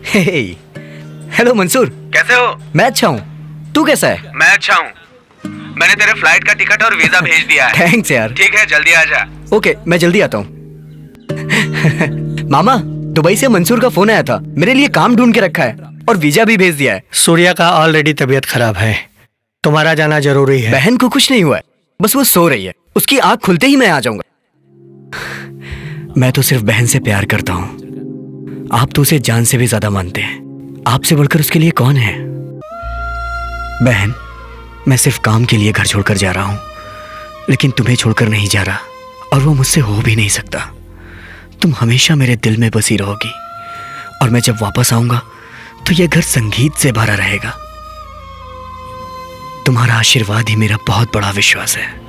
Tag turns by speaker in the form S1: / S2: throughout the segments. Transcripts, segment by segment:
S1: हे hello Mansoor,
S2: कैसे हो?
S1: मैं अच्छा हूँ। तू कैसा है?
S2: मैं अच्छा हूँ। मैंने तेरे फ्लाइट का टिकट और वीजा भेज दिया है।
S1: थैंक्स यार।
S2: ठीक है, जल्दी आ जा।
S1: ओके, मैं जल्दी आता हूँ। मामा, दुबई से मंसूर का फोन आया था, मेरे लिए काम ढूंढ के रखा है और वीजा भी भेज दिया है।
S3: सूर्या का ऑलरेडी तबीयत खराब है, तुम्हारा जाना जरूरी है।
S1: बहन को कुछ नहीं हुआ है, बस वो सो रही है। उसकी आंख खुलते ही मैं आ जाऊंगा। मैं तो सिर्फ बहन से प्यार करता हूँ। आप तो उसे जान से भी ज्यादा मानते हैं। आपसे बढ़कर उसके लिए कौन है? बहन, मैं सिर्फ काम के लिए घर छोड़कर जा रहा हूँ, लेकिन तुम्हें छोड़कर नहीं जा रहा, और वो मुझसे हो भी नहीं सकता। तुम हमेशा मेरे दिल में बसी रहोगी, और मैं जब वापस आऊंगा तो यह घर संगीत से भरा रहेगा। तुम्हारा आशीर्वाद ही मेरा बहुत बड़ा विश्वास है।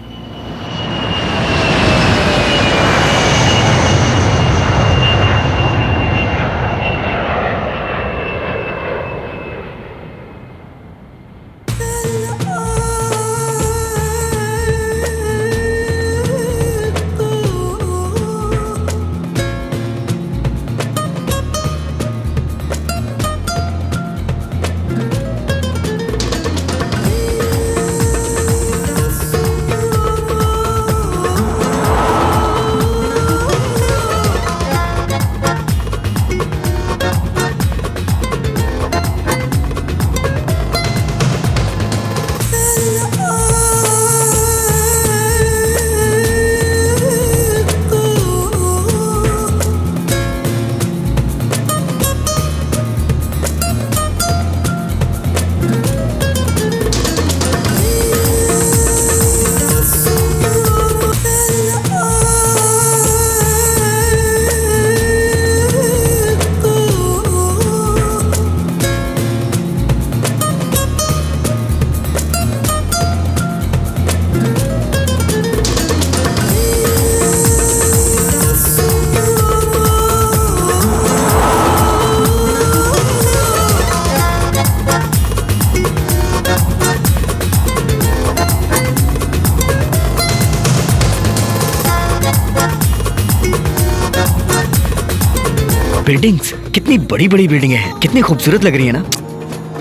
S1: बिल्डिंग्स, कितनी बड़ी बड़ी बिल्डिंगें हैं, कितनी खूबसूरत लग रही है ना।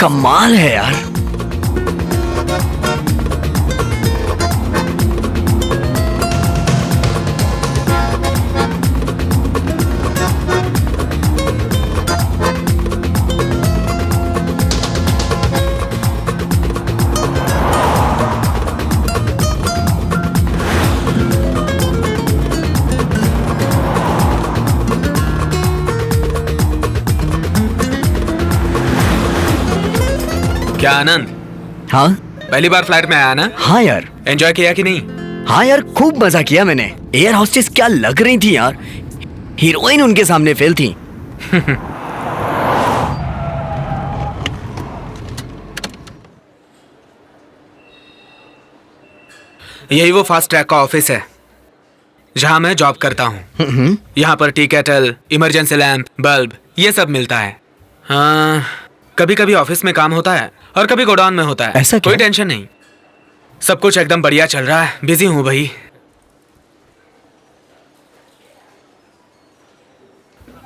S1: कमाल है यार।
S2: क्या आनंद?
S1: हाँ
S2: पहली बार फ्लाइट में आया ना?
S1: हाँ यार।
S2: एंजॉय किया कि नहीं?
S1: हाँ यार, खूब मजा किया मैंने। एयर होस्टेस क्या लग रही थी यार, हीरोइन उनके सामने फेल थी।
S2: यही वो फास्ट ट्रैक का ऑफिस है जहां मैं जॉब करता हूँ। यहाँ पर T kettle, emergency lamp, bulb, ये सब मिलता है। हाँ, कभी कभी ऑफिस में काम होता है और कभी गोडाउन में होता है।
S1: ऐसा क्या?
S2: कोई टेंशन नहीं, सब कुछ एकदम बढ़िया चल रहा है। बिजी हूँ भाई।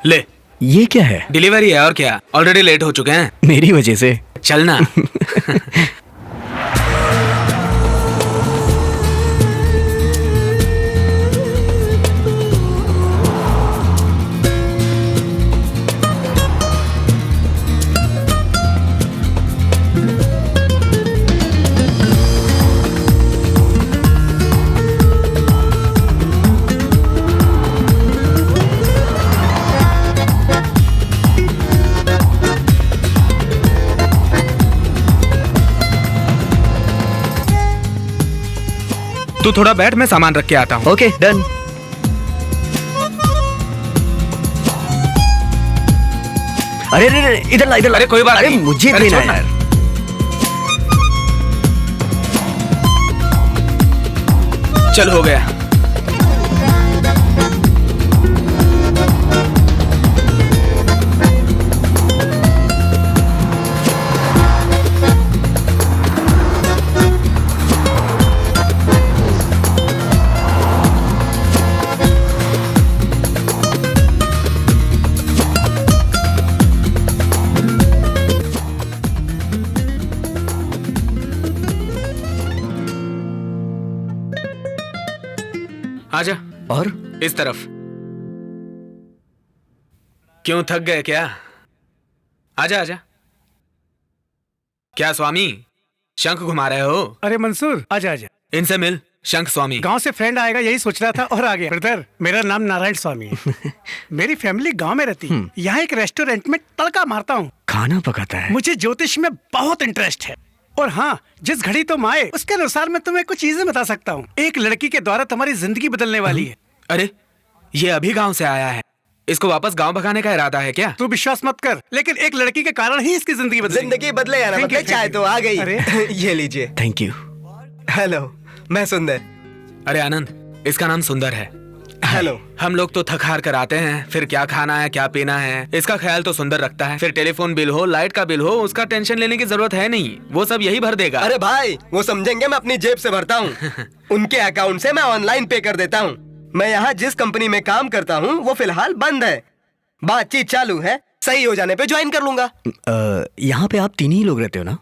S2: ले,
S1: ये क्या है?
S2: डिलीवरी है और क्या। ऑलरेडी लेट हो चुके हैं।
S1: मेरी वजह से?
S2: चलना। तू थोड़ा बैठ, मैं सामान रख के आता हूँ।
S1: Okay, done. अरे अरे इधर ला, इधर ला।
S2: अरे कोई बात
S1: अरे
S2: नहीं।
S1: मुझे
S2: अरे
S1: देना
S2: छोड़ ना।
S1: यार।
S2: चल, हो गया।
S1: और
S2: इस तरफ। क्यों, थक गए क्या? आजा आजा। क्या स्वामी, शंख घुमा रहे हो?
S3: अरे मंसूर, आजा आजा।
S2: इनसे मिल, शंख स्वामी।
S3: गांव से फ्रेंड आएगा यही सोच रहा था और आ गया। ब्रदर, मेरा नाम नारायण स्वामी है। मेरी फैमिली गांव में रहती है। यहाँ एक रेस्टोरेंट में तड़का मारता हूँ।
S1: खाना पकाता है?
S3: मुझे ज्योतिष में बहुत इंटरेस्ट है। और हाँ, जिस घड़ी तुम आए उसके अनुसार मैं तुम्हें कुछ चीजें बता सकता हूँ। एक लड़की के द्वारा तुम्हारी जिंदगी बदलने वाली है।
S2: अरे, ये अभी गांव से आया है, इसको वापस गांव भगाने का इरादा है क्या?
S3: तू विश्वास मत कर, लेकिन एक लड़की के कारण ही इसकी जिंदगी बदलेगी।
S4: जिंदगी बदले या ना बदले, चाय तो आ गई। ये लीजिए।
S1: Thank you.
S4: हेलो, मैं सुंदर।
S2: अरे आनंद, इसका नाम सुंदर है।
S4: हेलो।
S2: हम लोग तो थक हार कर आते हैं, फिर क्या खाना है क्या पीना है इसका ख्याल तो सुंदर रखता है। फिर टेलीफोन बिल हो, लाइट का बिल हो, उसका टेंशन लेने की जरूरत है नहीं, वो सब यही भर देगा।
S4: अरे भाई, वो समझेंगे मैं अपनी जेब से भरता हूँ। उनके अकाउंट से मैं ऑनलाइन पे कर देता हूँ। मैं यहाँ जिस कंपनी में काम करता हूँ वो फिलहाल बंद है, बातचीत चालू है, सही हो जाने पे ज्वाइन कर लूंगा।
S1: यहाँ पे आप 3 ही लोग रहते हो ना?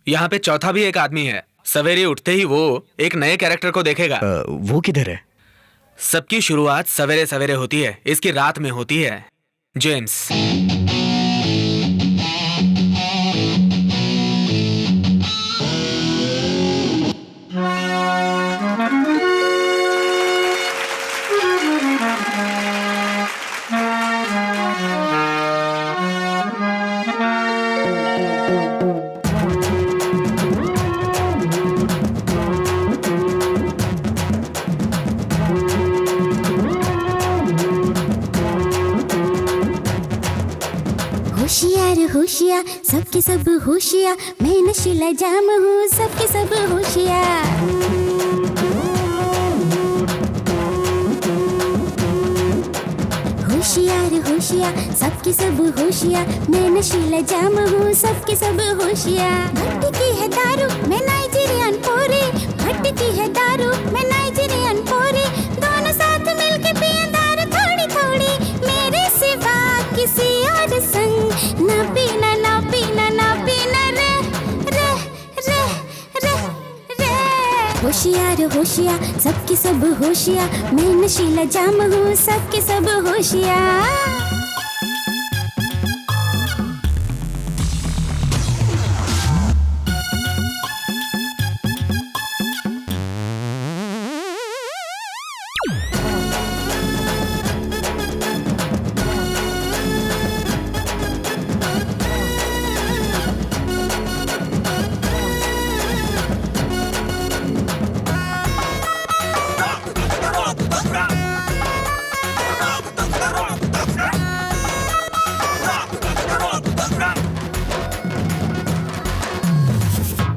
S2: यहाँ पे चौथा भी एक आदमी है। सवेरे उठते ही वो एक नए कैरेक्टर को देखेगा।
S1: वो किधर है?
S2: सबकी शुरुआत सवेरे सवेरे होती है, इसकी रात में होती है। जेम्स।
S5: होशियार होशियार सबके सब होशियार, मैं नशीला जाम हूँ सबके सब होशियार। होशियार होशियार सबके सब होशियार, मैं नशीला जाम हूँ सबके सब होशियार। भटकी है दारू मैं नाइजीरियन पोरी, भटकी है दारू मैं नाइजीरियन पोरी, दोनों साथ मिलके पिए दारू थोड़ी थोड़ी, मेरे सिवा किसी और संग ना पीना ना पीना ना पीना रे रे रे रे रे। होशियार होशियार सबके सब होशियार, मैं नशीला जाम हूँ सबके सब होशियार।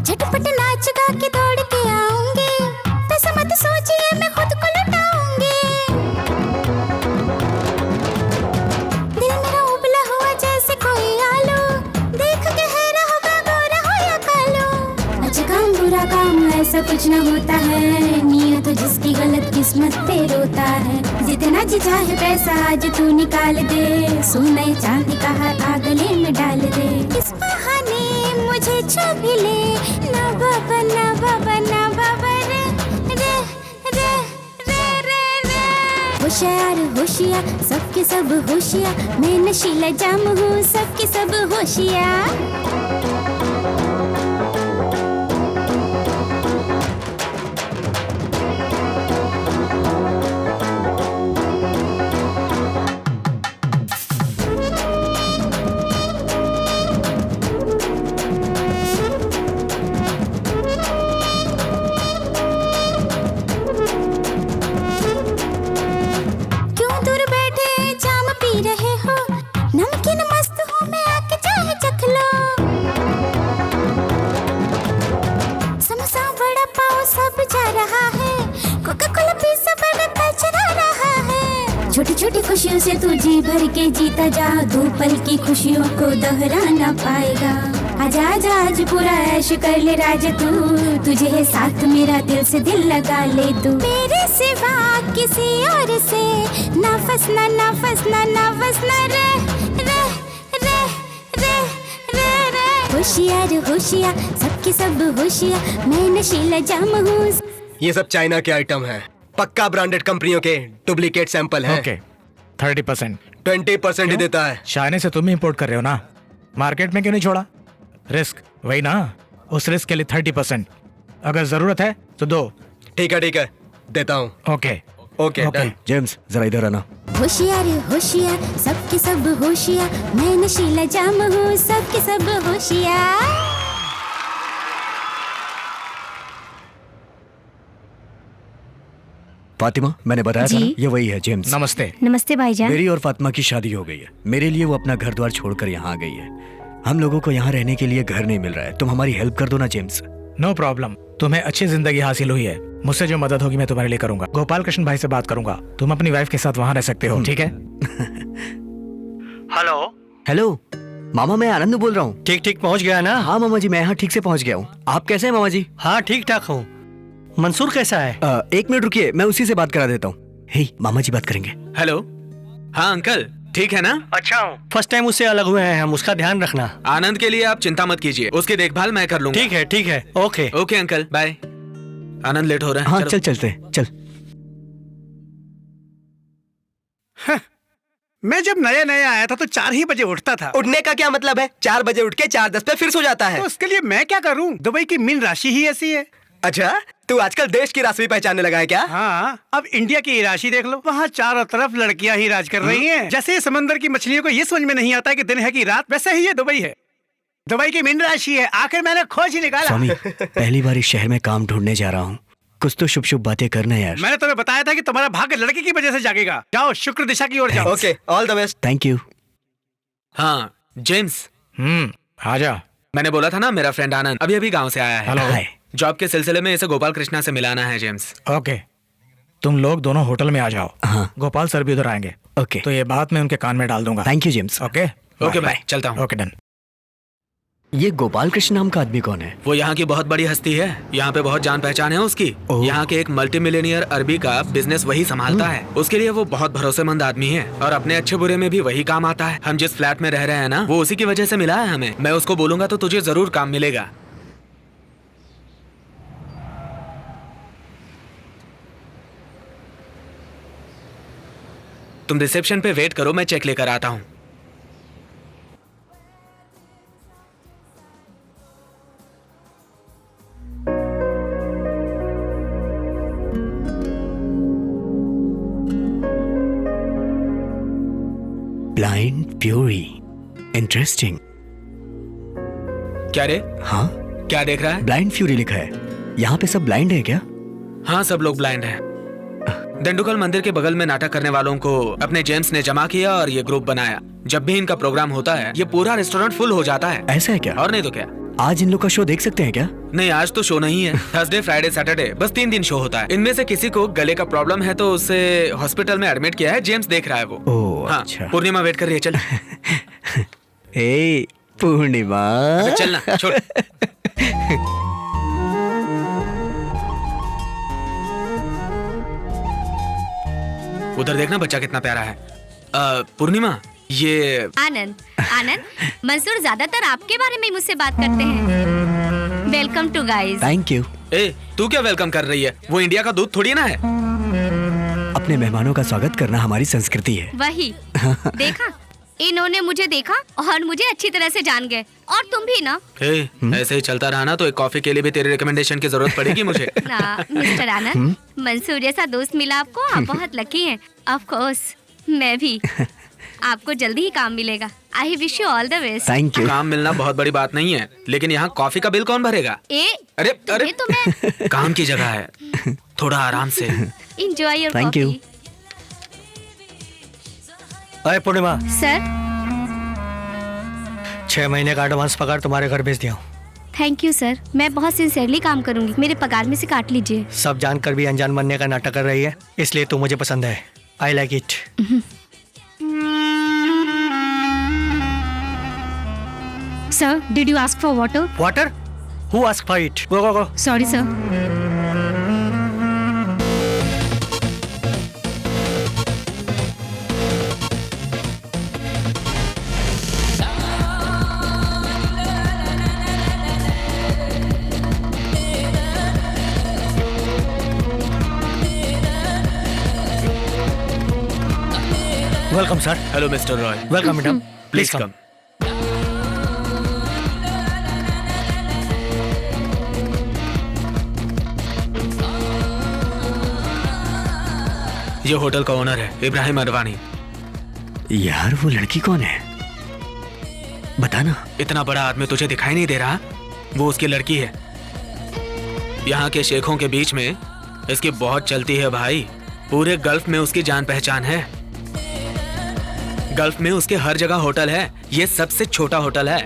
S5: झटपट नाच गा के दौड़ के आऊंगी, पैसा मत सोचिए मैं खुद को लुटाऊंगी। दिल मेरा उबला हुआ जैसे कोई आलू, देख के हैरा होगा गोरा हो या कालो। अच्छा काम बुरा काम ऐसा कुछ न होता है, नियत तो जिसकी गलत किस्मत पे रोता है। जितना जी चाहे पैसा आज तू निकाल दे, सोने चांदी का हार गले में डाल दे। इस बहाने मुझे छू भी ले, ना बाबा ना बाबा ना बाबा रे रे रे रे रे रे। होशियार होशियार सबके सब होशियार, मैं नशीला जाम हूँ सबके सब होशियार। रहे हो नमकीन मस्त हूँ मैं, आके चाहे चख लो। समोसा वड़ा पाव सब जा रहा है, कोका कोला पिज़्ज़ा बर्गर चला रहा है। छोटी छोटी खुशियों से तू जी भर के जीता जा, दो पल की खुशियों को दोहरा ना पाएगा। आजा आजा आज पूरा ऐश कर ले राजा तू, तुझे है साथ मेरा दिल से दिल लगा ले तू। मेरे सिवा किसी और से ना फसना ना फसना ना फसना रे रे रे रे रे रे। होशियार होशियार सबके सब होशियार, मैं नशीला जाम हूँ।
S4: ये सब चाइना के आइटम है, पक्का ब्रांडेड कंपनियों के डुप्लीकेट सैंपल है।
S6: ओके 30%।
S4: 20% ही देता है।
S6: चाइना से तुम ही इंपोर्ट कर रहे हो ना, मार्केट में क्यों नहीं छोड़ा? रिस्क वही ना, उस रिस्क के लिए 30%। अगर जरूरत है तो दो।
S4: ठीक है देता हूँ।
S6: Okay
S4: okay done.
S1: जेम्स जरा इधर आना।
S5: होशियार होशियार सबके सब होशियार, मैं नशीला जाम हूँ सबके सब होशियार।
S1: फातिमा, मैंने बताया था
S5: जी?
S1: ना, ये वही है जेम्स।
S6: नमस्ते।
S5: नमस्ते भाईजान।
S1: मेरी और फातिमा की शादी हो गई है। मेरे लिए वो अपना घर द्वार छोड़कर यहाँ आ गई है। हम लोगों को यहाँ रहने के लिए घर नहीं मिल रहा है। तुम हमारी हेल्प कर दो ना जेम्स।
S6: नो प्रॉब्लम, तुम्हें अच्छी जिंदगी हासिल हुई है। मुझसे जो मदद होगी मैं तुम्हारे लिए करूंगा। गोपाल कृष्ण भाई से बात करूंगा, तुम अपनी वाइफ के साथ वहाँ रह सकते हो, ठीक है?
S7: हेलो।
S1: हेलो मामा, मैं आनंद बोल रहा हूँ।
S7: ठीक ठीक पहुंच गया ना?
S1: हाँ मामा जी, मैं यहाँ ठीक से पहुँच गया हूँ। आप कैसे हैं मामा जी?
S7: हाँ ठीक ठाक हूँ। मंसूर कैसा है?
S1: 1 मिनट रुकिए, मैं उसी से बात करा देता हूँ। हे मामा जी बात करेंगे।
S2: हेलो। हाँ अंकल, ठीक है ना?
S7: अच्छा हूँ। फर्स्ट टाइम उससे अलग हुए हैं हम, उसका ध्यान रखना।
S2: आनंद के लिए आप चिंता मत कीजिए, उसकी देखभाल मैं कर लूंगा।
S7: ठीक है okay.
S2: Okay uncle, bye. Anand late हो रहा है।
S1: हाँ
S2: चलो।
S1: चल चलते हैं, चल।
S3: मैं जब नया नया आया था तो 4 ही बजे उठता था।
S4: उठने का क्या मतलब है? 4 बजे उठ के 4:10 पे फिर सो जाता है।
S3: तो उसके लिए मैं क्या करूं? दुबई की मीन राशि ही ऐसी है।
S4: अच्छा, तू आजकल देश की राशि पहचानने लगा है क्या?
S3: हाँ, अब इंडिया की राशि देख लो, वहाँ चारों तरफ लड़कियां ही राज कर रही हैं। जैसे समंदर की मछलियों को ये समझ में नहीं आता कि दिन है कि रात, वैसे ही ये दुबई है। दुबई की मीन राशि है। आखिर मैंने खोज ही निकाला।
S1: स्वामी, पहली बार इस शहर में काम ढूंढने जा रहा हूँ। कुछ तो शुभ शुभ बातें करना यार।
S3: मैंने तुम्हें बताया था कि तुम्हारा भाग्य लड़की की वजह से जागेगा। जाओ शुक्र दिशा की ओर जाओ।
S4: Okay, all the best.
S1: Thank you.
S2: हाँ जेम्स,
S6: आजा।
S2: मैंने बोला था ना, मेरा फ्रेंड आनंद अभी अभी गांव से आया है।
S6: हेलो।
S1: हाय।
S2: जॉब के सिलसिले में इसे गोपाल कृष्णा से मिलाना है जेम्स।
S6: ओके, तुम लोग दोनों होटल में आ जाओ।
S1: हाँ।
S6: गोपाल सर भी उधर आएंगे।
S1: ओके।
S6: तो ये बात मैं उनके कान में डाल दूंगा।
S1: Thank you James.
S6: Okay
S2: okay bye, चलता हूँ।
S6: Okay done.
S1: ये गोपाल कृष्ण नाम का आदमी कौन है?
S2: वो यहाँ की बहुत बड़ी हस्ती है। यहाँ पे बहुत जान पहचान है उसकी।
S1: ओह।
S2: यहाँ के एक मल्टी मिलियनियर अरबी का बिजनेस वही संभालता है। उसके लिए वो बहुत भरोसेमंद आदमी है और अपने अच्छे बुरे में भी वही काम आता है। हम जिस फ्लैट में रह रहे हैं ना, वो उसी की वजह से मिला है हमें। मैं उसको बोलूंगा तो तुझे जरूर काम मिलेगा। तुम रिसेप्शन पे वेट करो, मैं चेक लेकर आता हूँ।
S1: Blind fury, interesting.
S2: क्या रे?
S1: हाँ,
S2: क्या देख रहा है?
S1: ब्लाइंड फ्यूरी लिखा है। यहाँ पे सब ब्लाइंड है क्या?
S2: हाँ, सब लोग ब्लाइंड हैं। दंडुकल मंदिर के बगल में नाटक करने वालों को अपने जेम्स ने जमा किया और ये ग्रुप बनाया। जब भी इनका प्रोग्राम होता है, ये पूरा रेस्टोरेंट फुल हो जाता है।
S1: ऐसा है क्या?
S2: और नहीं तो क्या।
S1: आज इन लोग का शो देख सकते हैं क्या?
S2: नहीं, आज तो शो नहीं है। थर्सडे, फ्राइडे, सैटरडे बस 3 दिन शो होता है। इनमें से किसी को गले का प्रॉब्लम है तो उसे हॉस्पिटल में एडमिट किया है। जेम्स देख रहा है वो।
S1: ओह,
S2: हाँ,
S1: अच्छा।
S2: पूर्णिमा वेट कर रही है। चल
S1: ए पूर्णिमा,
S2: चलना, छोड़। उधर देखना बच्चा कितना प्यारा है। पूर्णिमा, ये
S8: आनंद मंसूर ज्यादातर आपके बारे में मुझसे बात करते हैं। Welcome to guys.
S1: Thank you.
S2: ए, तू क्या वेलकम कर रही है? वो इंडिया का दूध थोड़ी ना है।
S1: अपने मेहमानों का स्वागत करना हमारी संस्कृति है।
S8: वही देखा, इन्होंने मुझे देखा और मुझे अच्छी तरह से जान गए। और तुम भी ना।
S2: ऐसे ही चलता रहा ना तो एक कॉफी के लिए भी तेरे रिकमेंडेशन की जरूरत पड़ेगी मुझे।
S8: ना मिस्टर आनंद, मंसूर जैसा दोस्त मिला आपको, आप बहुत लकी हैं। ऑफ कोर्स मैं भी। आपको जल्दी ही काम मिलेगा। I wish you all the best.
S1: Thank you.
S2: काम मिलना बहुत बड़ी बात नहीं है, लेकिन यहाँ कॉफी का बिल कौन भरेगा? अरे
S8: तो मैं
S2: काम की जगह है, थोड़ा आराम से।
S8: Enjoy your
S1: Thank you.
S8: Coffee.
S7: अरे पूर्णिमा,
S8: सर
S7: 6 महीने का एडवांस पगार तुम्हारे घर भेज दिया हूँ।
S8: थैंक यू सर, मैं बहुत सिंसियरली काम करूंगी। मेरे पगार में से काट लीजिए।
S7: सब जानकर भी अनजान बनने का नाटक कर रही है, इसलिए तू मुझे पसंद है। I like it.
S8: Sir, did you ask for water?
S7: Water? Who ask for it? Go go go.
S8: Sorry sir.
S7: Welcome sir.
S2: Hello Mister Roy,
S7: welcome madam,
S2: please come. ये होटल का ओनर है इब्राहिम अडवाणी।
S1: यार वो लड़की कौन है, बताना।
S2: इतना बड़ा आदमी तुझे दिखाई नहीं दे रहा? वो उसकी लड़की है। यहाँ के शेखों के बीच में इसकी बहुत चलती है भाई। पूरे गल्फ में उसकी जान पहचान है। गल्फ में उसके हर जगह होटल है। ये सबसे छोटा होटल है।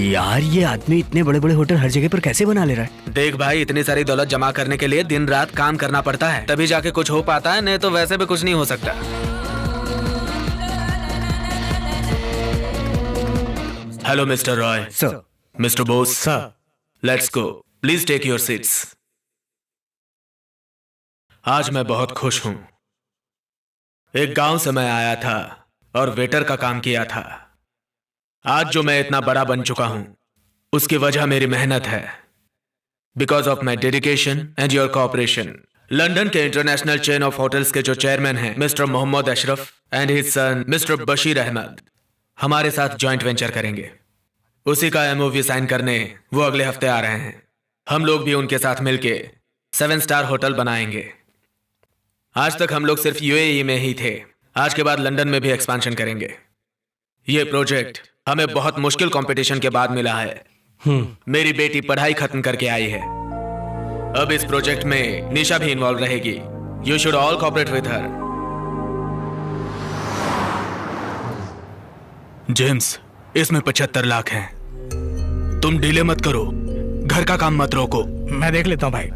S1: यार ये आदमी इतने बड़े बड़े होटल हर जगह पर कैसे बना ले रहा है?
S2: देख भाई, इतनी सारी दौलत जमा करने के लिए दिन रात काम करना पड़ता है, तभी जाके कुछ हो पाता है, नहीं तो वैसे भी कुछ नहीं हो सकता। Hello Mister Roy.
S1: Sir.
S2: Mister Bose.
S6: Sir.
S2: Let's go, please take your seats. आज मैं बहुत खुश हूं। एक गांव से मैं आया था और वेटर का काम किया था। आज जो मैं इतना बड़ा बन चुका हूं, उसकी वजह मेरी मेहनत है। Because of my dedication and your cooperation. London के इंटरनेशनल चेन ऑफ होटल्स के जो चेयरमैन हैं, mister Mohammed Ashraf and his son mister Bashir Ahmed, हमारे साथ जॉइंट वेंचर करेंगे। उसी का एमओवी साइन करने वो अगले हफ्ते आ रहे हैं। हम लोग भी उनके साथ मिलके 7 स्टार होटल बनाएंगे। आज तक हम लोग सिर्फ यूएई में ही थे, आज के बाद लंदन में भी एक्सपेंशन करेंगे। ये प्रोजेक्ट हमें बहुत मुश्किल कंपटीशन के बाद मिला है। मेरी बेटी पढ़ाई खत्म करके आई है। अब इस प्रोजेक्ट में निशा भी इन्वॉल्व रहेगी। You should all cooperate with her. James, इसमें 75 लाख हैं। तुम डिले मत करो, घर का काम मत रोको।
S6: मैं देख लेता हूँ भाई,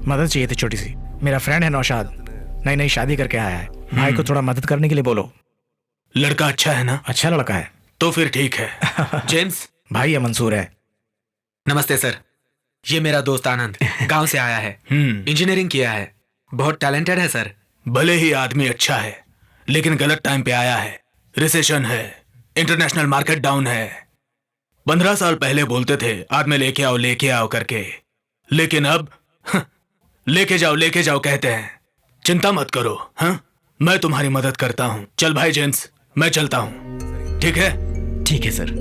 S6: मदद चाहिए थी छोटी सी। मेरा फ्रेंड है नौशाद, नई नई शादी करके आया है। भाई को थोड़ा मदद करने के लिए बोलो।
S2: लड़का अच्छा है ना?
S6: अच्छा लड़का है
S2: तो फिर ठीक है। जेम्स।
S6: भाई ये मंसूर है।
S2: नमस्ते सर, ये मेरा दोस्त आनंद गांव से आया है। इंजीनियरिंग किया है, बहुत टैलेंटेड है सर। भले ही आदमी अच्छा है, लेकिन गलत टाइम पे आया है। रिसेशन है, इंटरनेशनल मार्केट डाउन है। 15 साल पहले बोलते थे आदमी लेके आओ करके, लेकिन अब लेके जाओ कहते हैं। चिंता मत करो, हाँ, मैं तुम्हारी मदद करता हूँ। चल भाई जेम्स, मैं चलता हूँ। ठीक है?
S1: ठीक है सर।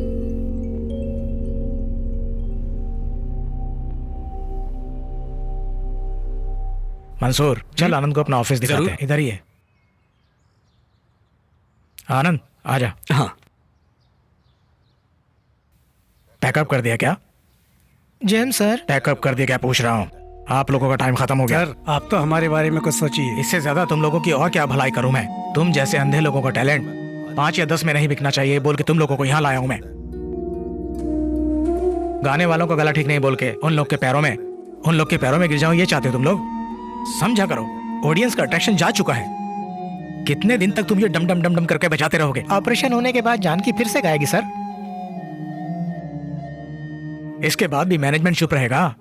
S6: मंसूर, चल आनंद को अपना ऑफिस दिखाते हैं। इधर ही है। आनंद आजा।
S1: हाँ।
S6: पैकअप कर दिया क्या?
S7: James sir.
S6: पैकअप कर दिया क्या पूछ रहा हूँ। आप लोगों का टाइम खत्म हो गया।
S3: सर आप तो हमारे बारे में कुछ सोचिए।
S6: इससे ज्यादा तुम लोगों की और क्या भलाई करूं मैं। तुम जैसे अंधे लोगों का टैलेंट 5 या 10 में नहीं बिकना चाहिए बोल के तुम लोगों को यहाँ लाया हूं मैं। गाने वालों का गला ठीक नहीं बोल के उन लोग के पैरों में गिर जाऊं, ये चाहते हो तुम लोग? समझा करो, ऑडियंस का अट्रैक्शन जा चुका है। कितने दिन तक तुम ये डम डम डम डम करके बजाते रहोगे? ऑपरेशन होने के बाद जानकी फिर से गाएगी सर। इसके बाद भी मैनेजमेंट चुप रहेगा?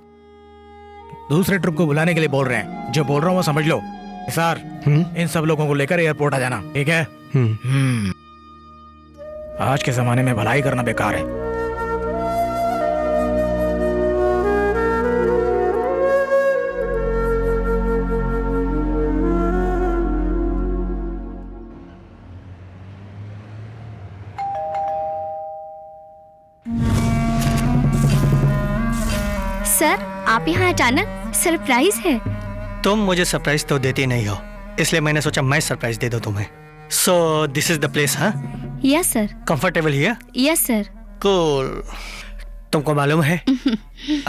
S6: दूसरे ट्रिप को बुलाने के लिए बोल रहे हैं। जो बोल रहा हूँ वो समझ लो। सर, इन सब लोगों को लेकर एयरपोर्ट आ जाना, ठीक है? आज के जमाने में भलाई करना बेकार है।
S8: सर, आप यहाँ अचानक, सरप्राइज है।
S7: तुम मुझे सरप्राइज तो देती नहीं हो, इसलिए मैंने सोचा मैं सरप्राइज दे दूं तुम्हें। So this is the place, हाँ?
S8: Yes sir.
S7: Comfortable here?
S8: Yes sir.
S7: Cool. तुमको मालूम है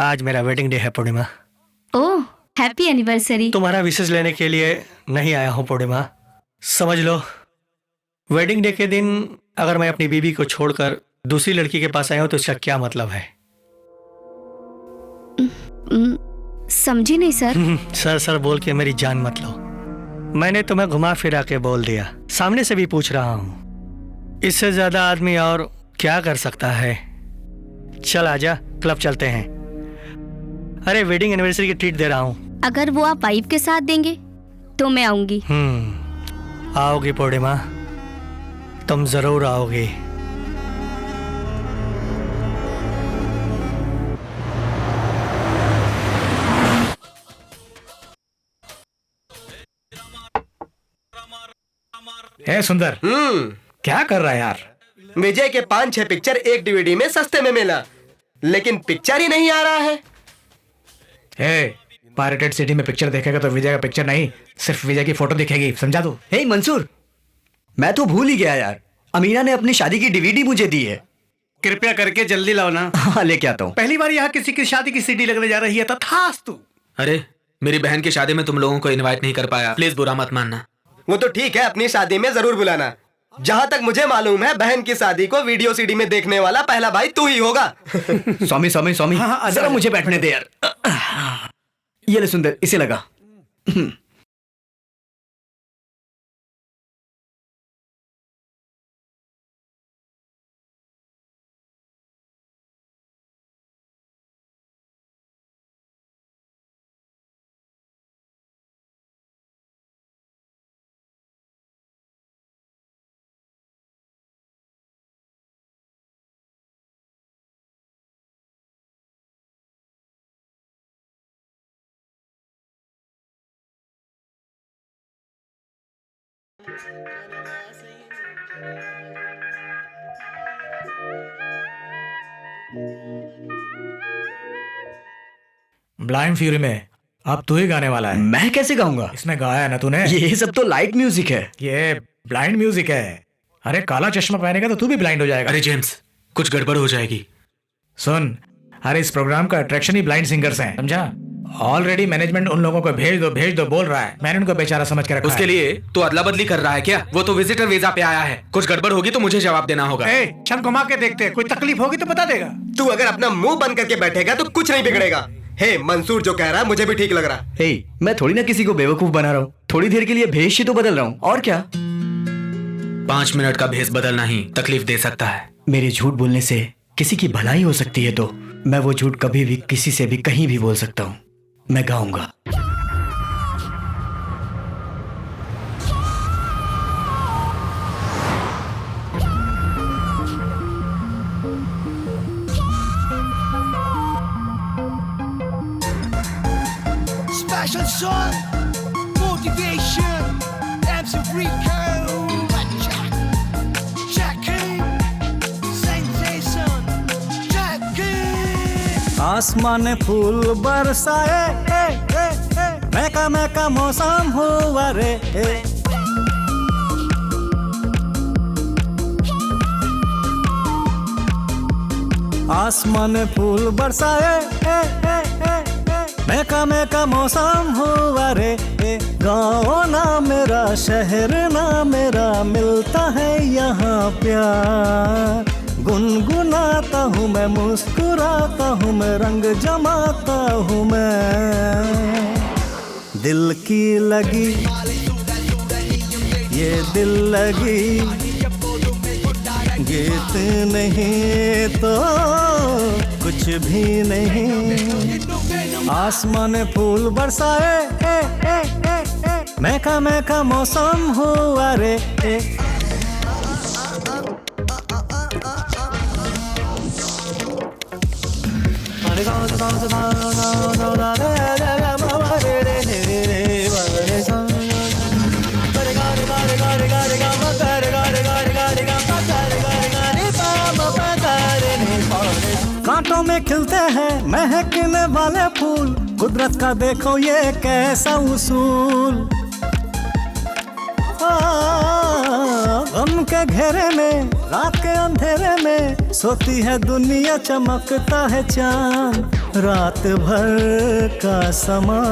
S7: आज मेरा वेडिंग डे है पूर्णिमा।
S8: ओह, हैप्पी एनिवर्सरी।
S7: तुम्हारा विशेष लेने के लिए नहीं आया हूँ पूर्णिमा। समझ लो, वेडिंग डे के दिन अगर मैं अपनी बीवी को छोड़कर दूसरी लड़की के पास आया हूँ तो इसका क्या मतलब है?
S8: समझी नहीं सर।
S7: सर बोल के मेरी जान मत लो। मैंने तुम्हें घुमा फिरा के बोल दिया, सामने से भी पूछ रहा हूँ। इससे ज्यादा आदमी और क्या कर सकता है? चल आजा, क्लब चलते हैं। अरे वेडिंग एनिवर्सरी की ट्रीट दे रहा हूँ।
S8: अगर वो आप वाइफ के साथ देंगे तो मैं आऊंगी।
S7: आओगी पूर्णिमा, तुम जरूर आओगी।
S6: ए सुंदर, क्या कर रहा है यार?
S4: विजय के 5-6 पिक्चर एक डीवीडी में सस्ते में मिला, लेकिन पिक्चर ही नहीं आ रहा है।
S6: पायरेटेड सिटी में पिक्चर देखेगा तो विजय का पिक्चर नहीं, सिर्फ विजय की फोटो दिखेगी, समझा तू?
S1: हे मंसूर, मैं तो भूल ही गया यार, अमीना ने अपनी शादी की डीवीडी मुझे दी है।
S3: कृपया करके जल्दी लाओ ना।
S1: हाँ लेके आता हूँ।
S3: पहली बार यहाँ किसी की शादी की सीडी लगने जा रही है, तथास्तु।
S2: अरे मेरी बहन की शादी में तुम लोगों को इनवाइट नहीं कर पाया, प्लीज बुरा मत मानना।
S4: वो तो ठीक है, अपनी शादी में जरूर बुलाना। जहाँ तक मुझे मालूम है, बहन की शादी को वीडियो सीडी में देखने वाला पहला भाई तू ही होगा।
S1: स्वामी स्वामी स्वामी,
S3: हाँ,
S1: जरा मुझे बैठने दे यार। ये ले सुंदर, इसे लगा।
S6: ब्लाइंड फ्यूरी में अब तू ही गाने वाला है।
S1: मैं कैसे गाऊंगा?
S6: इसमें गाया है ना तूने?
S1: ये सब तो लाइट म्यूजिक है।
S6: ये ब्लाइंड म्यूजिक है। अरे काला चश्मा पहनेगा तो तू भी ब्लाइंड हो जाएगा।
S2: अरे जेम्स, कुछ गड़बड़ हो जाएगी।
S6: सुन, अरे इस प्रोग्राम का अट्रैक्शन ही ब्लाइंड सिंगर्स हैं, समझा? ऑलरेडी मैनेजमेंट उन लोगों को भेज दो बोल रहा है। मैंने उनको बेचारा समझ के रखा
S2: उसके
S6: है।
S2: लिए तो अदला बदली कर रहा है क्या? वो तो विजिटर वीजा पे आया है, कुछ गड़बड़ होगी तो मुझे जवाब देना होगा।
S3: क्षण घुमा के देखते हैं, कोई तकलीफ होगी तो बता देगा।
S4: तू अगर अपना मुंह बंद करके बैठेगा तो कुछ नहीं बिगड़ेगा। हे मंसूर जो कह रहा है मुझे भी ठीक लग रहा है।
S1: हे, मैं थोड़ी ना किसी को बेवकूफ बना रहा हूँ, थोड़ी देर के लिए भेष ही तो बदल रहा हूँ, और क्या।
S2: 5 मिनट का भेष बदलना ही तकलीफ दे सकता है।
S1: मेरे झूठ बोलने से किसी की भलाई हो सकती है, तो मैं वो झूठ कभी भी किसी से भी कहीं भी बोल सकता हूँ। मैं गाऊंगा।
S9: Special song, motivation, MC Rico, Jackie, sensation, Jackie.
S10: आसमान फूल बरसाए, महका महका मौसम हुआ रे। आसमान फूल बरसाए, महका महका मौसम हुआ रे। गाँव ना मेरा, शहर ना मेरा, मिलता है यहाँ प्यार। गुनगुनाता हूँ मैं, मुस्कुराता हूँ मैं, रंग जमाता हूँ मैं। दिल की लगी ये दिल लगी, गीत नहीं तो कुछ भी नहीं। आसमान फूल बरसाए, महका महका मौसम हुआ रे। कांटों में खिलते हैं महकने वाले फूल, कुदरत का देखो ये कैसा उसूल। गम के घेरे में, रात के अंधेरे में, सोती है दुनिया, चमकता है चांद। रात भर का समा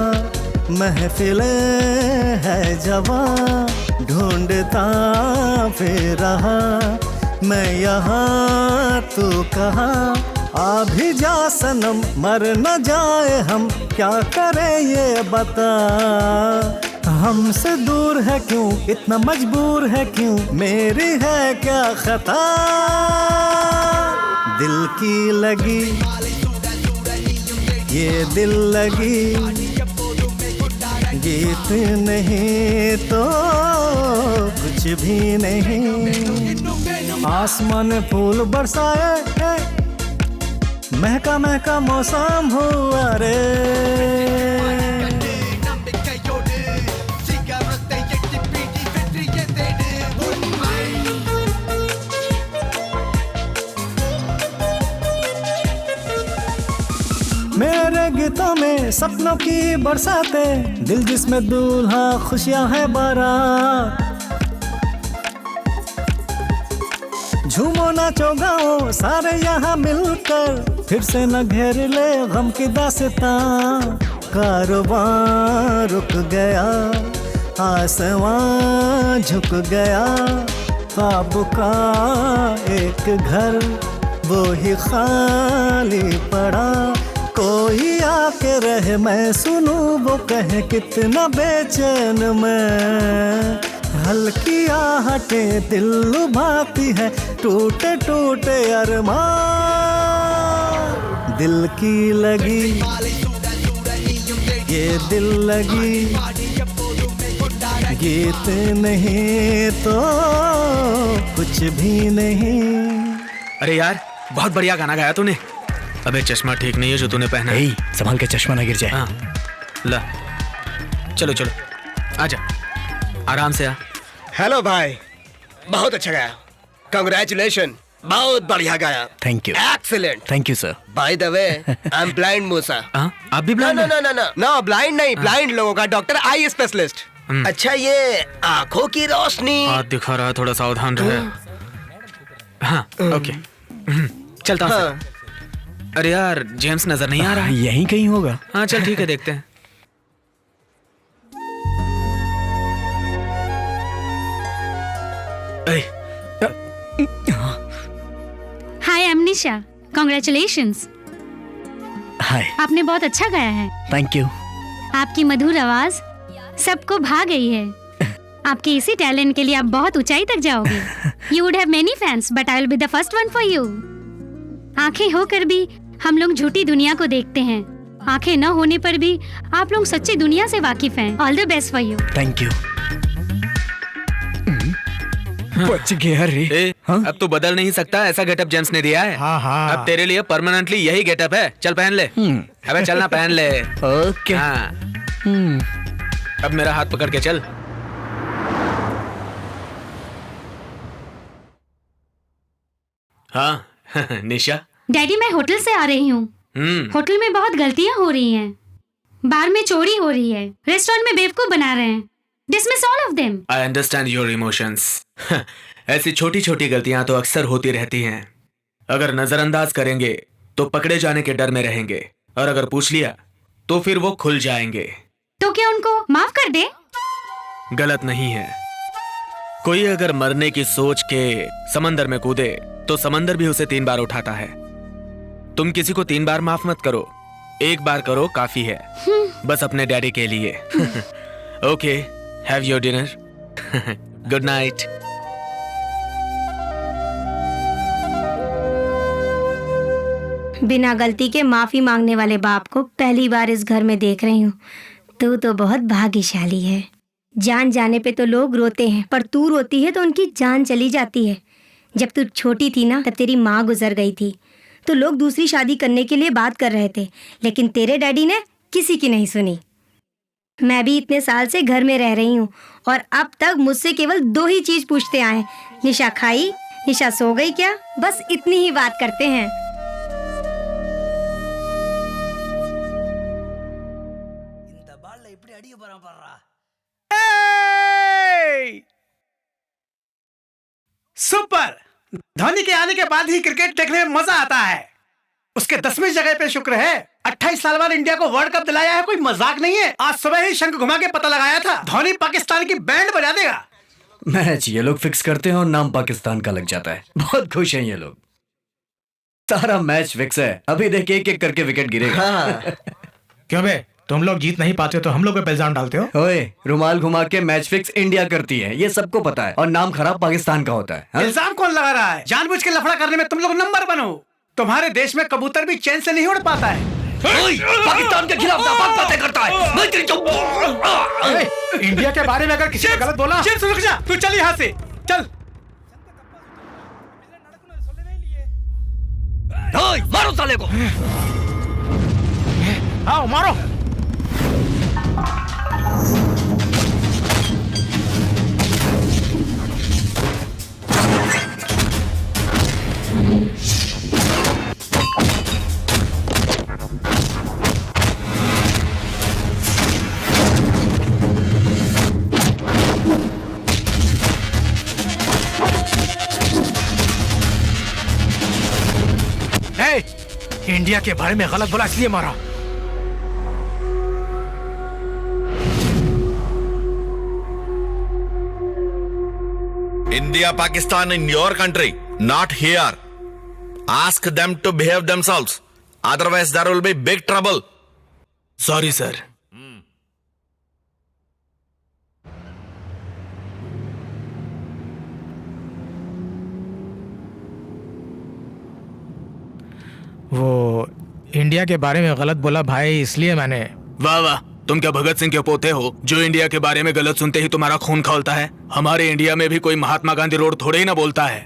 S10: महफिलें है जवां, ढूंढता फिर रहा मैं यहाँ, तू कहाँ। आ भी जा सनम, मर न जाए हम, क्या करें ये बता। हमसे दूर है क्यों, इतना मजबूर है क्यों, मेरी है क्या खता। दिल की लगी ये दिल लगी, गीत नहीं तो कुछ भी नहीं। आसमान फूल बरसाए, महका महका मौसम हुआ रे। संगीतों में सपनों की बरसाते, दिल जिसमें दूल्हा खुशियां है बारात। झूमो नाचो गाओ सारे यहाँ मिलकर, फिर से न घेर ले गम की दास्तां। कारोबार रुक गया, आसमां झुक गया, ख्वाब का एक घर वो ही खाली पड़ा। कोई आके रहे मैं सुनूं वो कहे कितना बेचैन मैं। हल्की आहटें दिल लुभाती है, टूटे टूटे अरमान। दिल की लगी ये दिल लगी, गीत नहीं तो कुछ भी नहीं।
S2: अरे यार बहुत बढ़िया गाना गाया तूने। अबे चश्मा ठीक नहीं है जो तूने पहना है।
S1: संभाल के चश्मा ना गिर जाए।
S2: हाँ ला चलो चलो आजा, आराम से आ।
S4: हेलो भाई, बहुत अच्छा गाया, कांग्रेचुलेशन, बहुत बढ़िया गाया।
S1: Thank you.
S4: Excellent.
S1: Thank you sir.
S4: By the way I am blind Moosa.
S2: आप भी ब्लाइंड?
S4: नो ब्लाइंड नहीं, ब्लाइंड लोगों का डॉक्टर, आई स्पेशलिस्ट। अच्छा ये आंखों की रोशनी।
S2: हाथ दिखा रहा है, थोड़ा सावधान रहे। हाँ ओके चलता हूँ।
S4: हाँ।
S2: अरे यार जेम्स नजर नहीं आ रहा है।
S1: यहीं कहीं होगा।
S2: हाँ चल ठीक है देखते हैं।
S8: हाय आई एम निशा, कांग्रेचुलेशंस।
S1: हाय।
S8: आपने बहुत अच्छा गाया है।
S1: Thank you.
S8: आपकी मधुर आवाज सबको भा गई है। आपके इसी टैलेंट के लिए आप बहुत ऊंचाई तक जाओगे। You would have many fans but I will be the first one for you. आंखें होकर भी हम लोग झूठी दुनिया को देखते हैं, आंखें न होने पर भी आप लोग सच्ची दुनिया से वाकिफ हैं। All the best for you.
S1: Thank you. बच गया रे।
S2: अब तो बदल नहीं सकता, ऐसा गेटअप जेम्स ने दिया है। अब तेरे लिए परमानेंटली यही गेटअप है। चल पहन ले। अबे चलना पहन ले।
S1: ओके।
S2: हाँ। अब मेरा हाथ पकड़ के चल। हाँ निशा।
S8: डैडी मैं होटल से आ रही हूँ। होटल में बहुत गलतियाँ हो रही हैं। बार में चोरी हो रही है, रेस्टोरेंट में बेवकूफ बना रहे हैं। Dismiss all of them.
S2: I understand your emotions. ऐसी छोटी छोटी गलतियां तो अक्सर होती रहती हैं। अगर नजरअंदाज करेंगे तो पकड़े जाने के डर में रहेंगे, और अगर पूछ लिया तो फिर वो खुल जाएंगे।
S8: तो क्या उनको माफ कर दे?
S2: गलत नहीं है। कोई अगर मरने की सोच के समंदर में कूदे तो समंदर भी उसे 3 बार उठाता है। तुम किसी को 3 बार माफ मत करो, 1 बार करो काफी है, बस अपने डैडी के लिए। Okay, have your dinner. Good night.
S11: बिना गलती के माफी मांगने वाले बाप को पहली बार इस घर में देख रही हूँ। तू तो बहुत भाग्यशाली है। जान जाने पे तो लोग रोते हैं, पर तू रोती है तो उनकी जान चली जाती है। जब तू छोटी थी ना, तब तेरी माँ गुजर गई थी, तो लोग दूसरी शादी करने के लिए बात कर रहे थे, लेकिन तेरे डैडी ने किसी की नहीं सुनी। मैं भी इतने साल से घर में रह रही हूँ और अब तक मुझसे केवल 2 ही चीज पूछते आए, निशा खाई, निशा सो गई क्या, बस इतनी ही बात करते हैं।
S3: सुपर! धोनी के आने के बाद ही क्रिकेट देखने में मजा आता है। उसके 10वीं जगह पे शुक्र है। 28 साल बाद इंडिया को वर्ल्ड कप दिलाया है, कोई मजाक नहीं है। आज सुबह ही शंख घुमा के पता लगाया था, धोनी पाकिस्तान की बैंड बजा देगा।
S1: मैच ये लोग फिक्स करते हैं और नाम पाकिस्तान का लग जाता है। बहुत खुश हैं ये लोग। सारा मैच फिक्स है, अभी देखिए एक एक करके विकेट गिरेगा।
S6: हाँ। क्यों बे, तुम लोग जीत नहीं पाते हो तो हम लोग पे इल्जाम डालते हो?
S1: ओए, रुमाल घुमा के मैच फिक्स इंडिया करती है, ये सबको पता है, और नाम खराब पाकिस्तान का होता है।
S3: इल्जाम कौन लगा रहा है? जानबूझ के लफड़ा करने में तुम लोग नंबर 1 हो। तुम्हारे देश में कबूतर भी चैन से नहीं उड़ पाता है।
S1: पाकिस्तान के खिलाफ नापाक बातें करता है।
S3: इंडिया के बारे में अगर किसी ने गलत बोला, रुक जा, तू चल यहाँ से, चल।
S1: मारो साले को।
S6: आओ मारो। इंडिया के बारे में गलत बोला इसलिए मारा।
S12: India, Pakistan in your country, not here. Ask them to behave themselves. Otherwise, there will be big trouble.
S2: Sorry sir.
S6: वो इंडिया के बारे में गलत बोला भाई, इसलिए मैंने।
S2: वाह वाह, तुम क्या भगत सिंह के पोते हो जो इंडिया के बारे में गलत सुनते ही तुम्हारा खून खौलता है? हमारे इंडिया में भी कोई महात्मा गांधी रोड थोड़े ही ना बोलता है।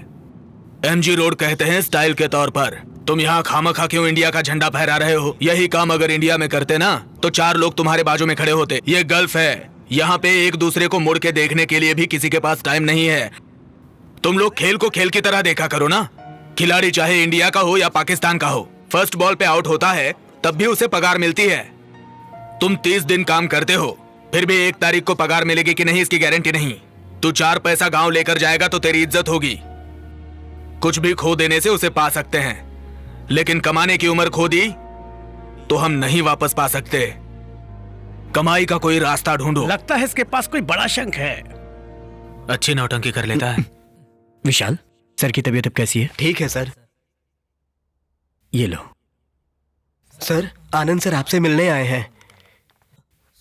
S2: MG रोड कहते हैं स्टाइल के तौर पर। तुम यहाँ खामखा क्यों इंडिया का झंडा फहरा रहे हो? यही काम अगर इंडिया में करते ना तो 4 लोग तुम्हारे बाजू में खड़े होते। ये गल्फ है, यहाँ पे एक दूसरे को मुड़ के देखने के लिए भी किसी के पास टाइम नहीं है। तुम लोग खेल को खेल की तरह देखा करो ना। खिलाड़ी चाहे इंडिया का हो या पाकिस्तान का हो, फर्स्ट बॉल पे आउट होता है तब भी उसे पगार मिलती है। तुम 30 दिन काम करते हो, फिर भी 1 तारीख को पगार मिलेगी कि नहीं इसकी गारंटी नहीं। तू 4 पैसा गांव लेकर जाएगा तो तेरी इज्जत होगी। कुछ भी खो देने से उसे पा सकते हैं, लेकिन कमाने की उम्र खो दी तो हम नहीं वापस पा सकते। कमाई का कोई रास्ता ढूंढो।
S3: लगता है इसके पास कोई बड़ा शंख है।
S2: अच्छी नौटंकी कर लेता है।
S1: विशाल, सर की तबीयत अब कैसी है?
S4: ठीक है सर।
S1: ये लो।
S4: सर, आनंद सर आपसे मिलने आए हैं।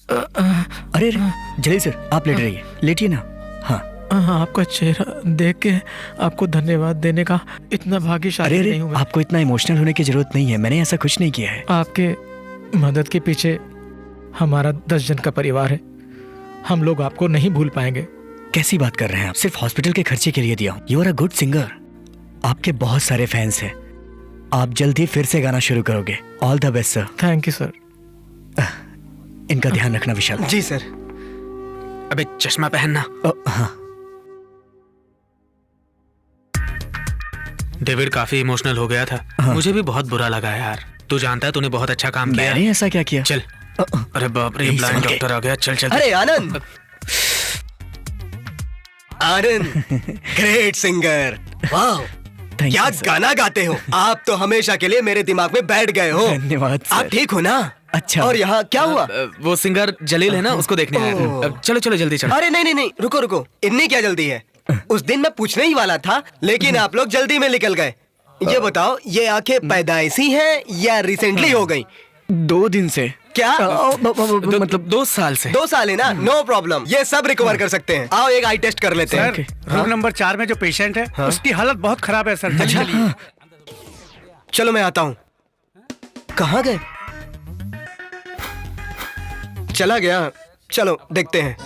S1: अरे जलील सर, आप लेट रहिए, लेटिए ना। हाँ,
S6: आपका चेहरा देख के आपको धन्यवाद देने का इतना भाग्यशाली नहीं हूँ मैं।
S1: आपको इतना इमोशनल होने की जरूरत नहीं है, मैंने ऐसा कुछ नहीं किया है।
S6: आपके मदद के पीछे हमारा 10 जन का परिवार है, हम लोग आपको नहीं भूल पाएंगे।
S1: कैसी बात कर रहे हैं आप? सिर्फ हॉस्पिटल के खर्चे के लिए दिया हूँ। You are a good singer, आपके बहुत सारे फैंस हैं। आप जल्द ही फिर से गाना शुरू करोगे। All the best sir.
S6: Thank you sir.
S1: इनका ध्यान रखना विशाल।
S4: जी सर।
S2: अबे चश्मा पहनना।
S1: हाँ।
S2: डेविड काफी इमोशनल हो गया था।
S1: हाँ।
S2: मुझे भी बहुत बुरा लगा यार। तू जानता है तूने बहुत अच्छा काम किया।
S1: मैंने ऐसा क्या किया?
S2: चल। अरे बाप रे, ब्लाइंड डॉक्टर आ गया। चल चल।
S4: अरे आनंद, आनंद ग्रेट सिंगर। वाह, क्या गाना गाते हो आप तो हमेशा के लिए मेरे दिमाग में बैठ गए हो।
S1: धन्यवाद सर।
S4: आप ठीक हो ना?
S1: अच्छा।
S4: और यहाँ क्या हुआ?
S2: वो सिंगर जलील है ना, उसको देखने आया था। अब चलो चलो जल्दी चलो।
S4: अरे नहीं नहीं नहीं, रुको रुको, इतनी क्या जल्दी है? उस दिन मैं पूछने ही वाला था, लेकिन आप लोग जल्दी में निकल गए। ये बताओ, ये आंखें पैदाइशी हैं या रिसेंटली हो गई?
S1: 2 दिन से।
S4: क्या?
S2: मतलब 2 साल से।
S4: 2 साल है ना? नो प्रॉब्लम, ये सब रिकवर कर सकते हैं। आओ एक आई टेस्ट कर लेते हैं।
S3: रूम नंबर 4 में जो पेशेंट है उसकी हालत बहुत खराब है सर। चलिए।
S4: चलो मैं आता हूँ। कहाँ गए? चला गया। चलो देखते हैं।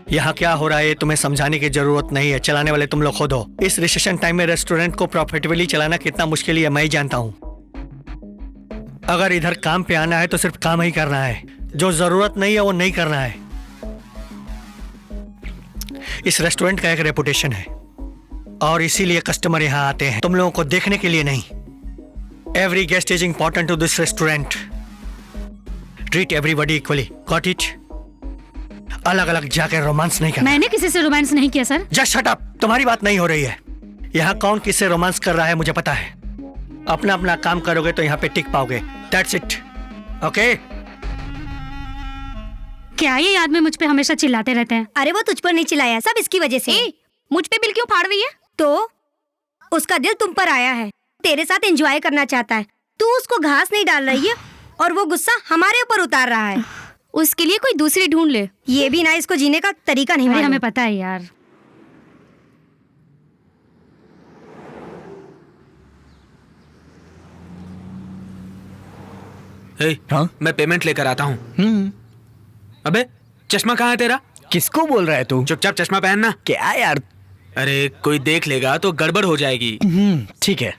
S7: यहाँ क्या हो रहा है तुम्हें समझाने की जरूरत नहीं है। चलाने वाले तुम लोग खुद हो। इस रिसेशन टाइम में रेस्टोरेंट को प्रॉफिटेबली चलाना कितना मुश्किल है मैं ही जानता हूँ। अगर इधर काम पे आना है तो सिर्फ काम ही करना है, जो जरूरत नहीं है वो नहीं करना है। इस रेस्टोरेंट का एक रेपुटेशन है और इसीलिए कस्टमर यहाँ आते हैं, तुम लोगों को देखने के लिए नहीं। Every guest is important to this restaurant. Treat everybody equally, got it? अलग अलग जाकर रोमांस नहीं करना।
S8: मैंने किसी से रोमांस नहीं किया सर।
S7: जस्ट शट अप, तुम्हारी बात नहीं हो रही है। यहाँ कौन किससे रोमांस कर रहा है मुझे पता है। अपना अपना काम करोगे तो यहाँ पे टिक पाओगे। That's it, okay?
S8: क्या ये आदमी मुझ पे हमेशा चिल्लाते रहते हैं?
S11: अरे वो तुझ पर नहीं चिल्लाया, सब इसकी वजह से।
S8: मुझ पे बिल क्यों फाड़ रही है?
S11: तो उसका दिल तुम पर आया है, तेरे साथ एंजॉय करना चाहता है। तू उसको घास नहीं डाल रही है और वो गुस्सा हमारे ऊपर उतार रहा है।
S8: उसके लिए कोई दूसरी ढूंढ ले।
S11: ये भी ना इसको जीने का तरीका नहीं।
S8: हमें पता है यार।
S2: हाँ? मैं पेमेंट लेकर आता हूँ। अबे चश्मा कहाँ है तेरा?
S1: किसको बोल रहा है तू?
S2: चुपचाप चश्मा पहनना।
S1: क्या यार?
S2: अरे कोई देख लेगा तो गड़बड़ हो जाएगी।
S1: ठीक है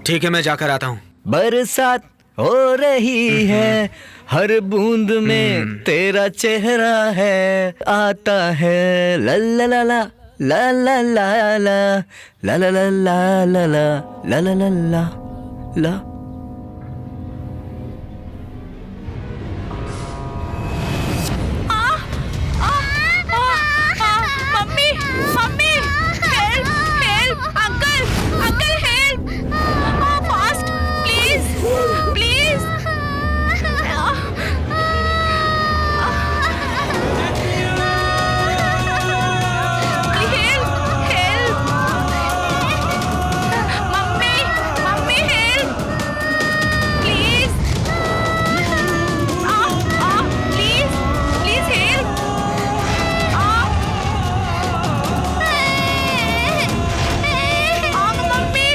S2: ठीक है, मैं जाकर आता हूँ।
S1: बरसात हो रही है, हर बूंद में तेरा चेहरा है, आता है ला ला ला ला ला ला ला ला ला ला ला ला ला ला ला ला ला ला।
S5: Mummy mummy help help uncle uncle help fast please please help help mummy mummy help please please please help mummy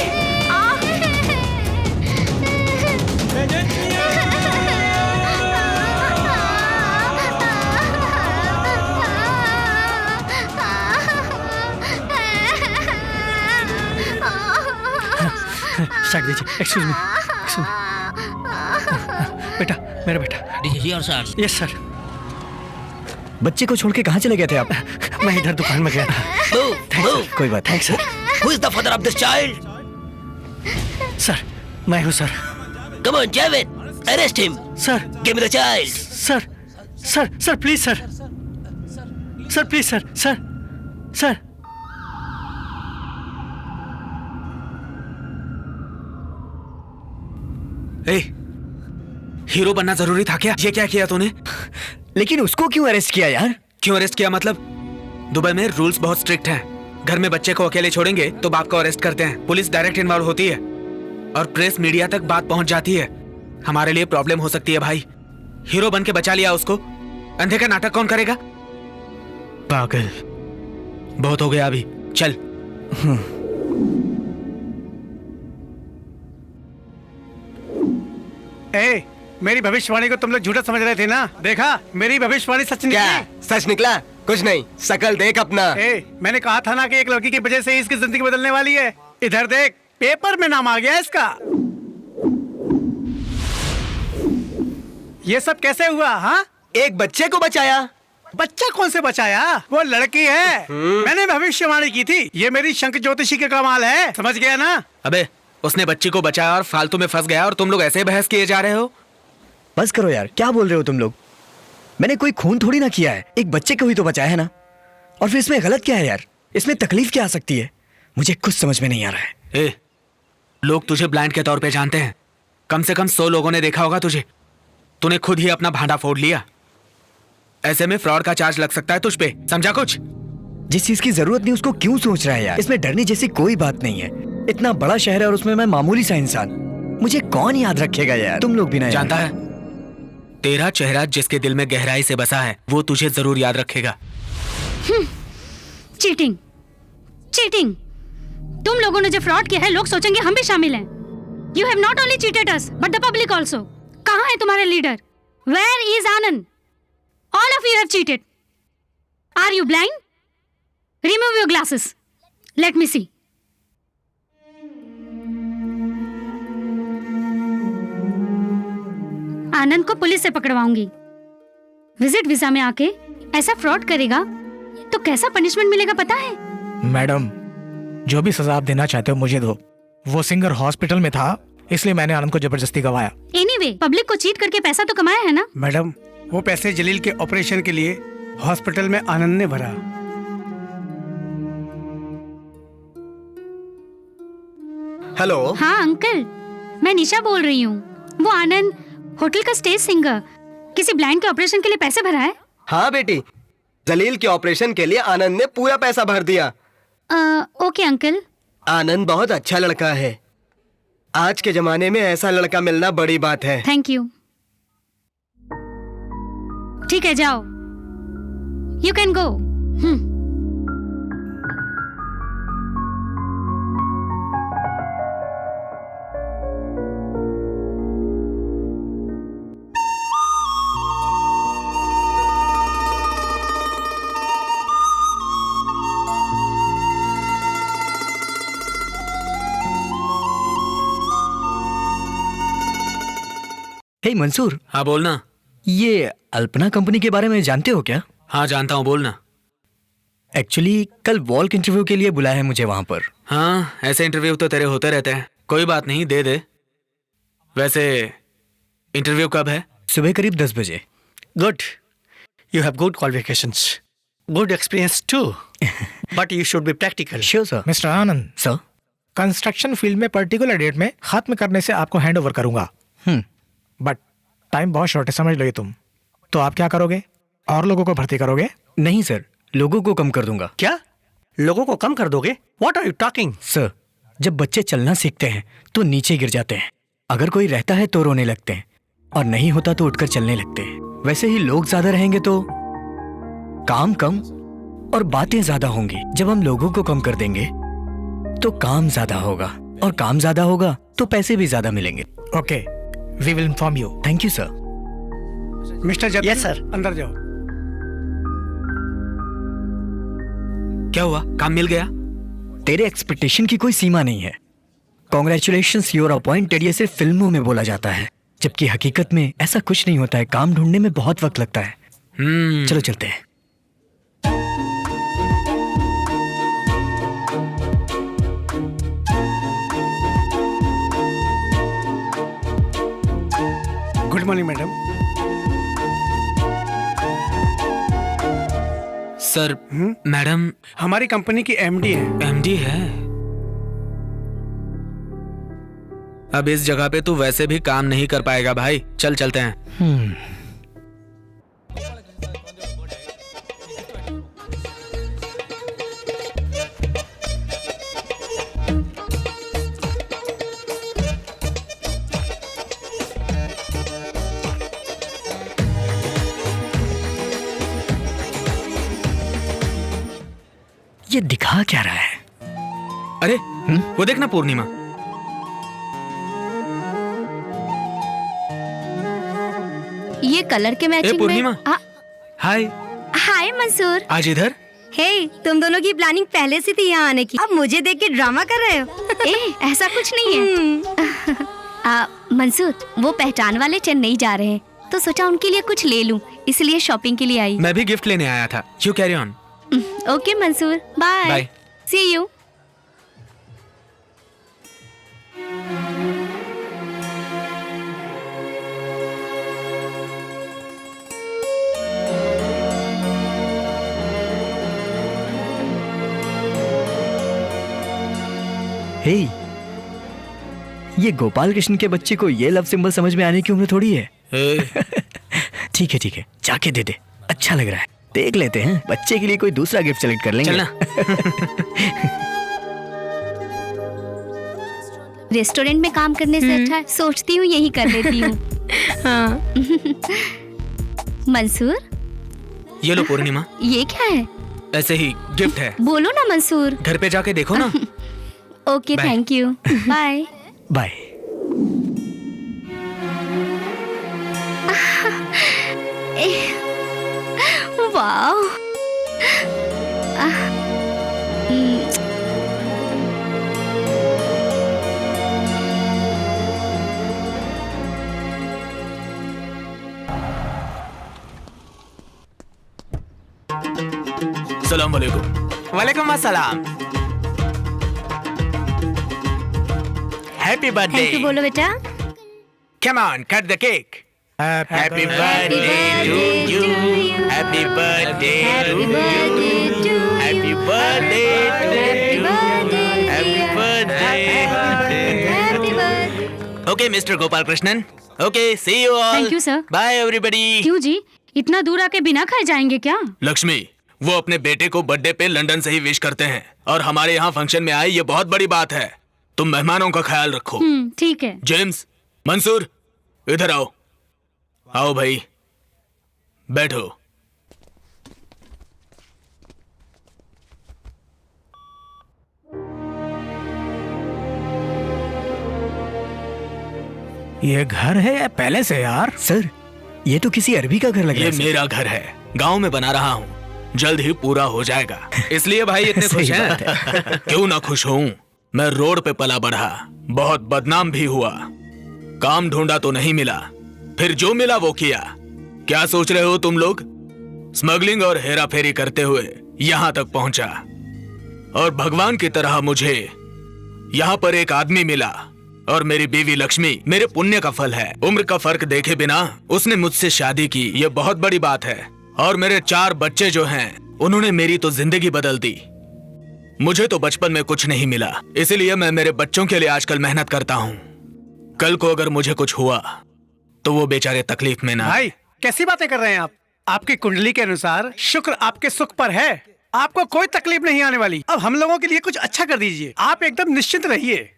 S7: side दीजिए, एक्सक्यूज मी, बेटा, मेरा बेटा। Yes sir.
S1: बच्चे को छोड़ के कहाँ चले गए थे आप?
S7: मैं इधर दुकान में गया था।
S1: कोई बात।
S7: Thanks sir.
S13: Who is the father of this child?
S7: Sir, मैं हूँ sir.
S13: Come on, Javed. Arrest him.
S7: Sir,
S13: Give me the child.
S7: Sir, sir please sir, sir please sir, sir.
S2: A, hero बनना जरूरी था क्या? ये क्या किया तूने?
S1: लेकिन उसको क्यों अरेस्ट किया यार?
S2: क्यों अरेस्ट किया मतलब? दुबई में रूल्स बहुत स्ट्रिक्ट हैं। घर में बच्चे को अकेले छोड़ेंगे तो बाप को अरेस्ट करते हैं। पुलिस डायरेक्ट इन्वॉल्व होती है और प्रेस मीडिया तक बात पहुंच जाती है। हमारे लिए प्रॉब्लम हो सकती है भाई। हीरो बन के बचा लिया उसको, अंधे का नाटक कौन करेगा? पागल, बहुत हो गया अभी, चल।
S3: ए, मेरी भविष्यवाणी को तुम लोग झूठा समझ रहे थे ना? देखा, मेरी भविष्यवाणी सच निकली।
S4: क्या सच निकला? कुछ नहीं, शकल देख अपना।
S3: मैंने कहा था ना कि एक लड़की की वजह से इसकी जिंदगी बदलने वाली है। इधर देख, पेपर में नाम आ गया इसका। ये सब कैसे हुआ? हाँ,
S4: एक बच्चे को बचाया।
S3: बच्चा कौन से बचाया? वो लड़की है। मैंने भविष्यवाणी की थी। ये मेरी शंख ज्योतिषी का कमाल है, समझ गया ना?
S2: अबे, उसने बच्ची को बचाया और फालतू में फंस गया और तुम लोग ऐसे बहस किए जा रहे हो।
S1: बस करो यार, क्या बोल रहे हो तुम लोग? मैंने कोई खून थोड़ी ना किया है, एक बच्चे को ही तो बचाया है ना। और फिर इसमें गलत क्या है यार? इसमें तकलीफ क्या आ सकती है? मुझे कुछ समझ में नहीं आ रहा है।
S2: ए, लोग तुझे ब्लाइंड के तौर पे जानते हैं। कम से कम 100 लोगों ने देखा होगा तुझे। तूने खुद ही अपना भांडा फोड़ लिया। ऐसे में फ्रॉड का चार्ज लग सकता है तुझ पे, समझा कुछ?
S1: जिस चीज की जरूरत नहीं उसको क्यों सोच रहा है यार? इसमें डरने जैसी कोई बात नहीं है। इतना बड़ा शहर है और उसमें मैं मामूली सा इंसान। मुझे कौन याद रखेगा यार? तुम लोग भी ना।
S2: जानता है, तेरा चेहरा जिसके दिल में गहराई से बसा है वो तुझे जरूर याद रखेगा।
S8: Cheating, cheating. तुम लोगों ने जो फ्रॉड किया है, लोग सोचेंगे हम भी शामिल हैं। You have not only cheated us, but the public also. कहाँ है तुम्हारा leader? Where is Anand? All of you have cheated. Are you blind? Remove your glasses. Let me see. आनंद को पुलिस से पकड़वाऊंगी। विजिट वीजा में आके ऐसा fraud करेगा तो कैसा पनिशमेंट मिलेगा पता है?
S6: मैडम, जो भी सजा आप देना चाहते हो मुझे दो। वो सिंगर हॉस्पिटल में था, इसलिए मैंने आनंद को जबरदस्ती गवाया।
S8: एनीवे, पब्लिक को चीट करके पैसा तो कमाया है ना?
S3: मैडम, वो पैसे जलील के ऑपरेशन के लिए हॉस्पिटल में आनंद ने भरा।
S4: हेलो।
S8: हाँ अंकल, मैं निशा बोल रही हूँ। वो आनंद होटल का स्टेज सिंगर किसी ब्लाइंड के ऑपरेशन के लिए पैसे भरा है?
S4: हाँ बेटी, जलील के ऑपरेशन के लिए आनंद ने पूरा पैसा भर दिया।
S8: Okay uncle.
S4: आनंद बहुत अच्छा लड़का है। आज के जमाने में ऐसा लड़का मिलना बड़ी बात है।
S8: Thank you. ठीक है, जाओ। You can go.
S1: Hey Mansoor.
S2: हाँ बोलना।
S1: ये अल्पना कंपनी के बारे में जानते हो क्या?
S2: हाँ जानता हूँ, बोलना।
S1: एक्चुअली कल वॉल्क इंटरव्यू के लिए बुलाया है मुझे वहां पर।
S2: हाँ, ऐसे इंटरव्यू तो तेरे होते रहते हैं। कोई बात नहीं, दे दे। वैसे इंटरव्यू कब है?
S1: सुबह करीब 10 बजे।
S7: Good, you have good qualifications, good experience too, but you should be practical.
S1: Sure sir.
S6: Mister Anand
S1: sir,
S6: construction field में पर्टिकुलर डेट में खत्म करने से आपको हैंड ओवर करूंगा, बट टाइम बहुत शॉर्ट है, समझ लो ये तुम। तो आप क्या करोगे? और लोगों को भर्ती करोगे?
S1: नहीं सर, लोगों को कम कर दूंगा।
S7: क्या लोगों को कम कर दोगे? What are you talking?
S1: Sir, जब बच्चे चलना सीखते हैं तो नीचे गिर जाते हैं, अगर कोई रहता है तो रोने लगते हैं, और नहीं होता तो उठकर चलने लगते हैं। वैसे ही लोग ज्यादा रहेंगे तो काम कम और बातें ज्यादा होंगी। जब हम लोगों को कम कर देंगे तो काम ज्यादा होगा, और काम ज्यादा होगा तो पैसे भी ज्यादा मिलेंगे।
S6: Okay, we will inform you.
S1: Thank you sir.
S3: Mister Jatin,
S7: yes sir.
S3: अंदर जाओ।
S2: क्या हुआ? काम मिल गया?
S1: तेरे एक्सपेक्टेशन की कोई सीमा नहीं है। कॉन्ग्रेचुलेशंस, यू आर अपॉइंटेड, ये सिर्फ फिल्मों में बोला जाता है, जबकि हकीकत में ऐसा कुछ नहीं होता है। काम ढूंढने में बहुत वक्त लगता है। चलो चलते हैं।
S3: Good morning madam.
S2: Sir, madam
S3: हमारी कंपनी की एमडी है।
S2: एमडी है? अब इस जगह पे तू वैसे भी काम नहीं कर पाएगा भाई। चल चलते हैं।
S1: ये दिखा क्या रहा है?
S2: अरे वो देखना, पूर्णिमा।
S11: ये कलर के मैचिंग
S2: पूर्णिमा।
S11: में।
S2: हाय।
S11: हाय मंसूर।
S2: आज इधर?
S11: हे, तुम दोनों की प्लानिंग पहले से थी यहाँ आने की, अब मुझे देख के ड्रामा कर रहे हो?
S8: ऐसा कुछ नहीं है। मंसूर, वो पहचान वाले चेन्नई जा रहे हैं, तो सोचा उनके लिए कुछ ले लूं, इसलिए शॉपिंग के लिए आई।
S2: मैं भी गिफ्ट लेने आया था। You carry on.
S8: Okay Mansoor, bye.
S2: Bye.
S8: See you.
S1: Hey, ये गोपाल कृष्ण के बच्चे को ये लव सिंबल समझ में आने की उम्र थोड़ी है। ठीक है, जाके दे दे, अच्छा लग रहा है। देख लेते हैं, बच्चे के लिए कोई दूसरा गिफ्ट सेलेक्ट कर लेंगे।
S2: चलना।
S8: रेस्टोरेंट में काम करने से अच्छा है, सोचती हूँ यही कर लेती हूँ। हाँ। मंसूर,
S2: ये लो पूर्णिमा।
S8: ये क्या है?
S2: ऐसे ही गिफ्ट है।
S8: बोलो ना मंसूर।
S2: घर पे जाके देखो ना।
S8: Okay, thank you, bye.
S1: Bye.
S8: Wow.
S2: सलाम वालेकुम। वालेकुम अस्सलाम। Happy birthday.
S8: थैंक यू बोलो बेटा।
S2: Come on, cut the cake. Happy birthday to you. Happy birthday to you. Happy birthday to you. Happy birthday. Okay mister Gopal Krishnan. Okay, see you all.
S8: Thank you sir.
S2: Bye everybody.
S8: क्यों जी, इतना दूर आके बिना खाए जाएंगे क्या?
S2: लक्ष्मी, वो अपने बेटे को बर्थडे पे लंदन से ही विश करते हैं, और हमारे यहाँ फंक्शन में आए, ये बहुत बड़ी बात है। तुम मेहमानों का ख्याल रखो।
S8: ठीक है।
S2: जेम्स, मंसूर, इधर आओ। आओ भाई, बैठो।
S6: ये घर है या पैलेस है यार?
S1: सर, ये तो किसी अरबी का घर लग रहा है।
S2: ये मेरा घर है, गांव में बना रहा हूँ, जल्द ही पूरा हो जाएगा, इसलिए भाई इतने खुश हैं। क्यों ना खुश हूँ, मैं रोड पे पला बढ़ा, बहुत बदनाम भी हुआ, काम ढूंढा तो नहीं मिला, फिर जो मिला वो किया। क्या सोच रहे हो तुम लोग? स्मगलिंग और हेरा फेरी करते हुए यहाँ तक पहुंचा और भगवान की तरह मुझे यहाँ पर एक आदमी मिला और मेरी बीवी लक्ष्मी मेरे पुण्य का फल है। उम्र का फर्क देखे बिना उसने मुझसे शादी की, ये बहुत बड़ी बात है। और मेरे 4 बच्चे जो हैं, उन्होंने मेरी तो जिंदगी बदल दी। मुझे तो बचपन में कुछ नहीं मिला, इसलिए मैं मेरे बच्चों के लिए आजकल मेहनत करता हूँ। कल को अगर मुझे कुछ हुआ तो वो बेचारे तकलीफ में ना।
S3: भाई कैसी बातें कर रहे हैं आप? आपकी कुंडली के अनुसार शुक्र आपके सुख पर है, आपको कोई तकलीफ नहीं आने वाली। अब हम लोगों के लिए कुछ अच्छा कर दीजिए, आप एकदम निश्चिंत रहिए।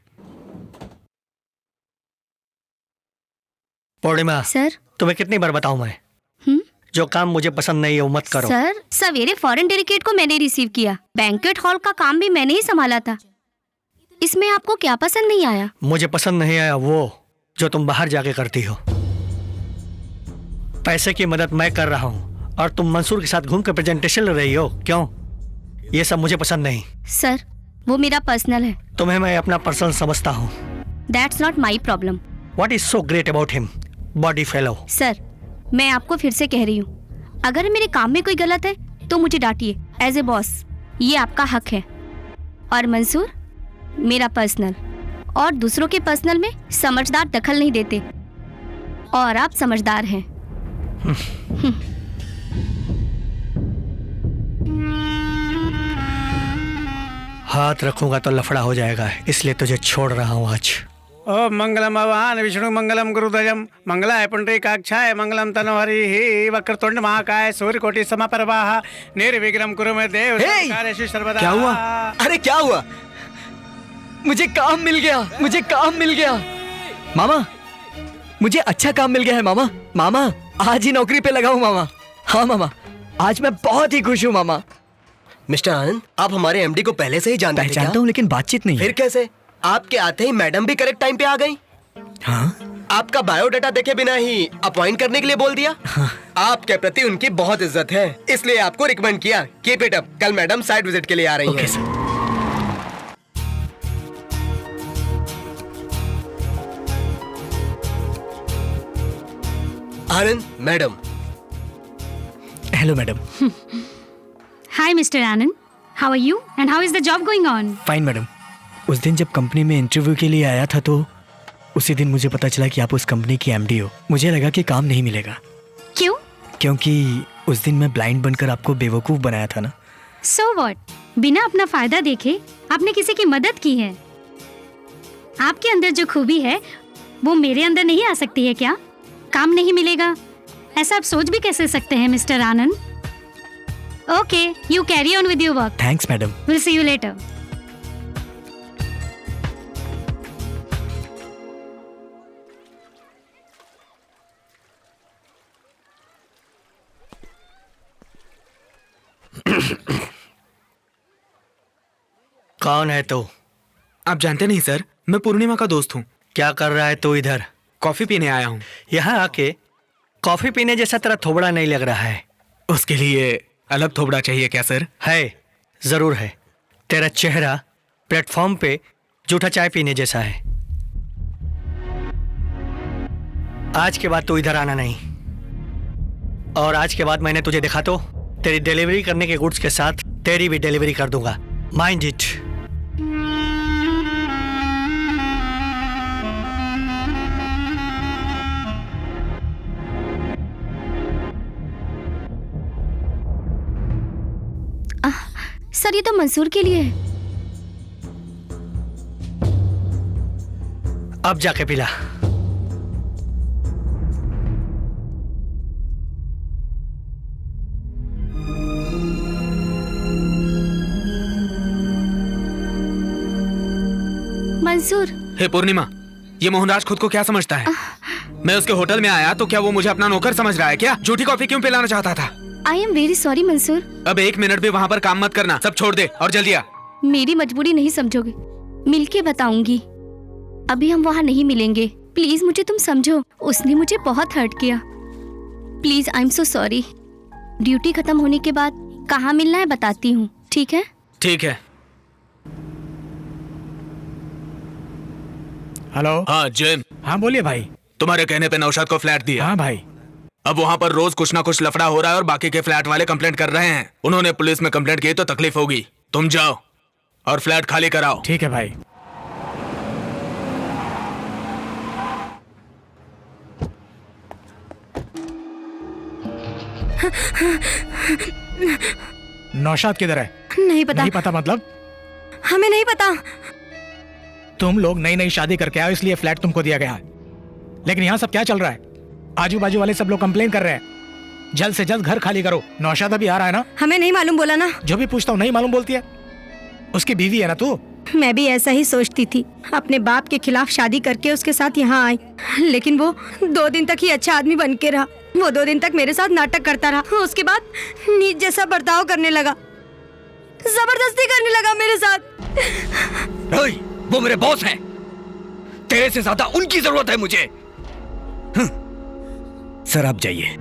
S7: पूर्णिमा
S11: सर,
S7: तुम्हें कितनी बार बताऊं मैं, जो काम मुझे पसंद नहीं है वो मत करो।
S11: सर, सवेरे फॉरेन डेलीगेट को मैंने रिसीव किया, बैंक्वेट हॉल का काम भी मैंने ही संभाला था। इसमें आपको क्या पसंद नहीं आया?
S7: मुझे पसंद नहीं आया वो जो तुम बाहर जाके करती हो। पैसे की मदद मैं कर रहा हूँ और तुम मंसूर के साथ घूम कर प्रेजेंटेशन ले रही हो। क्यों? ये सब मुझे पसंद नहीं।
S11: सर, वो मेरा पर्सनल है।
S7: तुम्हें मैं अपना पर्सनल समझता हूँ।
S11: That's not my problem.
S7: What is so great about him? Body fellow.
S11: Sir, मैं आपको फिर से कह रही हूँ, अगर मेरे काम में कोई गलत है तो मुझे डांटिए एज ए बॉस, ये आपका हक है। और मंसूर मेरा पर्सनल, और दूसरों के पर्सनल में समझदार दखल नहीं देते, और आप समझदार हैं।
S7: हाथ रखूंगा तो लफड़ा हो जाएगा, इसलिए तुझे छोड़ रहा हूँ आज।
S3: ओ मंगलम भगवान विष्णु मंगलम गुरुध्वजम मंगलाय पुंडरीकाक्षाय मंगलम तनोहरि वक्रतुंड महाकाय सूर्यकोटि समप्रभा निर्विघ्नं कुरु मे देव सर्वकार्येषु सर्वदा।
S1: क्या हुआ?
S4: अरे क्या हुआ?
S1: मुझे काम मिल गया, मुझे काम मिल गया। मामा, मुझे अच्छा काम मिल गया है मामा। मामा, आज ही नौकरी पे लगा हूँ मामा। हाँ मामा, आज मैं बहुत ही खुश हूँ मामा।
S4: मिस्टर आनंद, आप हमारे एमडी को पहले से ही जानते थे क्या?
S1: पहचानता हूँ लेकिन बातचीत नहीं।
S4: फिर कैसे? आपके आते ही मैडम भी करेक्ट टाइम पे आ गई।
S1: हाँ?
S4: आपका बायोडाटा देखे बिना ही अपॉइंट करने के लिए बोल दिया।
S1: हाँ।
S4: आपके प्रति उनकी बहुत इज्जत है, इसलिए आपको रिकमेंड किया। Keep it up. कल मैडम साइट विजिट के लिए आ रही हैं। Anand, madam.
S1: Hello madam.
S8: Hi, Mr. Anand. How are you? And how is the job going on?
S1: Fine madam. उस दिन जब कंपनी में इंटरव्यू के लिए आया था तो उसी दिन मुझे पता चला कि आप उस कंपनी की एमडी हो। मुझे लगा कि काम नहीं मिलेगा।
S8: क्यों?
S1: क्योंकि उस दिन मैं ब्लाइंड बनकर आपको बेवकूफ बनाया था ना।
S8: So what? बिना अपना फायदा देखे आपने किसी की मदद की है। आपके अंदर जो खूबी है वो मेरे अंदर नहीं आ सकती है क्या? काम नहीं मिलेगा ऐसा आप सोच भी कैसे सकते हैं mister Anand? Okay, you carry on with your work.
S1: Thanks madam.
S8: Will see you later.
S7: कौन है तू?
S2: आप जानते नहीं सर, मैं पूर्णिमा का दोस्त हूँ।
S7: क्या कर रहा है तू इधर?
S2: कॉफी पीने आया हूँ।
S7: यहाँ आके कॉफी पीने जैसा तेरा थोबड़ा नहीं लग रहा है।
S2: उसके लिए अलग थोबड़ा चाहिए क्या सर?
S7: है, जरूर है। तेरा चेहरा प्लेटफॉर्म पे जूठा चाय पीने जैसा है। आज के बाद तू इधर आना नहीं, और आज के बाद मैंने तुझे देखा तो तेरी डिलीवरी करने के गुड्स के साथ तेरी भी डिलीवरी कर दूंगा। Mind it.
S11: सर, ये तो मंसूर के लिए है।
S7: अब जाके पिला।
S11: मंसूर।
S2: हे पूर्णिमा, ये मोहनराज खुद को क्या समझता है? मैं उसके होटल में आया तो क्या वो मुझे अपना नौकर समझ रहा है क्या? झूठी कॉफी क्यों पिलाना चाहता था?
S11: I am very sorry Mansoor.
S2: अब 1 मिनट भी वहाँ पर काम मत करना, सब छोड़ दे और जल्दी आ।
S11: मेरी मजबूरी नहीं समझोगे, मिलके बताऊंगी। अभी हम वहाँ नहीं मिलेंगे, प्लीज मुझे तुम समझो। उसने मुझे बहुत हर्ट किया। Please, I am so sorry. Duty खत्म होने के बाद कहाँ मिलना है बताती हूँ, ठीक है?
S2: ठीक है।
S6: हेलो।
S2: हाँ जिम।
S6: हाँ बोलिए भाई।
S2: तुम्हारे कहने पे नौशाद को फ्लैट दिया।
S6: हाँ भाई।
S2: अब वहाँ पर रोज कुछ ना कुछ लफड़ा हो रहा है और बाकी के फ्लैट वाले कंप्लेंट कर रहे हैं। उन्होंने पुलिस में कंप्लेंट की तो तकलीफ होगी। तुम जाओ और फ्लैट खाली कराओ।
S6: ठीक है भाई। नौशाद किधर है?
S11: नहीं पता।
S6: नहीं पता मतलब?
S11: हमें नहीं पता।
S6: तुम लोग नई नई शादी करके आओ इसलिए फ्लैट तुमको दिया गया है, लेकिन यहाँ सब क्या चल रहा है? आजू बाजू वाले सब लोग कंप्लेन कर रहे हैं। जल्द से जल्द घर खाली करो। नौशाद अभी आ रहा है ना?
S11: हमें नहीं मालूम बोला ना।
S6: जो भी पूछता हूँ नहीं मालूम बोलती है। उसकी बीवी है ना तू?
S11: मैं भी ऐसा ही सोचती थी, अपने बाप के खिलाफ शादी करके उसके साथ यहाँ आई, लेकिन वो 2 दिन तक ही अच्छा आदमी बन के रहा। वो 2 दिन तक मेरे साथ नाटक करता रहा, उसके बाद नीच जैसा बर्ताव करने लगा, जबरदस्ती करने लगा मेरे साथ।
S1: ओए, वो मेरे बॉस हैं। तेरे से ज्यादा उनकी जरूरत है मुझे। सर आप जाइए।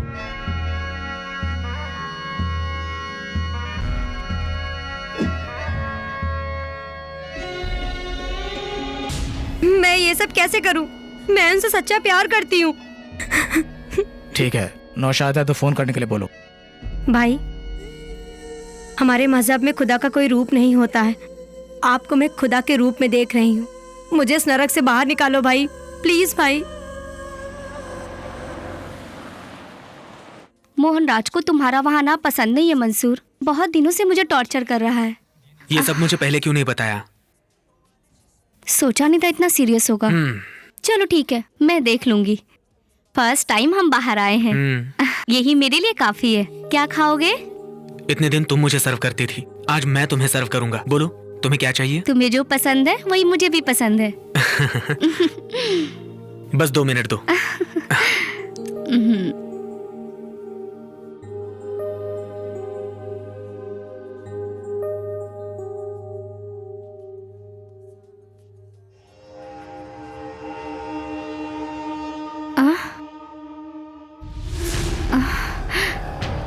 S11: मैं ये सब कैसे करूं? मैं उनसे सच्चा प्यार करती हूँ।
S6: ठीक है, नौशाद है तो फोन करने के लिए बोलो।
S11: भाई, हमारे मजहब में खुदा का कोई रूप नहीं होता है। आपको मैं खुदा के रूप में देख रही हूँ। मुझे इस नरक से बाहर निकालो भाई, प्लीज भाई।
S8: मोहन राज को तुम्हारा वहाँ ना पसंद नहीं है मंसूर। बहुत दिनों से मुझे टॉर्चर कर रहा है।
S2: ये सब मुझे पहले क्यों नहीं बताया?
S8: सोचा नहीं था इतना सीरियस होगा। चलो ठीक है, मैं देख लूंगी। फर्स्ट टाइम हम बाहर आए हैं, यही मेरे लिए काफी है। क्या खाओगे?
S2: इतने दिन तुम मुझे सर्व करती थी, आज मैं तुम्हें सर्व करूंगा। बोलो तुम्हें क्या चाहिए?
S8: तुम्हें जो पसंद है वही मुझे भी पसंद है।
S2: बस 2 मिनट दो।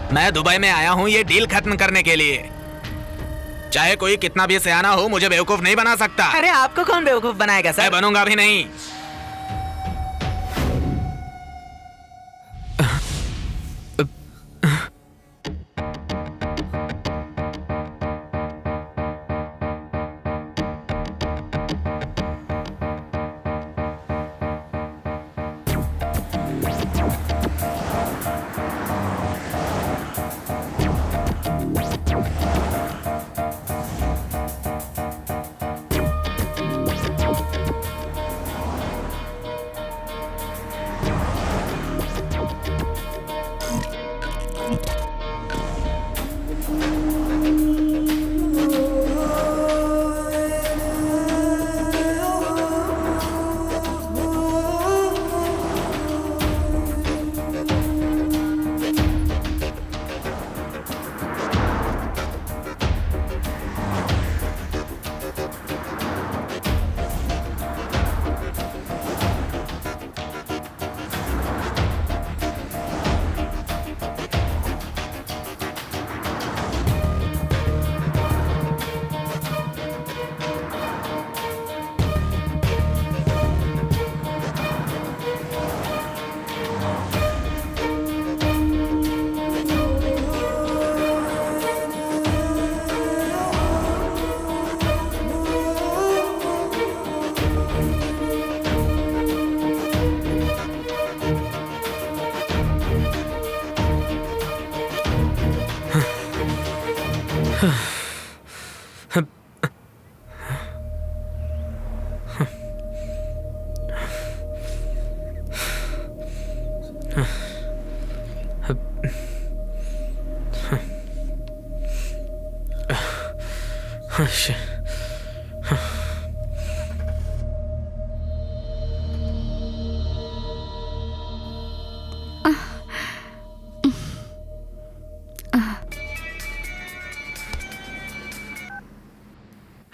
S2: मैं दुबई में आया हूँ ये डील खत्म करने के लिए। चाहे कोई कितना भी सयाना हो, मुझे बेवकूफ नहीं बना सकता।
S14: अरे आपको कौन बेवकूफ बनाएगा सर?
S2: मैं बनूंगा भी नहीं।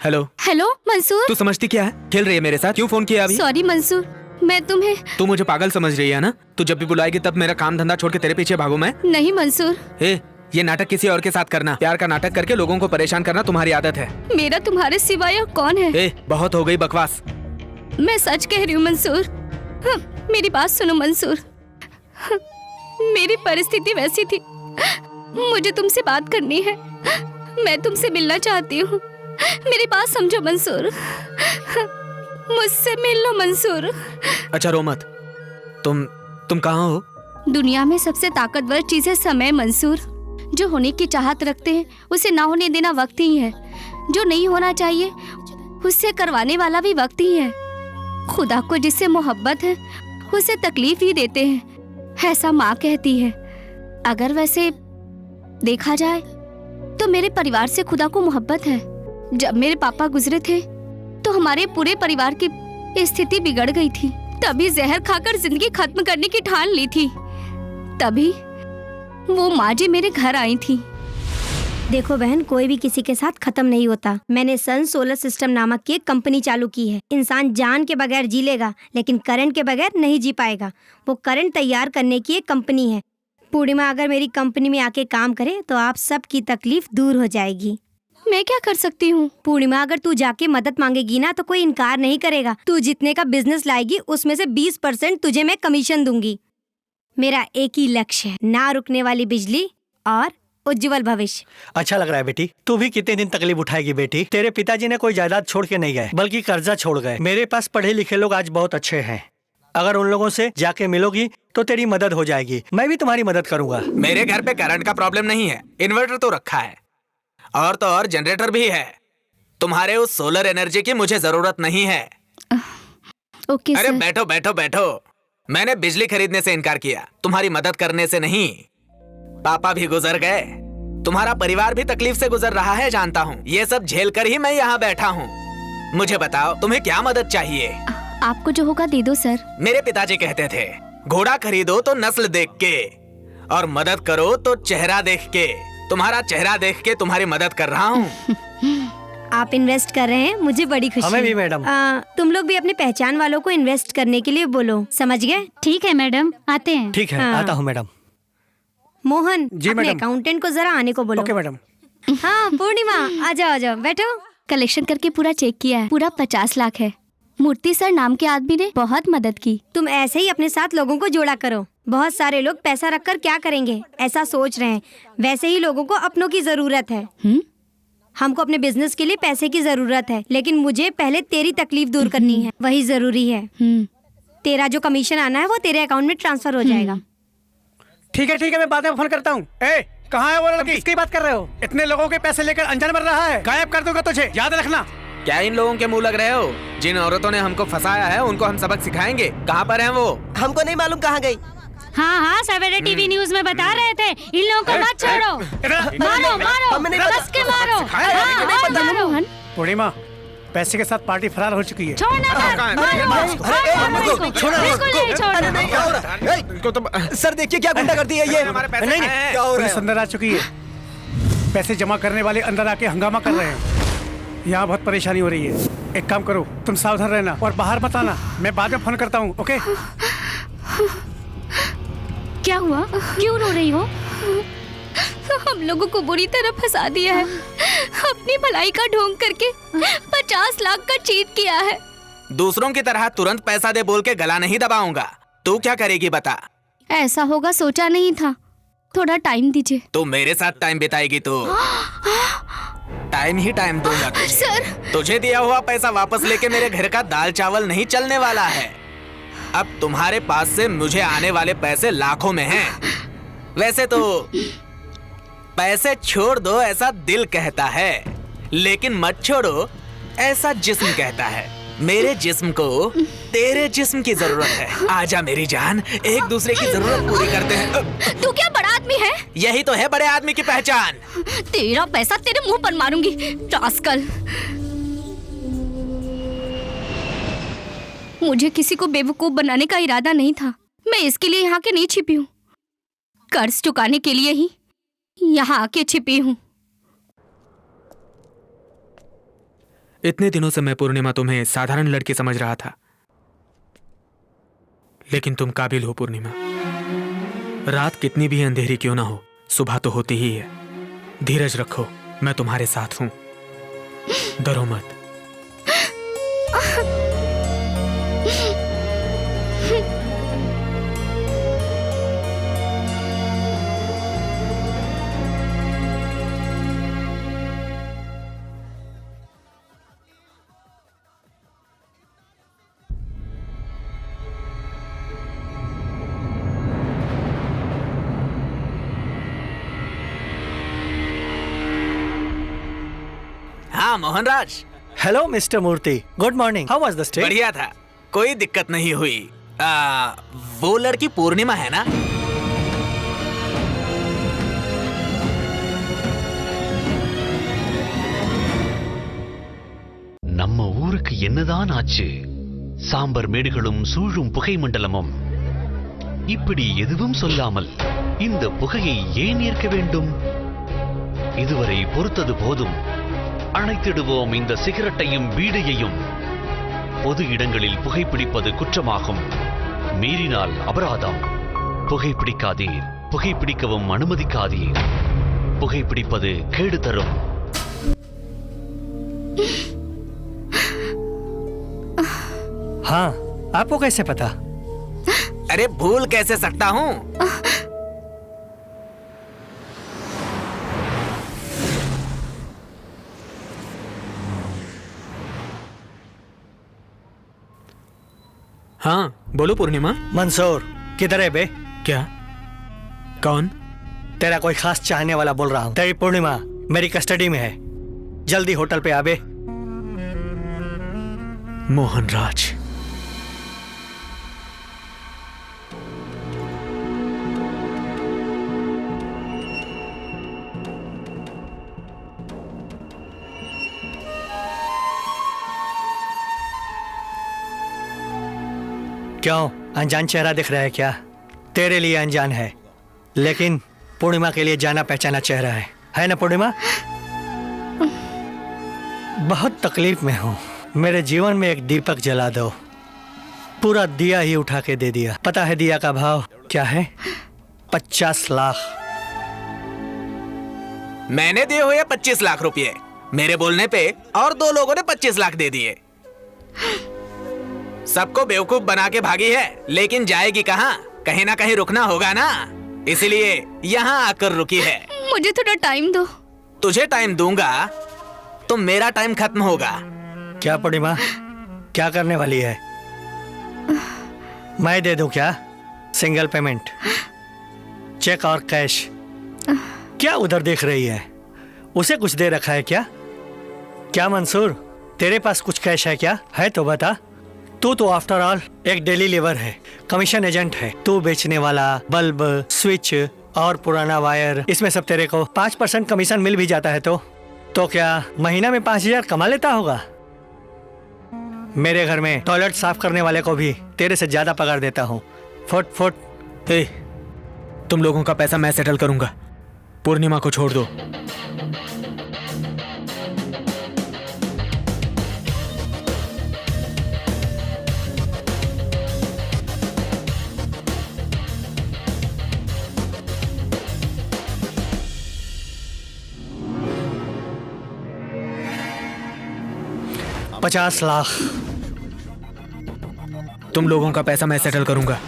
S2: Hello
S8: hello Mansoor.
S2: तू समझती क्या है? खेल रही है मेरे साथ? क्यों फोन किया अभी?
S8: सॉरी मंसूर, मैं तुम्हें।
S2: तू मुझे पागल समझ रही है ना? तू जब भी बुलाएगी तब मेरा काम धंधा छोड़ के तेरे पीछे भागू मैं?
S8: नहीं मंसूर।
S2: ये नाटक किसी और के साथ करना, प्यार का नाटक करके लोगों को परेशान करना तुम्हारी आदत है।
S8: मेरा तुम्हारे सिवाय और कौन है?
S2: बहुत हो गई बकवास।
S8: मैं सच कह रही हूँ मंसूर। मेरी बात सुनो मंसूर।
S15: मेरी परिस्थिति वैसी थी। मुझे तुमसे बात करनी है, मैं तुमसे मिलना चाहती हूँ। मेरी बात समझो मंसूर, मुझसे मिल लो मंसूर।
S2: अच्छा रो मत। तुम कहाँ हो?
S15: दुनिया में सबसे ताकतवर चीज है समय मंसूर। जो होने की चाहत रखते हैं उसे ना होने देना वक्त ही है। जो नहीं होना चाहिए उससे करवाने वाला भी वक्त ही है। खुदा को जिससे मोहब्बत है उसे तकलीफ ही देते हैं, ऐसा माँ कहती है। अगर वैसे देखा जाए तो मेरे परिवार से खुदा को मोहब्बत है। जब मेरे पापा गुजरे थे तो हमारे पूरे परिवार की स्थिति बिगड़ गई थी। तभी जहर खाकर जिंदगी खत्म करने की ठान ली थी। तभी वो माँ जी मेरे घर आई थी।
S11: देखो बहन, कोई भी किसी के साथ खत्म नहीं होता। मैंने सन सोलर सिस्टम नामक की एक कंपनी चालू की है। इंसान जान के बगैर जी लेगा लेकिन करंट के बगैर नहीं जी पाएगा। वो करंट तैयार करने की एक कंपनी है। पूर्णिमा अगर मेरी कंपनी में आके काम करे तो आप सब की तकलीफ दूर हो जाएगी।
S15: मैं क्या कर सकती हूँ?
S11: पूर्णिमा, अगर तू जाके मदद मांगेगी ना तो कोई इनकार नहीं करेगा। तू जितने का बिजनेस लाएगी उसमें से 20% तुझे मैं कमीशन दूंगी। मेरा एक ही लक्ष्य है, ना रुकने वाली बिजली और उज्जवल भविष्य।
S7: अच्छा लग रहा है बेटी। तू भी कितने दिन तकलीफ उठाएगी बेटी? तेरे पिताजी ने कोई जायदाद छोड़ के नहीं गए, बल्कि कर्जा छोड़ गए। मेरे पास पढ़े लिखे लोग आज बहुत अच्छे हैं। अगर उन लोगों से जाके मिलोगी तो तेरी मदद हो जाएगी। मैं भी तुम्हारी मदद करूंगा।
S2: मेरे घर पे करंट का प्रॉब्लम नहीं है, इन्वर्टर तो रखा है और तो और जनरेटर भी है। तुम्हारे उस सोलर एनर्जी की मुझे जरूरत नहीं है।
S15: ओके
S2: अरे
S15: सर।
S2: बैठो बैठो बैठो। मैंने बिजली खरीदने से इनकार किया, तुम्हारी मदद करने से नहीं। पापा भी गुजर गए, तुम्हारा परिवार भी तकलीफ से गुजर रहा है, जानता हूँ। ये सब झेल कर ही मैं यहाँ बैठा हूँ। मुझे बताओ तुम्हें क्या मदद चाहिए?
S15: आपको जो होगा दे दो सर।
S2: मेरे पिताजी कहते थे घोड़ा खरीदो तो नस्ल देख के और मदद करो तो चेहरा देख के। तुम्हारा चेहरा देख के तुम्हारी मदद कर रहा हूँ।
S11: आप इन्वेस्ट कर रहे हैं, मुझे बड़ी खुशी
S7: हमें भी
S11: है।
S7: मैडम।
S11: तुम लोग भी अपने पहचान वालों को इन्वेस्ट करने के लिए बोलो, समझ गए?
S8: ठीक है मैडम, आते हैं।
S7: ठीक है,
S11: हाँ।
S7: आता हूँ मैडम।
S11: मोहन,
S3: जी
S11: अपने
S3: मैडम।
S11: अकाउंटेंट को जरा आने को बोलो।
S3: Okay madam.
S11: हाँ पूर्णिमा, आ जाओ बैठो।
S15: कलेक्शन करके पूरा चेक किया है, पूरा 50 लाख है। मूर्ति सर नाम के आदमी ने बहुत मदद की।
S11: तुम ऐसे ही अपने साथ लोगों को जोड़ा करो। बहुत सारे लोग पैसा रखकर क्या करेंगे ऐसा सोच रहे हैं, वैसे ही लोगों को अपनों की जरूरत है। हमको अपने बिजनेस के लिए पैसे की जरूरत है, लेकिन मुझे पहले तेरी तकलीफ दूर करनी है, वही जरूरी है। तेरा जो कमीशन आना है वो तेरे अकाउंट में ट्रांसफर हो जाएगा।
S3: ठीक है, मैं बाद में फोन करता हूँ। ए, कहाँ है वो लड़की? किसकी बात कर रहे हो? इतने लोगों के पैसे लेकर अनजान मर रहा है, गायब कर दूंगा तुझे, याद रखना।
S2: क्या इन लोगों के मुंह लग रहे हो? जिन औरतों ने हमको फंसाया है उनको हम सबक सिखाएंगे। कहाँ पर हैं वो?
S4: हमको नहीं मालूम कहाँ गई।
S8: हाँ सवेरे टीवी न्यूज में बता रहे थे, इन लोगों को मत छोड़ो। मारो कस के मारो। हाँ, मारो।
S3: पूर्णिमा, पैसे के साथ पार्टी फरार हो चुकी है।
S4: सर देखिए क्या गुंडा करती है ये।
S3: पुलिस अंदर आ चुकी है। पैसे जमा करने वाले अंदर आके हंगामा कर रहे हैं। यहाँ बहुत परेशानी हो रही है। एक काम करो, तुम सावधान रहना और बाहर मत आना। मैं बाद में फोन करता हूँ। ओके?
S8: क्या हुआ? क्यों रो रही हो?
S15: हम लोगों को बुरी तरह फंसा दिया है। अपनी भलाई का ढोंग करके 50 लाख का चीट किया है।
S2: दूसरों की तरह तुरंत पैसा दे बोल के गला नहीं दबाऊंगा। तू क्या करेगी बता?
S15: ऐसा होगा सोचा नहीं था, थोड़ा टाइम दीजिए।
S2: तू मेरे साथ टाइम बिताएगी तो टाइम ही टाइम दूंगा तुझे।
S15: सर,
S2: तुझे दिया हुआ पैसा वापस लेके मेरे घर का दाल चावल नहीं चलने वाला है। अब तुम्हारे पास से मुझे आने वाले पैसे लाखों में हैं। वैसे तो पैसे छोड़ दो ऐसा दिल कहता है, लेकिन मत छोड़ो ऐसा जिस्म कहता है। मेरे जिस्म को तेरे जिस्म की जरूरत है। आजा मेरी जान, एक दूसरे की जरूरत पूरी करते हैं।
S15: तू क्या बड़ा आदमी है?
S2: यही तो है बड़े आदमी की पहचान।
S15: तेरा पैसा तेरे मुंह पर मारूंगी, रास्कल। मुझे किसी को बेवकूफ बनाने का इरादा नहीं था। मैं इसके लिए यहाँ के नहीं छिपी हूँ, कर्ज चुकाने के लिए ही यहाँ आके छिपी हूँ।
S2: इतने दिनों से मैं पूर्णिमा तुम्हें साधारण लड़की समझ रहा था, लेकिन तुम काबिल हो पूर्णिमा। रात कितनी भी अंधेरी क्यों ना हो, सुबह तो होती ही है। धीरज रखो, मैं तुम्हारे साथ हूं, डरो मत। हाँ Mohanraj.
S7: Hello mister Murthy, good morning. How was the stay?
S2: बढ़िया था, कोई दिक्कत नहीं हुई। वो लड़की पूर्णिमा है ना?
S16: நம்ம ஊருக்கு என்னதான் ஆச்சு? சாம்பர் மேடுகளும் சூழும் புகை மண்டலமும். இப்படி எதுவும் சொல்லாமல் இந்த புகையை ஏன் ஏற்க வேண்டும்? இதுவரை பொறுத்தது போதும். அணைத்திடுவோம் இந்த சிகரெட்டையும் பீடியையும். பொது இடங்களில் புகைப்பிடிப்பது குற்றமாகும். மீறினால் அபராதம். புகைப்பிடிக்காதீர், புகைப்பிடிக்கவும் அனுமதிக்காதீர். புகைப்பிடிப்பது கேடு தரும்.
S7: हाँ, आपको कैसे पता?
S2: अरे भूल कैसे सकता हूँ? हाँ बोलो पूर्णिमा।
S7: मंसूर किधर है बे?
S2: क्या? कौन?
S7: तेरा कोई खास चाहने वाला बोल रहा हूँ। तेरी पूर्णिमा मेरी कस्टडी में है, जल्दी होटल पे आबे।
S2: मोहनराज,
S7: क्यों अनजान चेहरा दिख रहा है क्या? तेरे लिए अनजान है, लेकिन पूर्णिमा के लिए जाना पहचाना चेहरा है ना पूर्णिमा? बहुत तकलीफ में हूँ, मेरे जीवन में एक दीपक जला दो। पूरा दिया ही उठा के दे दिया। पता है दिया का भाव क्या है? 50 लाख।
S2: मैंने दिए हुए 25 लाख रुपए। मेरे बोलने पे और 2 लोगों ने 25 लाख दे दिए। सबको बेवकूफ बना के भागी है, लेकिन जाएगी कहाँ? कहीं ना कहीं रुकना होगा ना, इसलिए यहाँ आकर रुकी है।
S15: मुझे थोड़ा टाइम दो।
S2: तुझे टाइम दूंगा तो मेरा टाइम खत्म होगा।
S7: क्या पूर्णिमा, क्या करने वाली है? मैं दे दूं क्या? सिंगल पेमेंट, चेक और कैश? क्या उधर देख रही है? उसे कुछ दे रखा है क्या? क्या मंसूर, तेरे पास कुछ कैश है क्या? है तो बता। तू तो आफ्टर ऑल एक डेली लेबर है, कमीशन एजेंट है। तू बेचने वाला बल्ब, स्विच और पुराना वायर, इसमें सब तेरे को 5% कमीशन मिल भी जाता है तो क्या महीना में 5,000 कमा लेता होगा? मेरे घर में टॉयलेट साफ करने वाले को भी तेरे से ज्यादा पगार देता हूँ। Foot foot.
S2: तुम लोगों का पैसा मैं सेटल करूंगा, पूर्णिमा को छोड़ दो।
S7: $50 लाख।
S2: तुम लोगों का पैसा मैं सेटल करूंगा।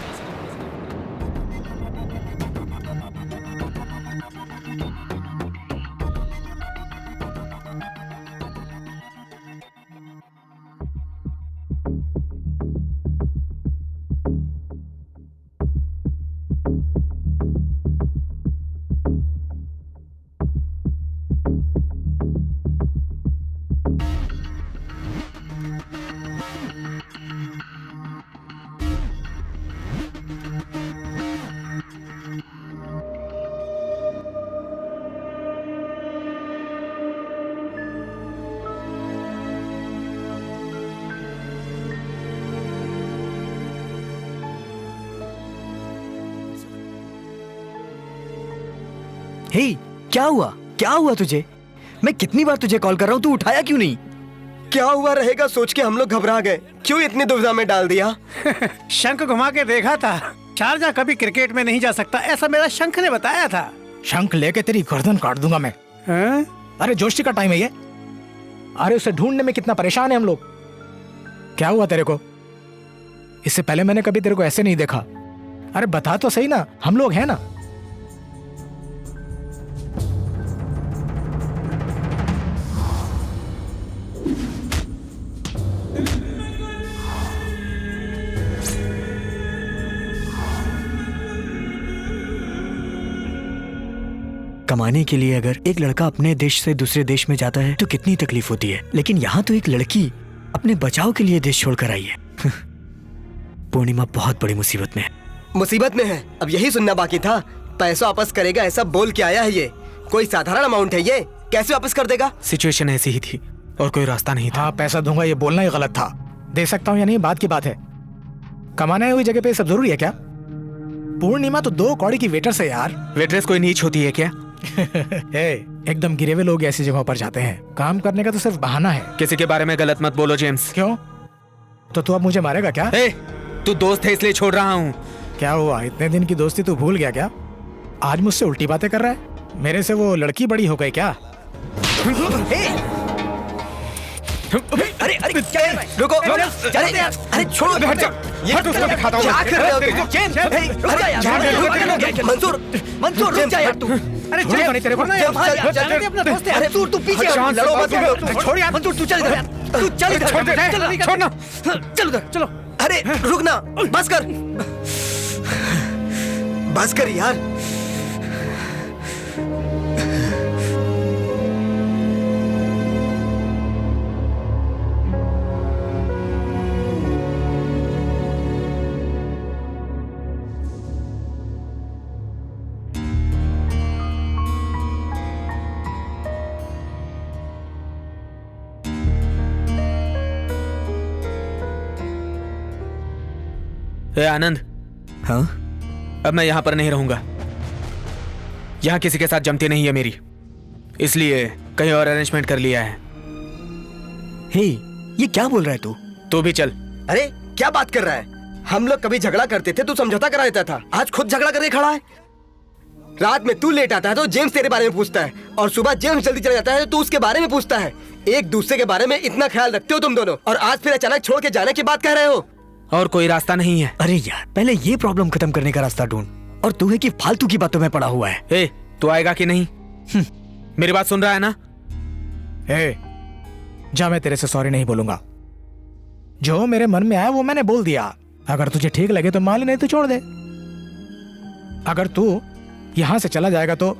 S1: हे, क्या हुआ? क्या हुआ तुझे? मैं कितनी बार तुझे कॉल कर रहा हूँ, तू उठाया क्यों नहीं?
S4: क्या हुआ रहेगा सोच के हम लोग घबरा गए। क्यों इतनी दुविधा में डाल दिया?
S3: शंख घुमा के देखा था। शारजा कभी क्रिकेट में नहीं जा सकता, ऐसा मेरा शंख ने बताया था।
S6: शंख लेके तेरी गर्दन काट दूंगा मैं। अरे जोशी का टाइम है ये। अरे उसे ढूंढने में कितना परेशान है हम लोग। क्या हुआ तेरे को? इससे पहले मैंने कभी तेरे को ऐसे नहीं देखा। अरे बता तो सही ना, हम लोग हैं ना।
S1: कमाने के लिए अगर एक लड़का अपने देश से दूसरे देश में जाता है तो कितनी तकलीफ होती है, लेकिन यहाँ तो एक लड़की अपने बचाव के लिए देश छोड़कर आई है। पूर्णिमा बहुत बड़ी मुसीबत में है।
S4: मुसीबत में है? अब यही सुनना बाकी था। पैसा वापस करेगा ऐसा बोल के आया है ये। कोई साधारण अमाउंट है ये? कैसे वापस कर देगा?
S2: सिचुएशन ऐसी ही थी और कोई रास्ता नहीं था।
S6: हाँ, पैसा दूंगा ये बोलना ही गलत था। दे सकता हूँ या नहीं बात की बात है। कमाने हुई जगह पे सब जरूरी है क्या? पूर्णिमा तो 2 कौड़ी की वेटर से यार।
S2: वेटरेस कोई नीच होती है क्या?
S6: एकदम गिरे हुए लोग ऐसी जगहों पर जाते हैं। काम करने का तो सिर्फ बहाना है।
S2: किसी के बारे में गलत मत बोलो जेम्स।
S6: क्यों? तो तू अब मुझे मारेगा क्या?
S2: तू दोस्त है इसलिए छोड़ रहा हूँ।
S6: क्या हुआ, इतने दिन की दोस्ती तू भूल गया क्या? आज मुझसे उल्टी बातें कर रहा है? मेरे से वो लड़की बड़ी हो गई क्या?
S4: अरे अरे क्या है? रुको, अरे छोड़ो, हट जाओ। ये तो उसको दिखाता हूँ। क्या कर रहे हो तुम? मंसूर रुक जा यार तू।
S6: अरे छोड़ो नहीं तेरे को।
S4: अपना दोस्त है। अरे तू पीछे लड़ो मत। छोड़ यार मंसूर, तू चल इधर। तू चल इधर।
S2: छोड़ना।
S4: चल उधर, चलो। अरे रुक ना, बस कर। बस कर यार।
S2: आनंद।
S1: हाँ?
S2: अब मैं यहाँ पर नहीं रहूंगा। यहाँ किसी के साथ जमती नहीं है मेरी, इसलिए कहीं और अरेंजमेंट कर लिया है।
S1: हे, ये क्या बोल रहा है तू?
S2: तू भी चल।
S4: अरे क्या बात कर रहा है? हम लोग कभी झगड़ा करते थे, तू समझौता करा देता था। आज खुद झगड़ा करके खड़ा है। रात में तू लेट आता है तो जेम्स तेरे बारे में पूछता है, और सुबह जेम्स जल्दी चला जाता है तो तू उसके बारे में पूछता है। एक दूसरे के बारे में इतना ख्याल रखते हो तुम दोनों, और आज फिर अचानक छोड़ के जाने की बात कह रहे हो।
S2: और कोई रास्ता नहीं है।
S1: अरे यार, पहले ये प्रॉब्लम खत्म करने का रास्ता ढूंढ, और तू है कि फालतू की बातों में पड़ा हुआ है।
S2: तू आएगा कि नहीं? मेरी बात सुन रहा है ना?
S6: जा, मैं तेरे से सॉरी नहीं बोलूंगा। जो मेरे मन में आया वो मैंने बोल दिया। अगर तुझे ठीक लगे तो मान ले, नहीं तो छोड़ दे। अगर तू यहां से चला जाएगा तो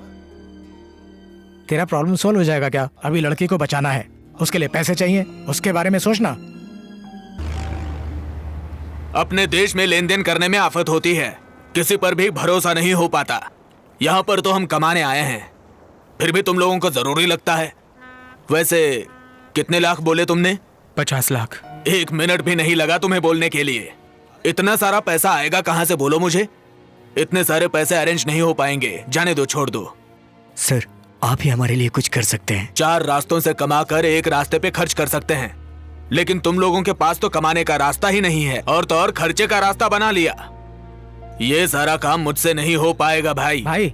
S6: तेरा प्रॉब्लम सॉल्व हो जाएगा क्या? अभी लड़की को बचाना है, उसके लिए पैसे चाहिए, उसके बारे में सोचना।
S2: अपने देश में लेन देन करने में आफत होती है, किसी पर भी भरोसा नहीं हो पाता। यहाँ पर तो हम कमाने आए हैं, फिर भी तुम लोगों को जरूरी लगता है। वैसे कितने लाख बोले तुमने?
S17: 50 लाख।
S2: 1 मिनट भी नहीं लगा तुम्हें बोलने के लिए। इतना सारा पैसा आएगा कहाँ से, बोलो मुझे? इतने सारे पैसे अरेंज नहीं हो पाएंगे। जाने दो, छोड़ दो।
S1: सर, आप ही हमारे लिए कुछ कर सकते हैं।
S2: 4 रास्तों से कमाकर एक रास्ते पे खर्च कर सकते हैं, लेकिन तुम लोगों के पास तो कमाने का रास्ता ही नहीं है, और तो और खर्चे का रास्ता बना लिया। ये सारा काम मुझसे नहीं हो पाएगा भाई।
S6: भाई,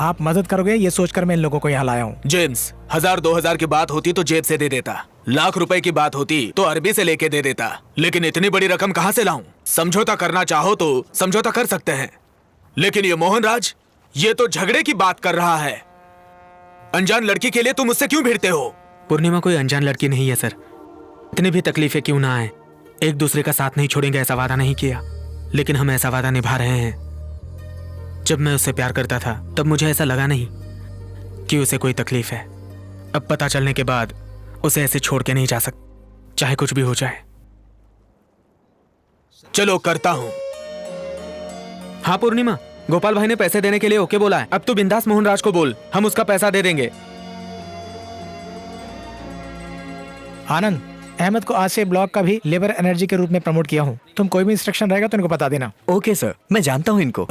S6: आप मदद करोगे ये सोचकर मैं इन लोगों को यहाँ लाया हूँ।
S2: जेम्स, 1000-2000 की बात होती तो जेब से दे देता, लाख रुपए की बात होती तो अरबी से लेके दे देता, लेकिन इतनी बड़ी रकम कहाँ से लाऊं? समझौता करना चाहो तो समझौता कर सकते हैं, लेकिन ये मोहनराज, ये तो झगड़े की बात कर रहा है। अनजान लड़की के लिए तुम मुझसे क्यों भिड़ते हो?
S17: पूर्णिमा कोई अनजान लड़की नहीं है सर। इतनी भी तकलीफें क्यों ना आए, एक दूसरे का साथ नहीं छोड़ेंगे ऐसा वादा नहीं किया, लेकिन हम ऐसा वादा निभा रहे हैं। जब मैं उससे प्यार करता था तब मुझे ऐसा लगा नहीं कि उसे कोई तकलीफ है। अब पता चलने के बाद उसे ऐसे छोड़ के नहीं जा सकता, चाहे कुछ भी हो जाए।
S2: चलो करता हूं।
S17: हाँ पूर्णिमा, गोपाल भाई ने पैसे देने के लिए ओके बोला है। अब तू बिंदास मोहनराज को बोल, हम उसका पैसा दे देंगे।
S6: आनंद, अहमद को आज से ब्लॉक का भी लेबर एनर्जी के रूप में प्रमोट किया हूँ। तुम कोई भी इंस्ट्रक्शन रहेगा तो इनको बता देना।
S1: ओके सर, मैं जानता हूँ इनको।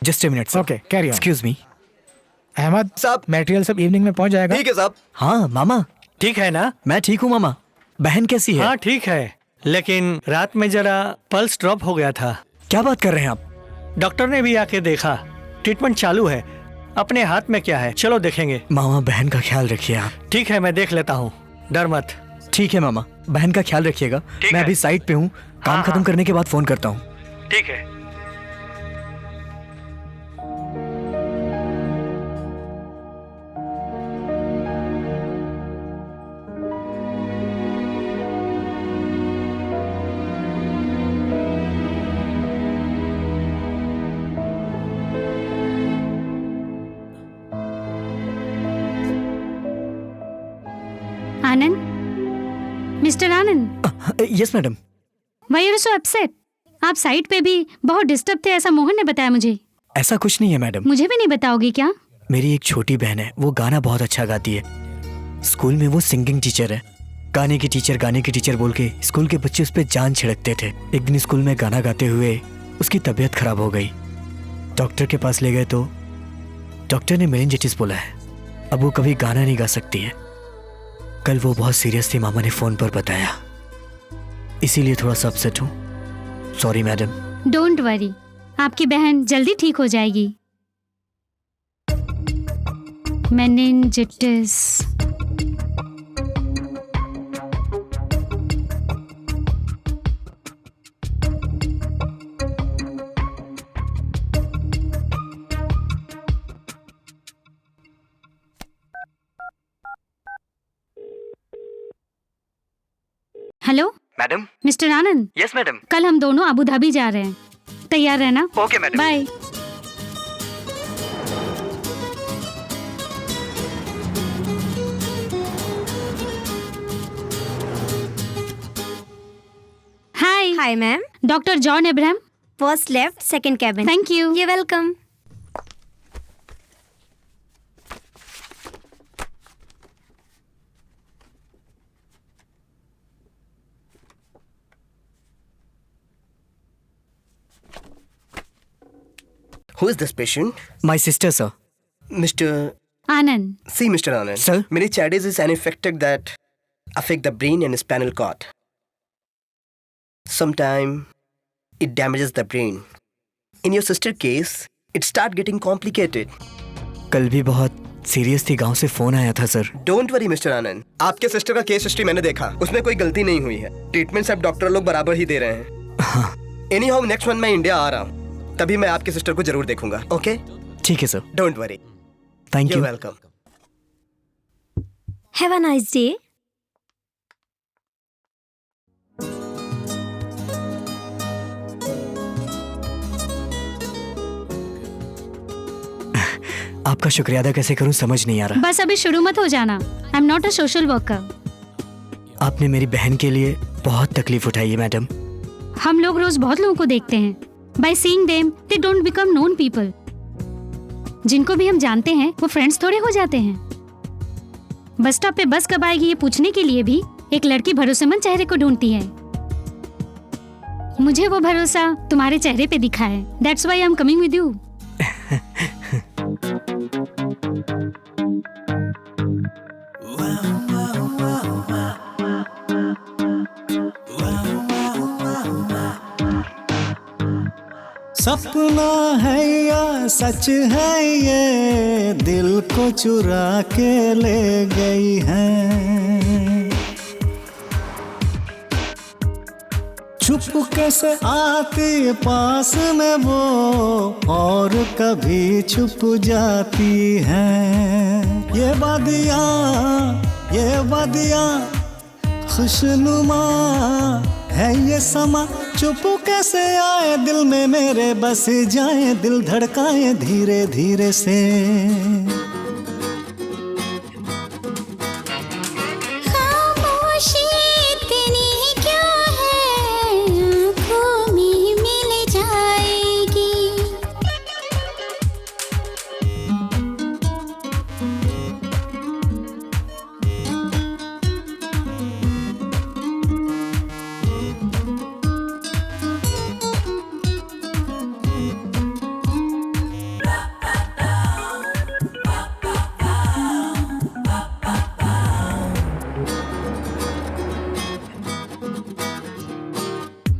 S1: Just a minute sir.
S6: Okay, carry on.
S1: Excuse me.
S6: Ahmed साहब, मटेरियल सब इवनिंग में पहुंच जाएगा।
S4: ठीक है साहब।
S1: हाँ मामा,
S7: ठीक है ना?
S1: मैं ठीक हूँ मामा। बहन कैसी है?
S7: हाँ ठीक है, लेकिन रात में जरा पल्स ड्रॉप हो गया था।
S1: क्या बात कर रहे हैं आप?
S7: डॉक्टर ने भी आके देखा, ट्रीटमेंट चालू है। अपने हाथ में क्या है, चलो देखेंगे।
S1: मामा, बहन का ख्याल रखिए आप।
S7: ठीक है, मैं देख लेता हूँ, डर मत।
S1: ठीक है मामा, बहन का ख्याल रखिएगा। मैं अभी साइट पे हूँ, काम खत्म करने के बाद फोन करता हूँ।
S7: ठीक है।
S8: Anand, mister Anand.
S1: Yes madam.
S8: Why are you so upset? आप साइट पे भी बहुत डिस्टर्ब थे, ऐसा मोहन ने बताया मुझे।
S1: ऐसा कुछ नहीं है मैडम।
S8: मुझे भी नहीं बताओगे क्या?
S1: मेरी एक छोटी बहन है, वो गाना बहुत अच्छा गाती है। स्कूल में वो सिंगिंग टीचर है। गाने की टीचर बोल के स्कूल के बच्चे उस पर जान छिड़कते थे। एक दिन स्कूल में गाना गाते हुए उसकी तबीयत खराब हो गई। डॉक्टर के पास ले गए तो डॉक्टर ने मेनिंजाइटिस बोला है। अब वो कभी गाना नहीं गा सकती है। कल वो बहुत सीरियस थी, मामा ने फोन पर बताया, इसीलिए थोड़ा सा अपसेट हूँ। Sorry madam.
S8: डोंट वरी, आपकी बहन जल्दी ठीक हो जाएगी। Meningitis. Hello
S1: madam.
S8: Mister Anand.
S1: Yes madam.
S8: कल हम दोनों अबू धाबी जा रहे हैं, तैयार रहना।
S1: Okay madam.
S8: Bye. Hi.
S11: Hi ma'am.
S8: Doctor John Abraham,
S11: first left second cabin.
S8: Thank you.
S11: ये welcome.
S4: Who is this patient?
S1: My sister, sir.
S4: Mr.
S8: Anand.
S4: See, Mr. Anand.
S1: Sir?
S4: Meningitis is an infection that affect the brain and spinal cord. Sometimes it damages the brain. In your sister case, it start getting complicated.
S1: कल भी बहुत serious थी, गांव से phone आया था sir.
S4: Don't worry, Mr. Anand. आपके sister का केस हिस्ट्री मैंने देखा, उसमें कोई गलती नहीं हुई है। ट्रीटमेंट सब डॉक्टर लोग बराबर ही दे रहे हैं।
S1: हाँ।
S4: Anyhow, next month मैं इंडिया आ रहा हूँ, तभी मैं आपके सिस्टर को जरूर देखूंगा। ओके?
S1: ठीक है sir.
S4: Don't worry.
S1: Thank you.
S4: You're welcome.
S11: Have a nice day.
S1: आपका शुक्रिया अदा कैसे करूं समझ नहीं आ रहा।
S8: बस अभी शुरू मत हो जाना। I am not a social worker.
S1: आपने मेरी बहन के लिए बहुत तकलीफ उठाई है मैडम।
S8: हम लोग रोज बहुत लोगों को देखते हैं। By seeing them, they don't become known people. जिनको भी हम जानते हैं वो फ्रेंड्स थोड़े हो जाते हैं। बस स्टॉप पे बस कब आएगी ये पूछने के लिए भी एक लड़की भरोसेमंद चेहरे को ढूंढती है। मुझे वो भरोसा तुम्हारे चेहरे पे दिखा है। That's why I'm coming with you.
S10: सपना है या सच है ये, दिल को चुरा के ले गई है। चुपके से आती पास में वो और कभी छुप जाती है। ये वादियाँ खुशनुमा है, ये समा चुप कैसे आए दिल में मेरे, बस जाए दिल धड़काए धीरे धीरे से।
S5: खामोशी इतनी क्यों है, आँखों में मिल जाएगी।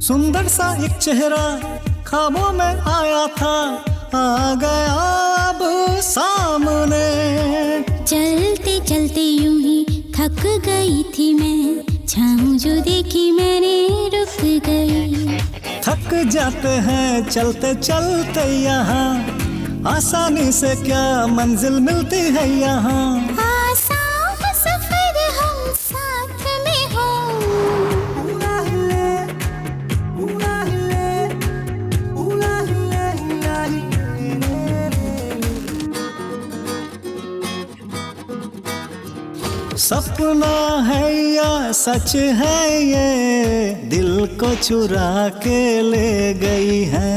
S10: सुंदर सा एक चेहरा ख्वाबों में आया था, आ गया अब सामने।
S5: चलते चलते यूं ही थक गई थी मैं, छाँव जो देखी मैंने रुक गई।
S10: थक जाते हैं चलते चलते यहाँ, आसानी से क्या मंजिल मिलती है यहाँ।
S5: आसान सफर हम साथ में हो।
S10: सपना है या सच है ये, दिल को चुरा के ले गई है।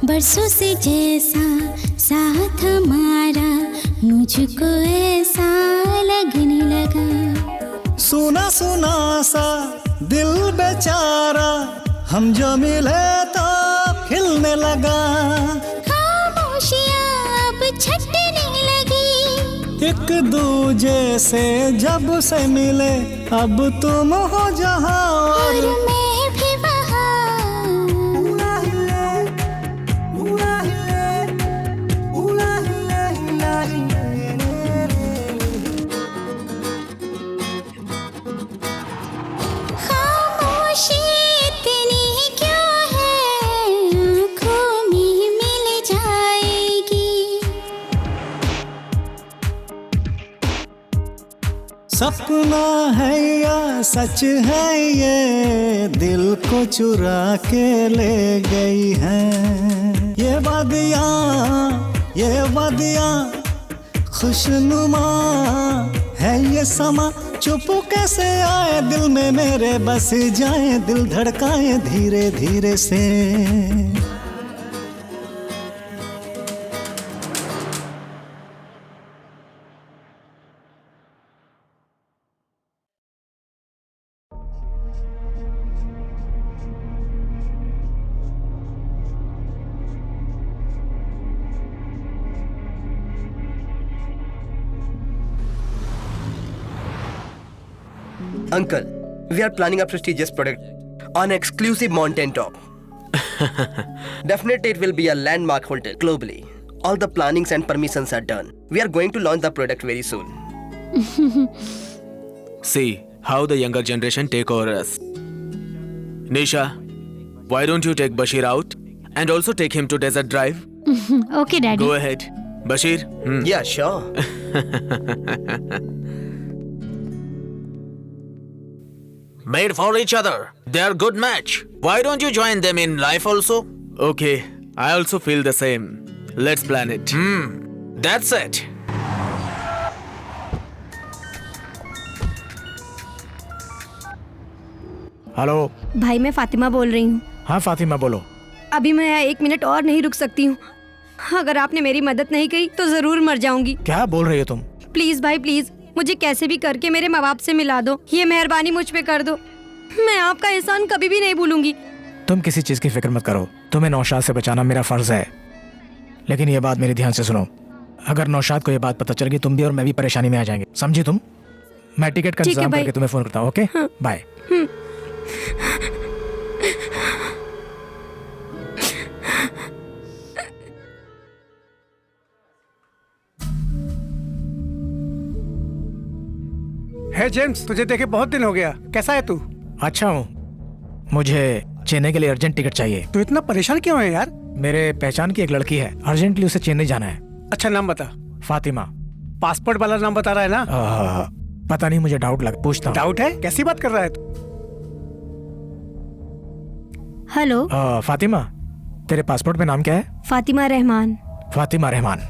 S5: बरसों से जैसा साथ हमारा, मुझको ऐसा लगने लगा।
S10: सुना सुना सा दिल बेचारा, हम जो मिले तो खिलने लगा।
S5: खामोशियाँ अब छटने लगी,
S10: एक दूजे से जब से मिले, अब तुम हो जहाँ
S5: और मैं भी वहाँ। खामोशी इतनी क्यों है, आँखों में मिल जाएगी।
S10: सपना है या सच है ये, दिल को चुरा के ले गई है। ये वादियाँ खुशनुमा है, ये समा चुप कैसे आए दिल में मेरे, बस जाए दिल धड़काए धीरे धीरे से।
S4: Uncle, we are planning a prestigious product on exclusive mountain top. Definitely it will be a landmark hotel globally. All the plannings and permissions are done. We are going to launch the product very soon.
S2: See how the younger generation take over us. Nisha, why don't you take Bashir out and also take him to desert drive?
S8: Okay, Daddy.
S2: Go ahead. Bashir?
S4: Yeah, sure.
S12: Made for each other. They are good match. Why don't you join them in life also?
S2: Okay, I also feel the same. Let's plan it.
S12: That's it.
S6: Hello
S11: भाई, मैं फातिमा बोल रही हूँ।
S6: हाँ फातिमा बोलो।
S11: अभी मैं यहाँ 1 मिनट और नहीं रुक सकती हूँ। अगर आपने मेरी मदद नहीं की तो जरूर मर जाऊंगी।
S6: क्या बोल रही हो तुम?
S11: प्लीज भाई प्लीज, मुझे कैसे भी करके मेरे माँ बाप से मिला दो। ये मेहरबानी मुझ पे कर दो। मैं आपका एहसान कभी भी नहीं भूलूंगी।
S6: तुम किसी चीज की फिक्र मत करो। तुम्हें नौशाद से बचाना मेरा फर्ज है। लेकिन ये बात मेरी ध्यान से सुनो। अगर नौशाद को ये बात पता चल गई, तुम भी और मैं भी परेशानी में आ जाएंगे। समझी तुम? मैं टिकट का इंतजाम करके तुम्हें फोन करता हूँ। Okay, bye.
S3: हे जेम्स, तुझे देखे बहुत दिन हो गया। कैसा है तू?
S6: अच्छा हूँ। मुझे चेन्नई के लिए अर्जेंट टिकट चाहिए।
S3: तू इतना परेशान क्यों है यार?
S6: मेरे पहचान की एक लड़की है, अर्जेंटली उसे चेन्नई जाना है।
S3: अच्छा, नाम बता।
S6: फातिमा।
S3: पासपोर्ट वाला नाम बता रहा है ना?
S6: पता नहीं, मुझे डाउट लगा, पूछता हूँ।
S3: डाउट है? कैसी बात कर रहा है तू?
S11: हेलो
S6: फातिमा, तेरे पासपोर्ट में नाम क्या है?
S11: फातिमा रहमान।
S6: फातिमा रहमान।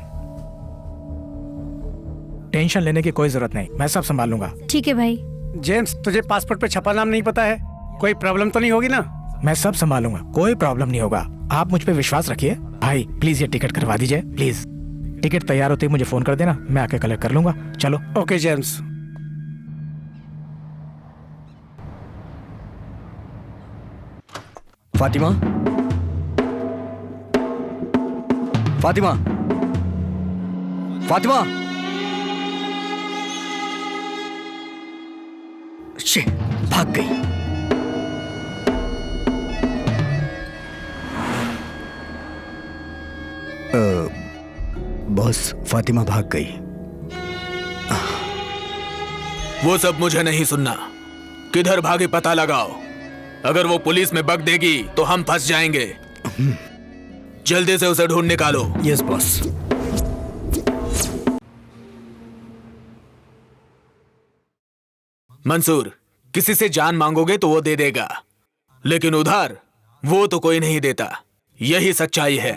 S6: टेंशन लेने की कोई जरूरत नहीं, मैं सब संभाल लूंगा।
S11: ठीक है भाई।
S3: जेम्स, तुझे पासपोर्ट पे छपा नाम नहीं पता है? कोई प्रॉब्लम तो नहीं होगी ना?
S6: मैं सब संभालूंगा, कोई प्रॉब्लम नहीं होगा। आप मुझ पे विश्वास रखिए। भाई प्लीज ये टिकट करवा दीजिए, प्लीज। टिकट तैयार होते ही मुझे फोन कर देना, मैं आके कलेक्ट कर लूंगा। चलो।
S3: Okay James.
S1: Fatima, Fatima, Fatima. Shit, भाग गई। बॉस, फातिमा भाग गई।
S2: वो सब मुझे नहीं सुनना। किधर भागे पता लगाओ। अगर वो पुलिस में बग देगी तो हम फंस जाएंगे। जल्दी से उसे ढूंढ निकालो।
S1: Yes boss.
S2: मंसूर, किसी से जान मांगोगे तो वो दे देगा, लेकिन उधार वो तो कोई नहीं देता। यही सच्चाई है।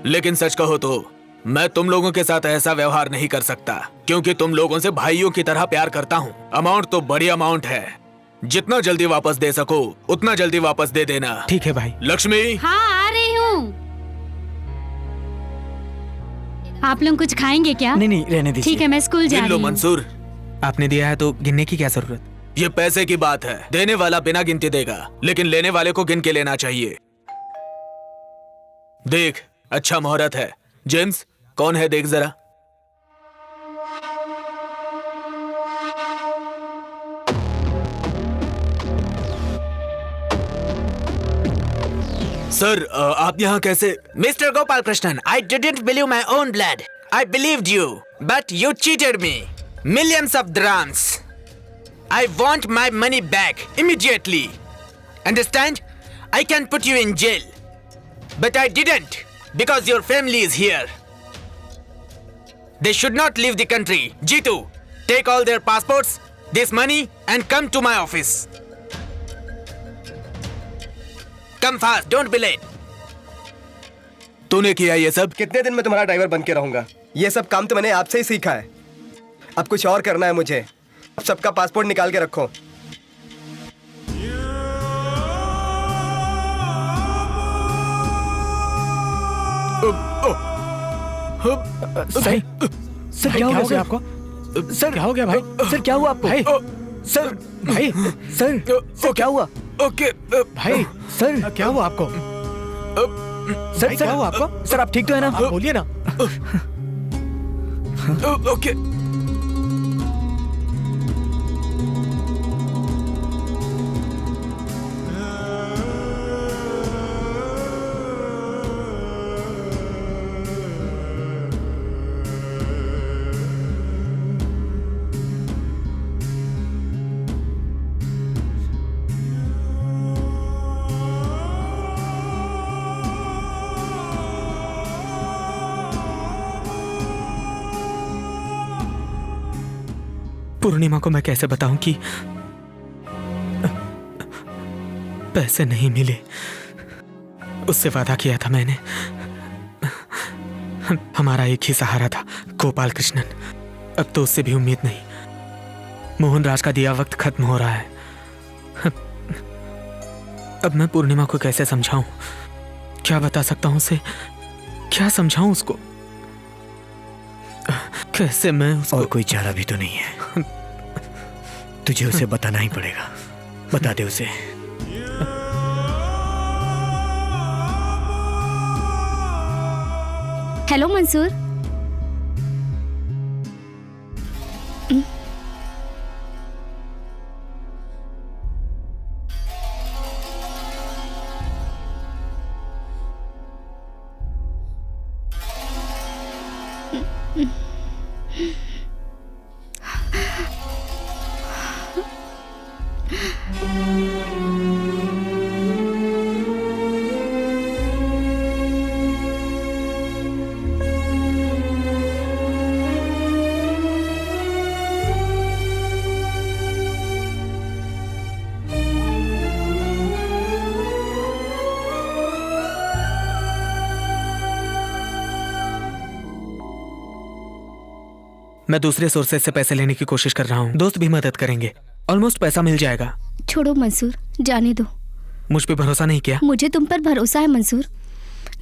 S2: लेकिन सच कहो तो मैं तुम लोगों के साथ ऐसा व्यवहार नहीं कर सकता, क्योंकि तुम लोगों से भाइयों की तरह प्यार करता हूँ। अमाउंट तो बड़ी अमाउंट है, जितना जल्दी वापस दे सको उतना जल्दी वापस दे देना।
S17: ठीक है भाई।
S2: लक्ष्मी।
S8: हाँ आ रही हूँ। आप लोग कुछ खाएंगे क्या?
S1: नहीं रहने दीजिए।
S8: ठीक है, मैं स्कूल जा
S2: गिन
S8: रही
S2: लो
S8: हूँ।
S2: मंसूर।
S17: आपने दिया है तो गिनने की क्या जरूरत?
S2: ये पैसे की बात है, देने वाला बिना गिनते देगा, लेकिन लेने वाले को गिन के लेना चाहिए। देख, अच्छा मुहूर्त है। जेम्स, कौन है देख जरा। सर, आप यहाँ कैसे?
S14: Mr. Gopal Krishnan, I didn't believe my own blood. I believed you, but you cheated me. Millions of dirhams. I want my money back immediately. Understand? I can put you in jail. But I didn't, because your family is here. They should not leave the country. Jitu, take all their passports, this money, and come to my office. Come fast, don't be late.
S2: तूने किया ये सब?
S4: कितने दिन में तुम्हारा driver बन के रहूंगा? ये सब काम तो मैंने आपसे ही सीखा है। अब कुछ और करना है मुझे। अब सबका पासपोर्ट निकाल के रखो।
S6: सही। सर क्या हो गया आपको? सर क्या हो गया भाई?
S1: सर क्या हुआ आपको?
S6: भाई सर, भाई
S1: सर क्या हुआ?
S2: ओके
S6: भाई
S1: सर
S6: क्या हुआ आपको?
S1: सर क्या हुआ आपको? सर आप ठीक तो है ना?
S6: आप बोलिए ना।
S2: ओके।
S17: पूर्णिमा को मैं कैसे बताऊं कि पैसे नहीं मिले? उससे वादा किया था मैंने। हमारा एक ही सहारा था, गोपाल कृष्णन। अब तो उससे भी उम्मीद नहीं। मोहन राज का दिया वक्त खत्म हो रहा है। अब मैं पूर्णिमा को कैसे समझाऊं? क्या बता सकता हूं उसे? क्या समझाऊं उसको? कैसे मैं उसको...
S1: और कोई चारा भी तो नहीं है। तुझे उसे बताना ही पड़ेगा। बता दे उसे।
S15: हेलो मंसूर।
S17: मैं दूसरे सोर्सेज से पैसे लेने की कोशिश कर रहा हूँ। दोस्त भी मदद करेंगे। ऑलमोस्ट पैसा मिल जाएगा।
S15: छोड़ो मंसूर, जाने दो।
S17: मुझ पे भरोसा नहीं किया?
S15: मुझे तुम पर भरोसा है मंसूर,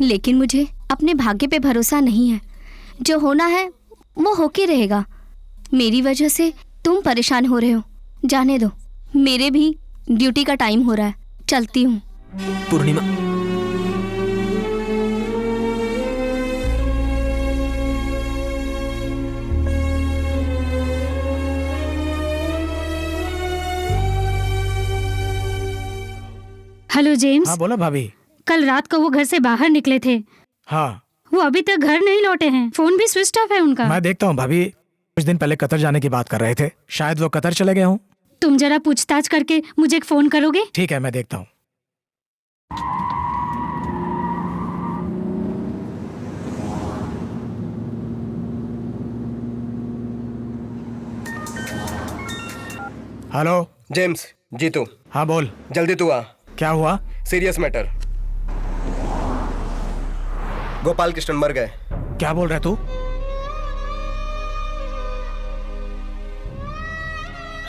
S15: लेकिन मुझे अपने भाग्य पे भरोसा नहीं है। जो होना है वो होके रहेगा। मेरी वजह से तुम परेशान हो रहे हो। जाने दो, मेरे भी ड्यूटी का टाइम हो रहा है। चलती हूँ।
S17: पूर्णिमा,
S8: हेलो जेम्स।
S6: हाँ बोला भाभी।
S8: कल रात को वो घर से बाहर निकले थे।
S6: हाँ
S8: वो अभी तक घर नहीं लौटे हैं। फोन भी स्विच ऑफ है उनका।
S6: मैं देखता हूँ भाभी। कुछ दिन पहले कतर जाने की बात कर रहे थे, शायद वो कतर चले गए हों।
S8: तुम जरा पूछताछ करके मुझे एक फोन करोगे?
S6: ठीक है, मैं देखता हूँ। Hello
S4: James, Jitu.
S6: हाँ बोल।
S4: जल्दी तू आ।
S6: क्या हुआ?
S4: Serious matter. गोपाल कृष्णन मर गए।
S6: क्या बोल रहा है तू?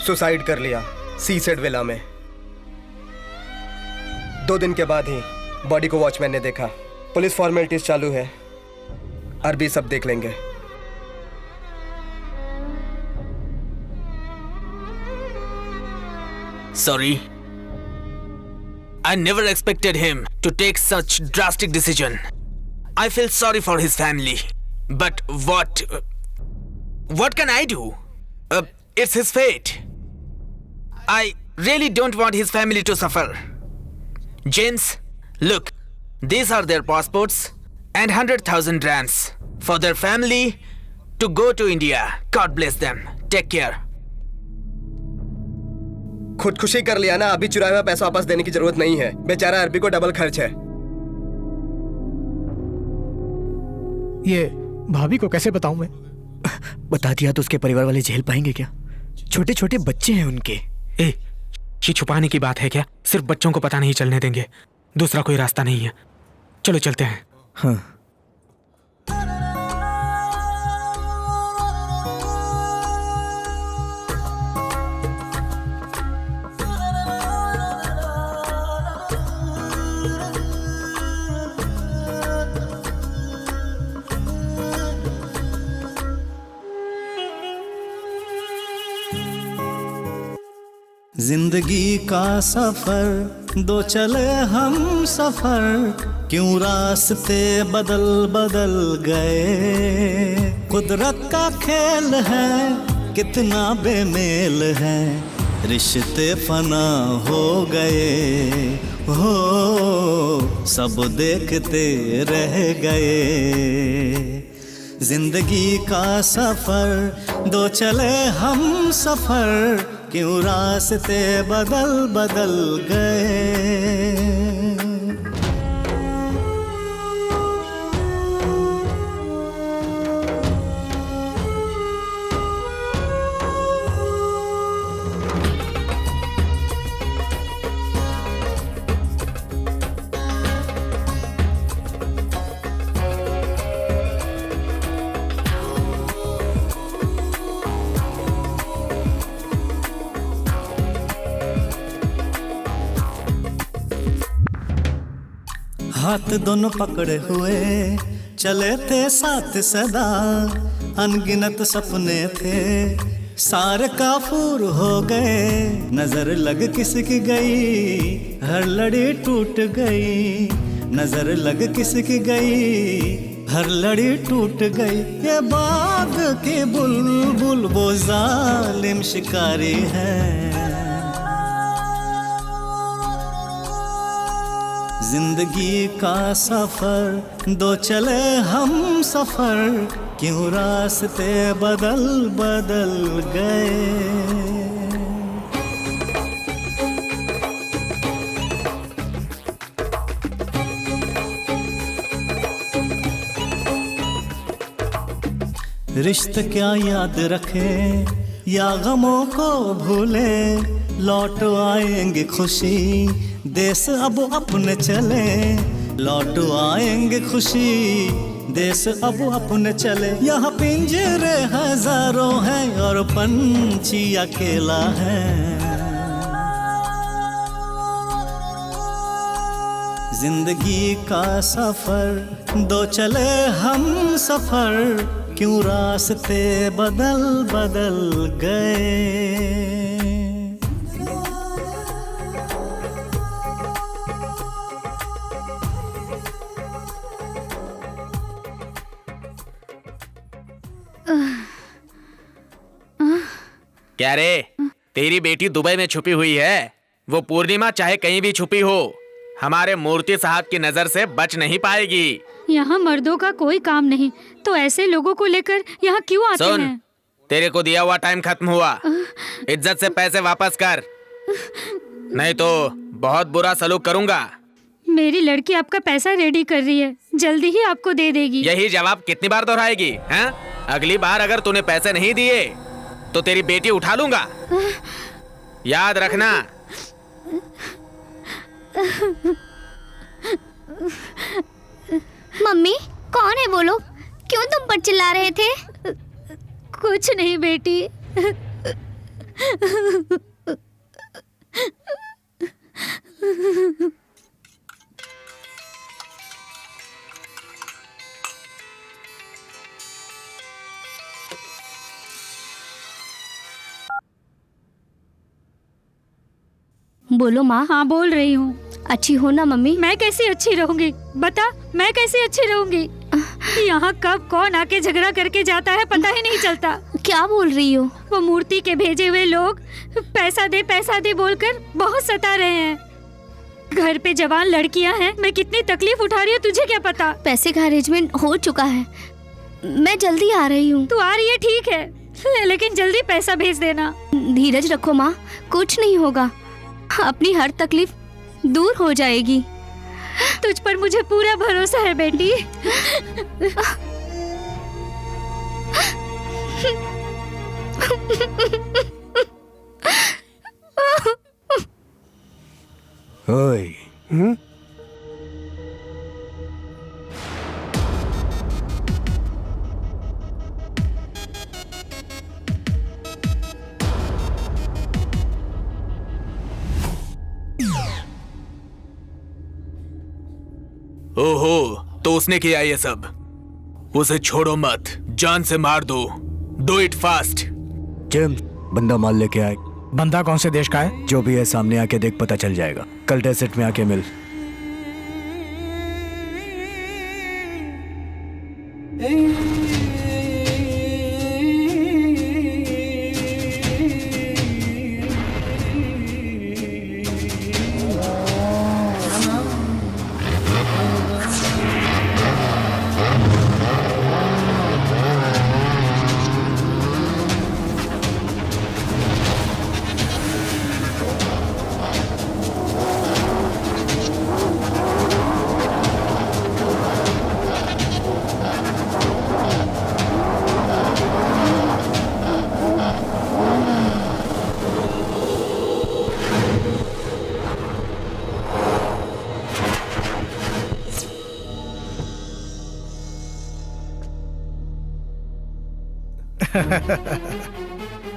S4: सुसाइड कर लिया सीसेड विला में। 2 दिन के बाद ही बॉडी को वॉचमैन ने देखा। पुलिस फॉर्मेलिटीज चालू है, अरबी सब देख लेंगे।
S14: Sorry. I never expected him to take such drastic decision. I feel sorry for his family. But what can I do? It's his fate. I really don't want his family to suffer. James, look, these are their passports and 100,000 dirhams for their family to go to India. God bless them. Take care.
S4: खुदकुशी कर लिया ना, अभी चुराया हुआ पैसा वापस देने की जरूरत नहीं है। बेचारा अरबी को डबल खर्च है।
S6: ये भाभी को कैसे बताऊं मैं?
S1: बता दिया तो उसके परिवार वाले झेल पाएंगे क्या? छोटे छोटे बच्चे हैं उनके।
S17: ए, ये छुपाने की बात है क्या? सिर्फ बच्चों को पता नहीं चलने देंगे, दूसरा कोई रास्ता नहीं है। चलो चलते हैं।
S1: हाँ।
S10: जिंदगी का सफर दो चले हम सफर, क्यों रास्ते बदल बदल गए। कुदरत का खेल है, कितना बेमेल है, रिश्ते फना हो गए। हो सब देखते रह गए। जिंदगी का सफर दो चले हम सफर, क्यों रास्ते बदल बदल गए। हाथ दोनों पकड़े हुए चले थे साथ सदा, अनगिनत सपने थे सारे काफूर हो गए। नजर लग किसकी गई, हर लड़ी टूट गई। नजर लग किसकी गई, हर लड़ी टूट गई। ये बाग की बुलबुल वो जालिम शिकारी है। जिंदगी का सफर दो चले हम सफर, क्यों रास्ते बदल बदल गए। रिश्ते क्या याद रखे या गमों को भूले, लौट आएंगे खुशी देश अब अपने चले। लौट आएंगे खुशी देश अब अपने चले। यहाँ पिंजरे हजारों हैं और पंछी अकेला है। जिंदगी का सफर दो चले हम सफर, क्यों रास्ते बदल बदल गए।
S14: क्या रे, तेरी बेटी दुबई में छुपी हुई है। वो पूर्णिमा चाहे कहीं भी छुपी हो, हमारे मूर्ति साहब की नजर से बच नहीं पाएगी।
S8: यहाँ मर्दों का कोई काम नहीं, तो ऐसे लोगों को लेकर यहाँ क्यों आते
S14: सुन,
S8: हैं?
S14: तेरे को दिया हुआ टाइम खत्म हुआ। इज्जत से पैसे वापस कर, नहीं तो बहुत बुरा सलूक करूंगा।
S8: मेरी लड़की आपका पैसा रेडी कर रही है, जल्दी ही आपको दे देगी।
S14: यही जवाब कितनी बार दोहराएगी हैं? अगली बार अगर तूने पैसे नहीं दिए तो तेरी बेटी उठा लूंगा।
S2: याद रखना।
S15: मम्मी कौन है वो लोग? क्यों तुम पर चिल्ला रहे थे?
S8: कुछ नहीं बेटी।
S15: बोलो माँ।
S8: हाँ बोल रही हूँ।
S15: अच्छी हो ना मम्मी?
S8: मैं कैसे अच्छी रहूंगी बता, मैं कैसे अच्छी रहूंगी? यहाँ कब कौन आके झगड़ा करके जाता है पता ही नहीं चलता।
S15: क्या बोल रही हो?
S8: वो मूर्ति के भेजे हुए लोग पैसा दे बोलकर बहुत सता रहे हैं। घर पे जवान लड़कियां हैं, मैं कितनी तकलीफ उठा रही हूँ तुझे क्या पता?
S15: पैसे का अरेंजमेंट हो चुका है, मैं जल्दी आ रही हूँ।
S8: तू आ रही है ठीक है, लेकिन जल्दी पैसा भेज देना।
S15: धीरज रखो माँ, कुछ नहीं होगा, अपनी हर तकलीफ दूर हो जाएगी।
S8: तुझ पर मुझे पूरा भरोसा है बेटी।
S1: ओए।
S2: ओहो, तो उसने किया ये सब। उसे छोड़ो मत, जान से मार दो। Do it fast.
S1: जेम्स, बंदा माल लेके आए।
S6: बंदा कौन से देश का है?
S1: जो भी है सामने आके देख, पता चल जाएगा। कल डेजर्ट में आके मिल।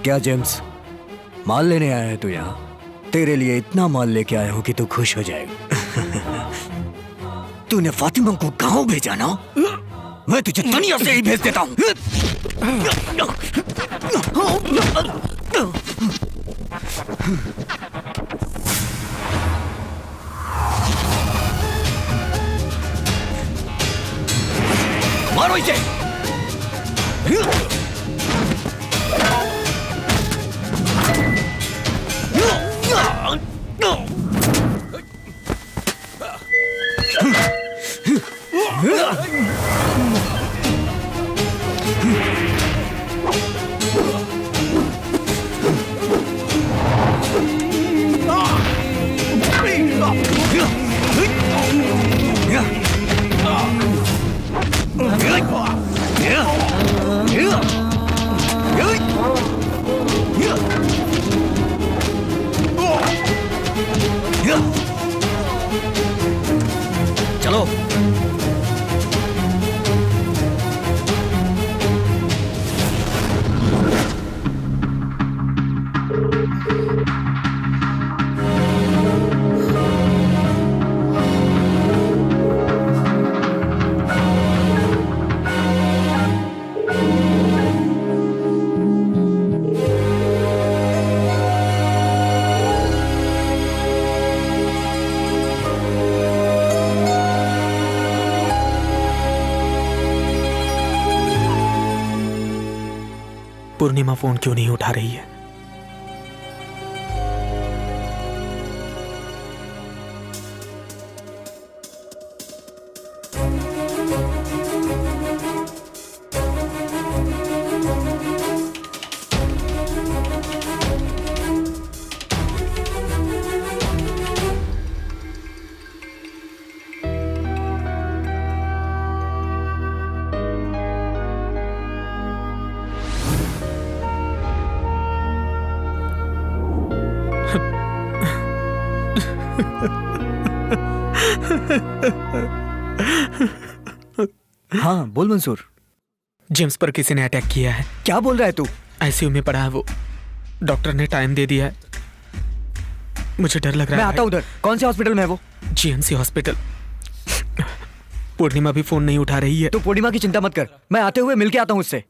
S1: क्या जेम्स, माल लेने आया है तू यहाँ? तेरे लिए इतना माल लेके आया हूँ कि तू खुश हो जाएगा। तूने फातिमा को गांव भेजा ना? मैं तुझे दुनिया से ही भेज देता हूँ। मारो इसे। चलो।
S17: पूर्णिमा फोन क्यों नहीं उठा रही है?
S1: हाँ बोल मंसूर।
S17: जेम्स पर किसी ने अटैक किया है।
S1: क्या बोल रहा है तू?
S17: आईसीयू में पड़ा है वो। डॉक्टर ने टाइम दे दिया है। मुझे डर लग रहा है।
S1: मैं आता हूँ उधर। कौन से हॉस्पिटल में है वो?
S17: GMC hospital. पूर्णिमा भी फोन नहीं उठा रही है।
S1: तू पूर्णिमा की चिंता मत कर, मैं आते हुए मिलके आता हूँ उससे।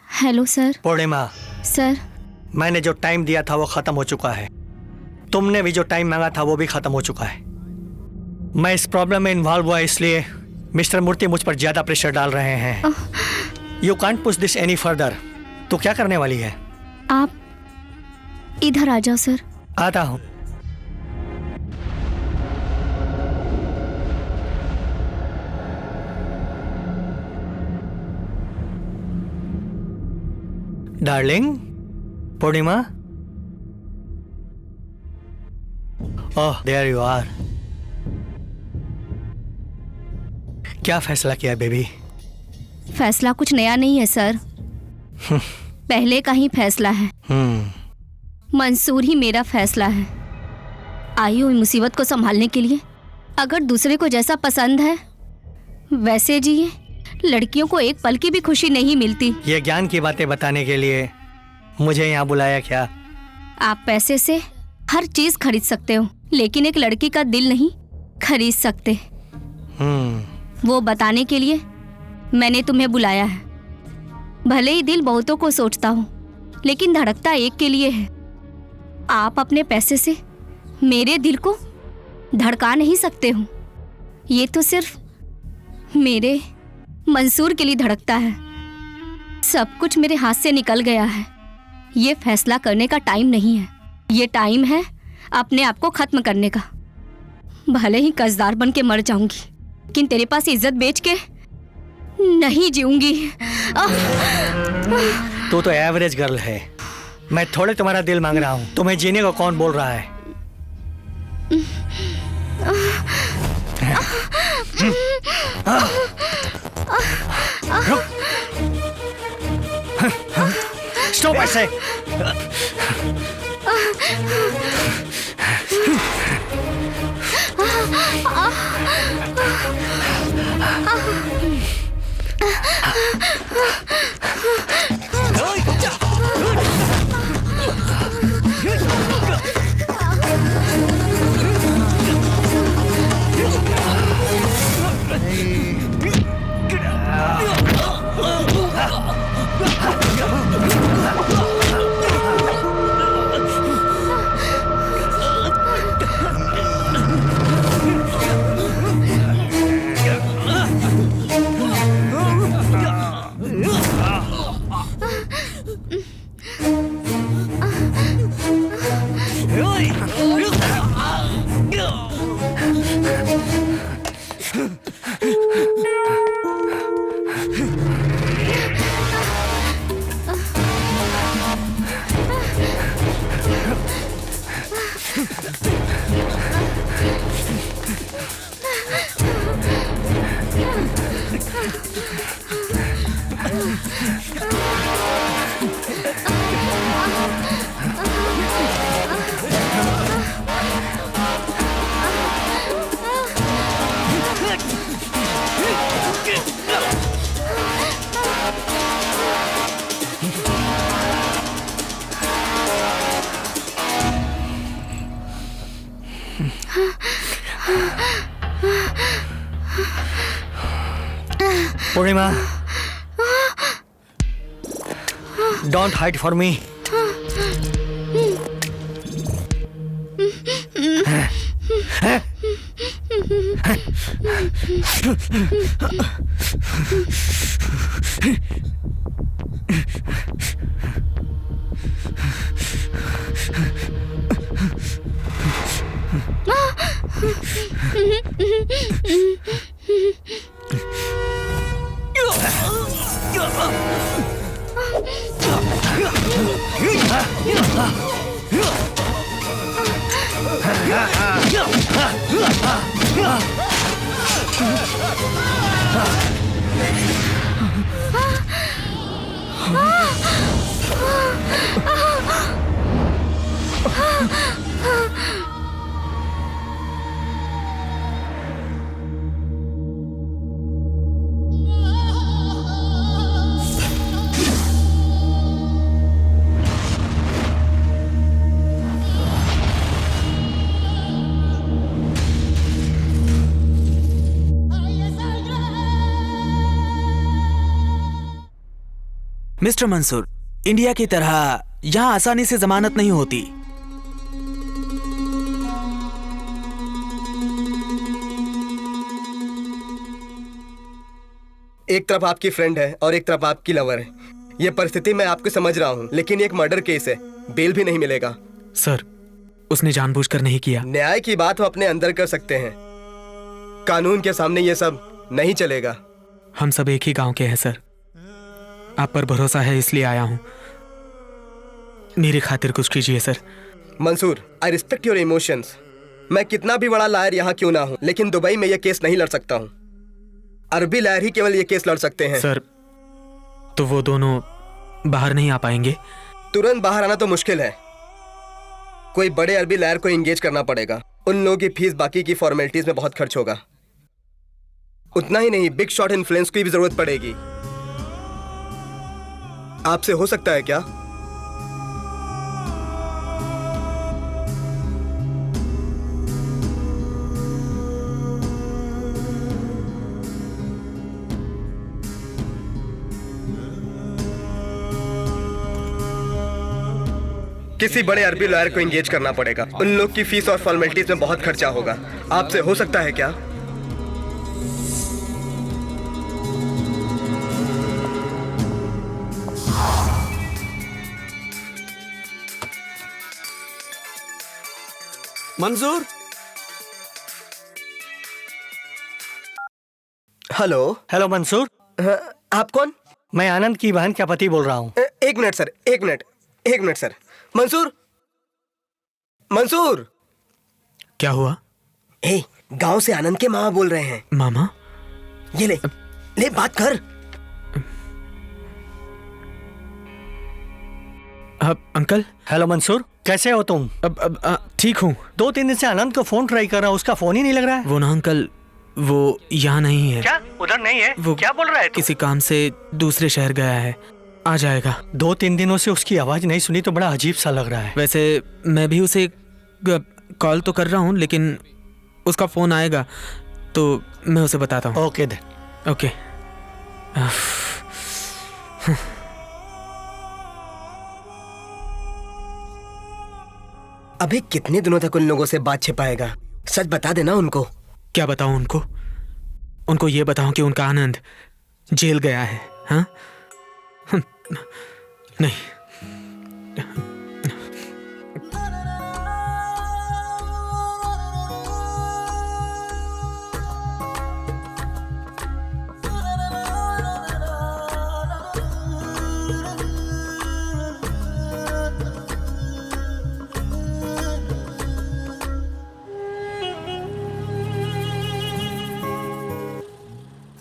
S15: Hello sir.
S7: पूर्णिमा,
S15: सर
S7: मैंने जो टाइम दिया था वो खत्म हो चुका है। तुमने भी जो टाइम मांगा था वो भी खत्म हो चुका है। मैं इस प्रॉब्लम में इन्वॉल्व हुआ इसलिए मिस्टर मूर्ति मुझ पर ज्यादा प्रेशर डाल रहे हैं। You can't push this any further. तो क्या करने वाली है?
S15: आप इधर आ जाओ सर।
S7: आता हूँ। Darling, Purnima. Oh, there you are. क्या फैसला किया बेबी?
S15: फैसला कुछ नया नहीं है सर, पहले का ही फैसला है। मंसूर ही मेरा फैसला है। आई हुई मुसीबत को संभालने के लिए अगर दूसरे को जैसा पसंद है वैसे जिए। लड़कियों को एक पल की भी खुशी नहीं मिलती।
S7: ये ज्ञान की बातें बताने के लिए मुझे यहाँ बुलाया क्या?
S15: आप पैसे से हर चीज खरीद सकते हो, लेकिन एक लड़की का दिल नहीं खरीद सकते। वो बताने के लिए मैंने तुम्हें बुलाया है। भले ही दिल बहुतों को सोचता हो, लेकिन धड़कता एक के लिए है। आप अपने पैसे से मेरे दिल को धड़का नहीं सकते हो। ये तो सिर्फ मेरे मंसूर के लिए धड़कता है। सब कुछ मेरे हाथ से निकल गया है। ये फैसला करने का टाइम नहीं है, ये टाइम है अपने आप को खत्म करने का। भले ही कर्जदार बन के मर जाऊंगी, लेकिन तेरे पास इज्जत बेच के नहीं जीऊंगी।
S7: तू तो एवरेज गर्ल है। मैं थोड़े तुम्हारा दिल मांग रहा हूँ। तुम्हें जीने को कौन बोल रहा है? स्टॉप ऐसे। Purnima, don't hide for me.
S14: Mister Mansoor, India की तरह यहाँ आसानी से जमानत नहीं होती।
S4: एक तरफ आपकी फ्रेंड है और एक तरफ आपकी लवर है। ये परिस्थिति मैं आपको समझ रहा हूँ, लेकिन एक मर्डर केस है, बेल भी नहीं मिलेगा।
S17: सर, उसने जानबूझकर नहीं किया।
S4: न्याय की बात वो अपने अंदर कर सकते हैं, कानून के सामने ये सब नहीं चलेगा।
S17: हम सब एक ही गांव के हैं सर। आप पर भरोसा है इसलिए आया हूं। मेरी खातिर कुछ कीजिए sir.
S4: Mansoor, I respect your emotions. मैं कितना भी बड़ा लायर यहाँ क्यों ना हूँ, लेकिन दुबई में ये केस नहीं लड़ सकता हूँ। अरबी लायर ही केवल ये केस लड़ सकते हैं।
S17: सर, तो वो दोनों बाहर नहीं आ पाएंगे?
S4: तुरंत बाहर आना तो मुश्किल है। कोई बड़े अरबी लायर को एंगेज करना पड़ेगा। उन लोगों की फीस बाकी की फॉर्मेलिटीज में बहुत खर्च होगा। उतना ही नहीं, बिग शॉट इन्फ्लुएंस की भी जरूरत पड़ेगी। आपसे हो सकता है क्या? किसी बड़े अरबी लॉयर को एंगेज करना पड़ेगा। उन लोग की फीस और फॉर्मेलिटीज में बहुत खर्चा होगा। आपसे हो सकता है क्या?
S14: मंजूर,
S4: हेलो।
S7: हेलो मंसूर।
S4: आप कौन?
S7: मैं आनंद की बहन का पति बोल रहा हूँ।
S4: एक मिनट सर, एक मिनट सर। मंसूर, मंसूर।
S17: क्या हुआ?
S4: गांव से आनंद के मामा बोल रहे हैं।
S17: मामा?
S4: ये ले बात कर।
S17: अंकल।
S7: हेलो मंसूर, कैसे हो तुम?
S17: ठीक हूँ।
S7: 2-3 दिन से आनंद को फोन ट्राई कर रहा हूँ, उसका फोन ही नहीं लग रहा है।
S17: वो ना अंकल, वो यहाँ नहीं है।
S7: क्या? उधर नहीं है?
S17: वो
S7: क्या बोल रहा है?
S17: किसी काम से दूसरे शहर गया है, आ जाएगा।
S7: 2-3 दिनों से उसकी आवाज नहीं सुनी तो बड़ा अजीब सा लग रहा है।
S17: वैसे मैं भी उसे कॉल तो कर रहा हूँ, लेकिन उसका फोन आएगा तो मैं उसे बताता हूँ।
S7: Okay then.
S17: ओके।
S4: अभी कितने दिनों तक उन लोगों से बात छिपाएगा? सच बता देना उनको।
S17: क्या बताऊं उनको? उनको ये बताऊं कि उनका आनंद जेल गया है? हाँ? नहीं।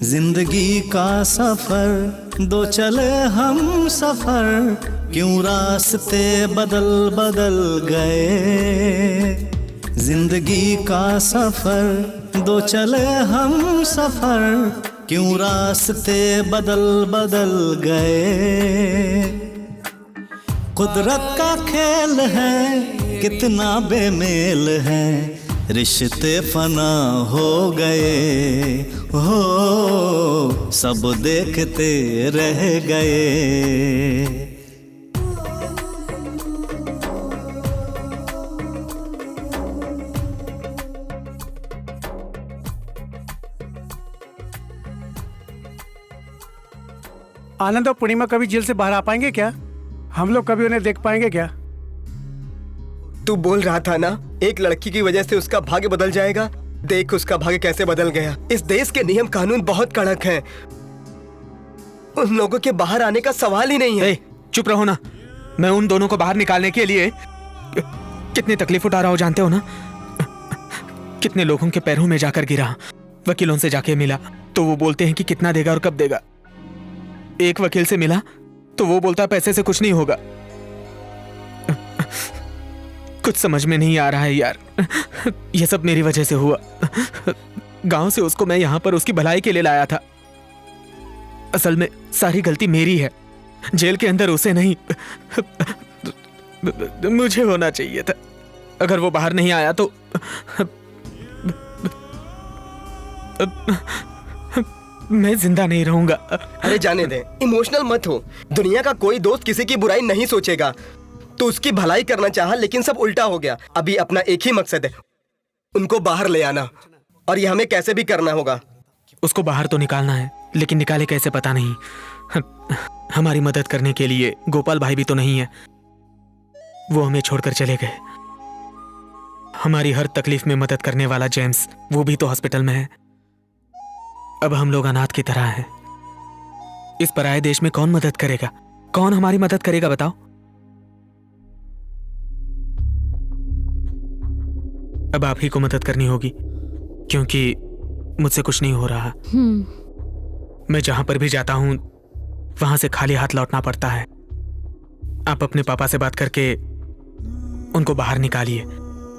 S10: जिंदगी का सफर दो चले हम सफर, क्यों रास्ते बदल बदल गए। जिंदगी का सफर दो चले हम सफर, क्यों रास्ते बदल बदल गए। कुदरत का खेल है कितना बेमेल है, रिश्ते फना हो गए हो, सब देखते रह गए।
S3: आनंद और पूर्णिमा कभी जेल से बाहर आ पाएंगे क्या? हम लोग कभी उन्हें देख पाएंगे क्या?
S4: तू बोल रहा था ना, एक लड़की की वजह से उसका भाग्य बदल जाएगा। देख उसका भाग्य कैसे बदल गया। इस देश के नियम कानून बहुत कड़क हैं। उन लोगों के बाहर आने का सवाल ही नहीं है।
S17: चुप रहो ना। मैं उन दोनों को बाहर निकालने के लिए कितनी तकलीफ उठा रहा हूं जानते हो ना। कितने लोगों के पैरों में जाकर गिरा, वकीलों से जाके मिला तो वो बोलते हैं कि कितना देगा और कब देगा। एक वकील से मिला तो वो बोलता पैसे से कुछ नहीं होगा। कुछ समझ में नहीं आ रहा है यार। ये सब मेरी वजह से हुआ। गांव से उसको मैं यहां पर उसकी भलाई के लिए लाया था। असल में सारी गलती मेरी है। जेल के अंदर उसे नहीं, मुझे होना चाहिए था। अगर वो बाहर नहीं आया तो मैं जिंदा नहीं रहूंगा।
S4: अरे जाने दे, इमोशनल मत हो। दुनिया का कोई दोस्त किसी की बुराई नहीं सोचेगा। तो उसकी भलाई करना चाहा लेकिन सब उल्टा हो गया। अभी अपना एक ही मकसद है, उनको बाहर ले आना, और ये हमें कैसे भी करना होगा।
S17: उसको बाहर तो निकालना है, लेकिन निकाले कैसे पता नहीं। हमारी मदद करने के लिए गोपाल भाई भी तो नहीं है। वो हमें छोड़कर चले गए। हमारी हर तकलीफ में मदद करने वाला जेम्स, वो भी तो हॉस्पिटल में है। अब हम लोग अनाथ की तरह हैं। इस पराये देश में कौन मदद करेगा? कौन हमारी मदद करेगा बताओ? अब आप ही को मदद करनी होगी, क्योंकि मुझसे कुछ नहीं हो रहा। मैं जहां पर भी जाता हूं वहां से खाली हाथ लौटना पड़ता है। आप अपने पापा से बात करके उनको बाहर निकालिए,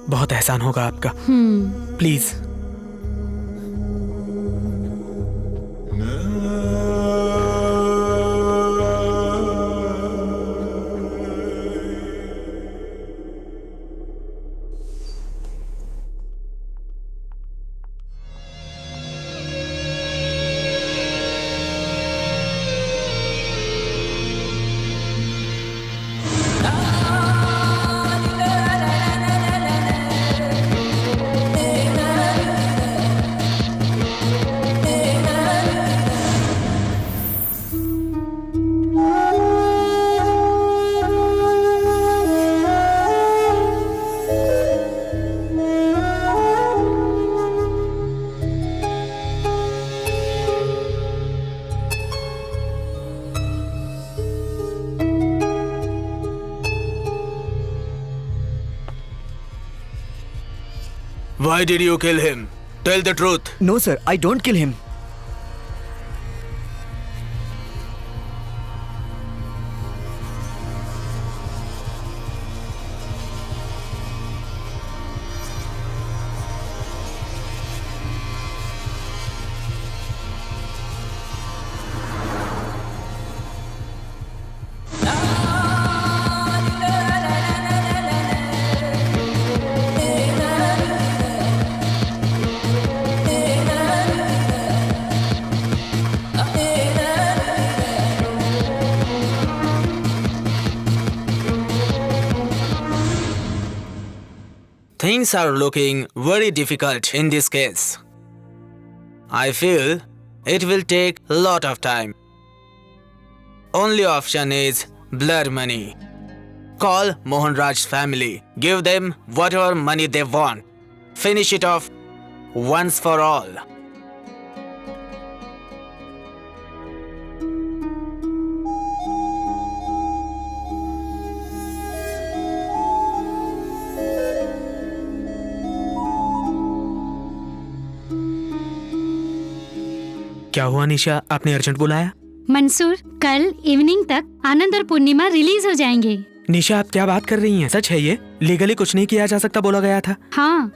S17: बहुत एहसान होगा आपका। Please.
S2: Why did you kill him? Tell the truth.
S1: No sir, I don't kill him.
S14: Things are looking very difficult in this case. I feel it will take a lot of time. Only option is blood money. Call Mohanraj's family. Give them whatever money they want. Finish it off once for all.
S17: क्या हुआ निशा, आपने urgent बुलाया?
S8: मंसूर, कल evening तक आनंद और पूर्णिमा release हो जाएंगे।
S17: निशा, आप क्या बात कर रही हैं? सच है ये? लीगली कुछ नहीं किया जा सकता बोला गया था।
S8: हाँ,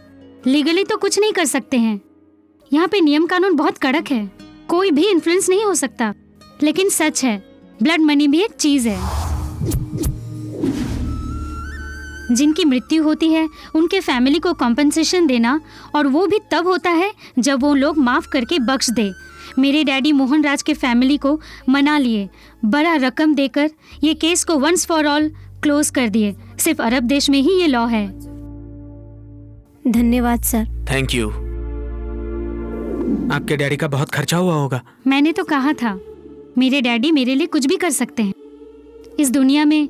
S8: लीगली तो कुछ नहीं कर सकते हैं। यहाँ पे नियम कानून बहुत कड़क है, कोई भी इन्फ्लुएंस नहीं हो सकता। लेकिन सच है, ब्लड मनी भी एक चीज है। जिनकी मृत्यु होती है उनके फैमिली को कॉम्पेंसेशन देना, और वो भी तब होता है जब वो लोग माफ करके बख्श दे। मेरे डैडी मोहन राज के फैमिली को मना लिए, बड़ा रकम देकर ये केस को वंस फॉर ऑल क्लोज कर दिए। सिर्फ अरब देश में ही ये लॉ है।
S11: धन्यवाद सर।
S2: Thank you.
S17: आपके डैडी का बहुत खर्चा हुआ होगा।
S8: मैंने तो कहा था, मेरे डैडी मेरे लिए कुछ भी कर सकते हैं। इस दुनिया में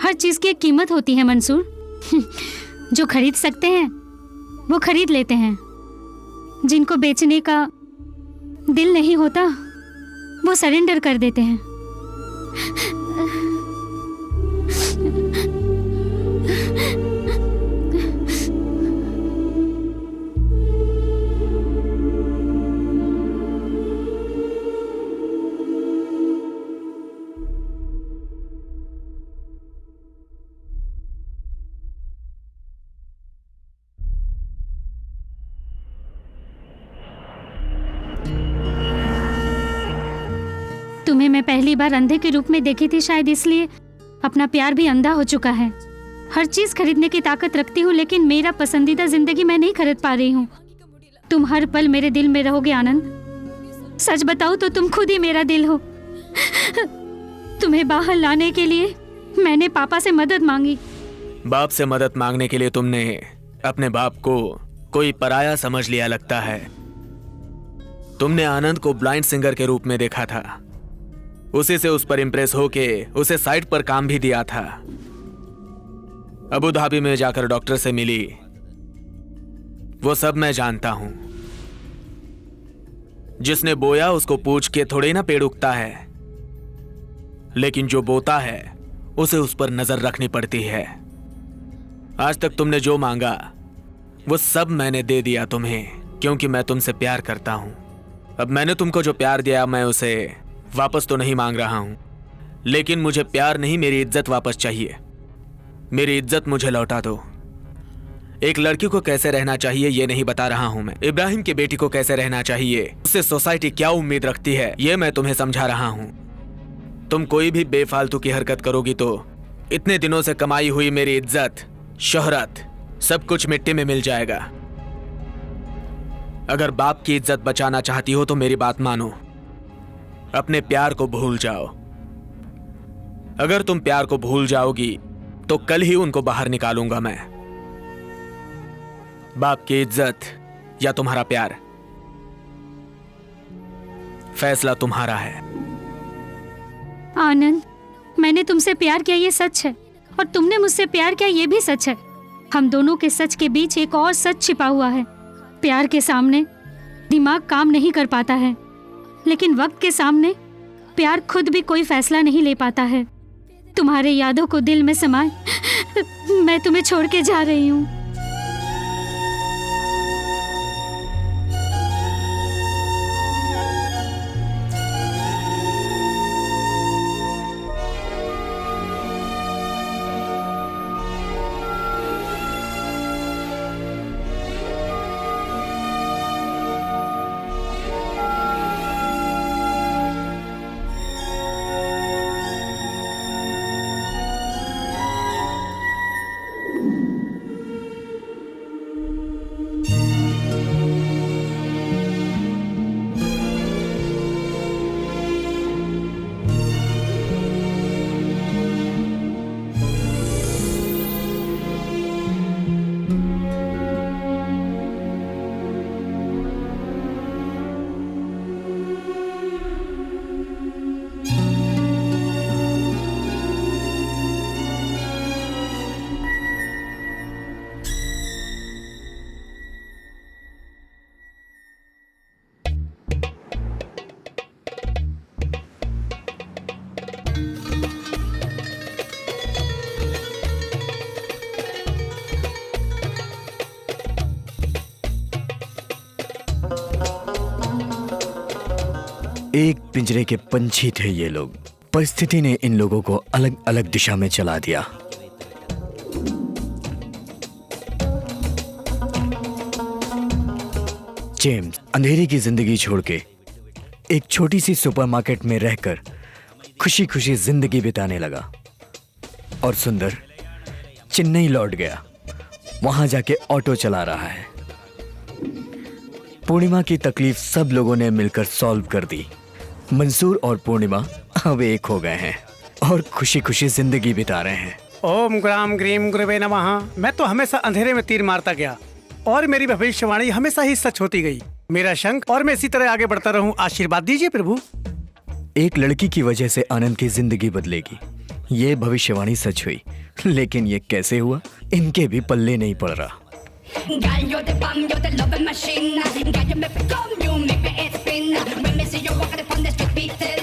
S8: हर चीज की एक कीमत होती है मंसूर। जो खरीद सकते हैं वो खरीद लेते हैं, जिनको बेचने का दिल नहीं होता वो सरेंडर कर देते हैं। तुम्हें मैं पहली बार अंधे के रूप में देखी थी, शायद इसलिए अपना प्यार भी अंधा हो चुका है। हर चीज खरीदने की ताकत रखती हूँ, लेकिन मेरा पसंदीदा जिंदगी मैं नहीं खरीद पा रही हूँ। तुम हर पल मेरे दिल में रहोगे आनंद। सच बताऊँ तो तुम खुद ही मेरा दिल हो। तुम्हें बाहर लाने के लिए मैंने पापा से मदद मांगी।
S2: बाप से मदद मांगने के लिए तुमने अपने बाप को कोई पराया समझ लिया लगता है। तुमने आनंद को ब्लाइंड सिंगर के रूप में देखा था, उसी से उस पर इंप्रेस होके उसे साइट पर काम भी दिया था। अबू धाबी में जाकर डॉक्टर से मिली, वो सब मैं जानता हूं। जिसने बोया उसको पूछ के थोड़े ना पेड़ उगता है, लेकिन जो बोता है उसे उस पर नजर रखनी पड़ती है। आज तक तुमने जो मांगा वो सब मैंने दे दिया तुम्हें, क्योंकि मैं तुमसे प्यार करता हूं। अब मैंने तुमको जो प्यार दिया मैं उसे वापस तो नहीं मांग रहा हूं, लेकिन मुझे प्यार नहीं, मेरी इज्जत वापस चाहिए। मेरी इज्जत मुझे लौटा दो। एक लड़की को कैसे रहना चाहिए ये नहीं बता रहा हूं मैं। इब्राहिम की बेटी को कैसे रहना चाहिए, उससे सोसाइटी क्या उम्मीद रखती है, ये मैं तुम्हें समझा रहा हूं। तुम कोई भी बेफालतू की हरकत करोगी तो इतने दिनों से कमाई हुई मेरी इज्जत, शोहरत, सब कुछ मिट्टी में मिल जाएगा। अगर बाप की इज्जत बचाना चाहती हो तो मेरी बात मानो, अपने प्यार को भूल जाओ। अगर तुम प्यार को भूल जाओगी तो कल ही उनको बाहर निकालूंगा मैं। बाप की इज्जत या तुम्हारा प्यार, फैसला तुम्हारा है।
S8: आनंद, मैंने तुमसे प्यार किया ये सच है, और तुमने मुझसे प्यार किया ये भी सच है। हम दोनों के सच के बीच एक और सच छिपा हुआ है। प्यार के सामने दिमाग काम नहीं कर पाता है, लेकिन वक्त के सामने प्यार खुद भी कोई फैसला नहीं ले पाता है। तुम्हारे यादों को दिल में समाए मैं तुम्हें छोड़ के जा रही हूँ।
S1: एक पिंजरे के पंछी थे ये लोग। परिस्थिति ने इन लोगों को अलग अलग दिशा में चला दिया। जेम्स अंधेरी की जिंदगी छोड़ के एक छोटी सी सुपरमार्केट में रहकर खुशी खुशी जिंदगी बिताने लगा, और सुंदर चेन्नई लौट गया। वहां जाके ऑटो चला रहा है। पूर्णिमा की तकलीफ सब लोगों ने मिलकर सॉल्व कर दी। मंसूर और पूर्णिमा अब एक हो गए हैं और खुशी खुशी जिंदगी बिता रहे हैं।
S3: ओम ग्राम ग्रीम गुरुवे नमः। मैं तो हमेशा अंधेरे में तीर मारता गया और मेरी भविष्यवाणी हमेशा ही सच होती गई। मेरा शंख, और मैं इसी तरह आगे बढ़ता रहूं। आशीर्वाद दीजिए प्रभु।
S1: एक लड़की की वजह से आनंद की जिंदगी बदलेगी, ये भविष्यवाणी सच हुई, लेकिन ये कैसे हुआ इनके भी पल्ले नहीं पड़ रहा।
S18: Girl, you're the bomb, you're the loving machine. Girl, you make me come, you make me spin. When me see you walking upon the street, beat it.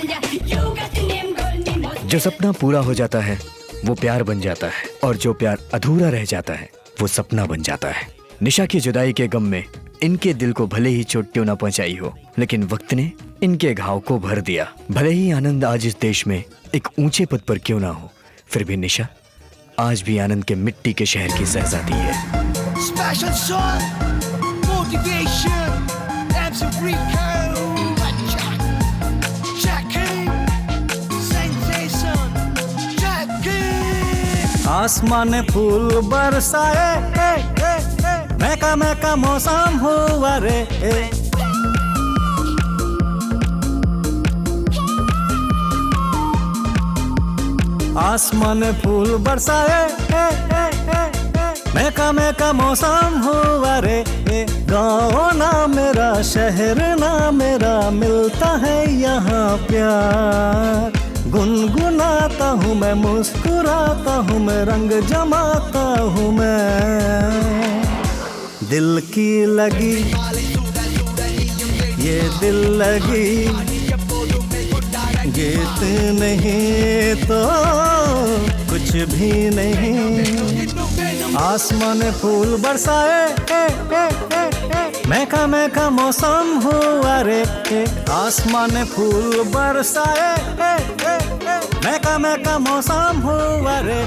S1: जो सपना पूरा हो जाता है वो प्यार बन जाता है, और जो प्यार अधूरा रह जाता है वो सपना बन जाता है। निशा की जुदाई के गम में इनके दिल को भले ही चोट क्यों ना पहुंचाई हो, लेकिन वक्त ने इनके घाव को भर दिया। भले ही आनंद आज इस देश में एक ऊंचे पद पर क्यों ना हो, फिर भी निशा आज भी आनंद के मिट्टी के शहर की शहजादी है।
S9: Special song, motivation, MC Rico.
S10: आसमान फूल बरसाए, महका मौसम हुआ रे। आसमान फूल बरसाए, महका मौसम हुआ रे। गाँव ना मेरा, शहर ना मेरा, मिलता है यहाँ प्यार। गुनगुनाता हूँ मैं, मुस्कुराता हूँ मैं, रंग जमाता हूँ मैं। दिल की लगी ये दिल लगी, गीत नहीं तो कुछ भी नहीं। आसमान फूल बरसाए, महका मौसम हुआ रे। आसमान फूल बरसाए, महका मौसम हुआ रे।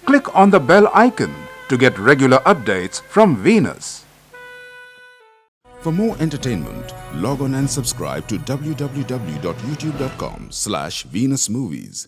S19: Click on the bell icon to get regular updates from Venus.
S20: For more entertainment, log on and subscribe to www.youtube.com/Venus Movies.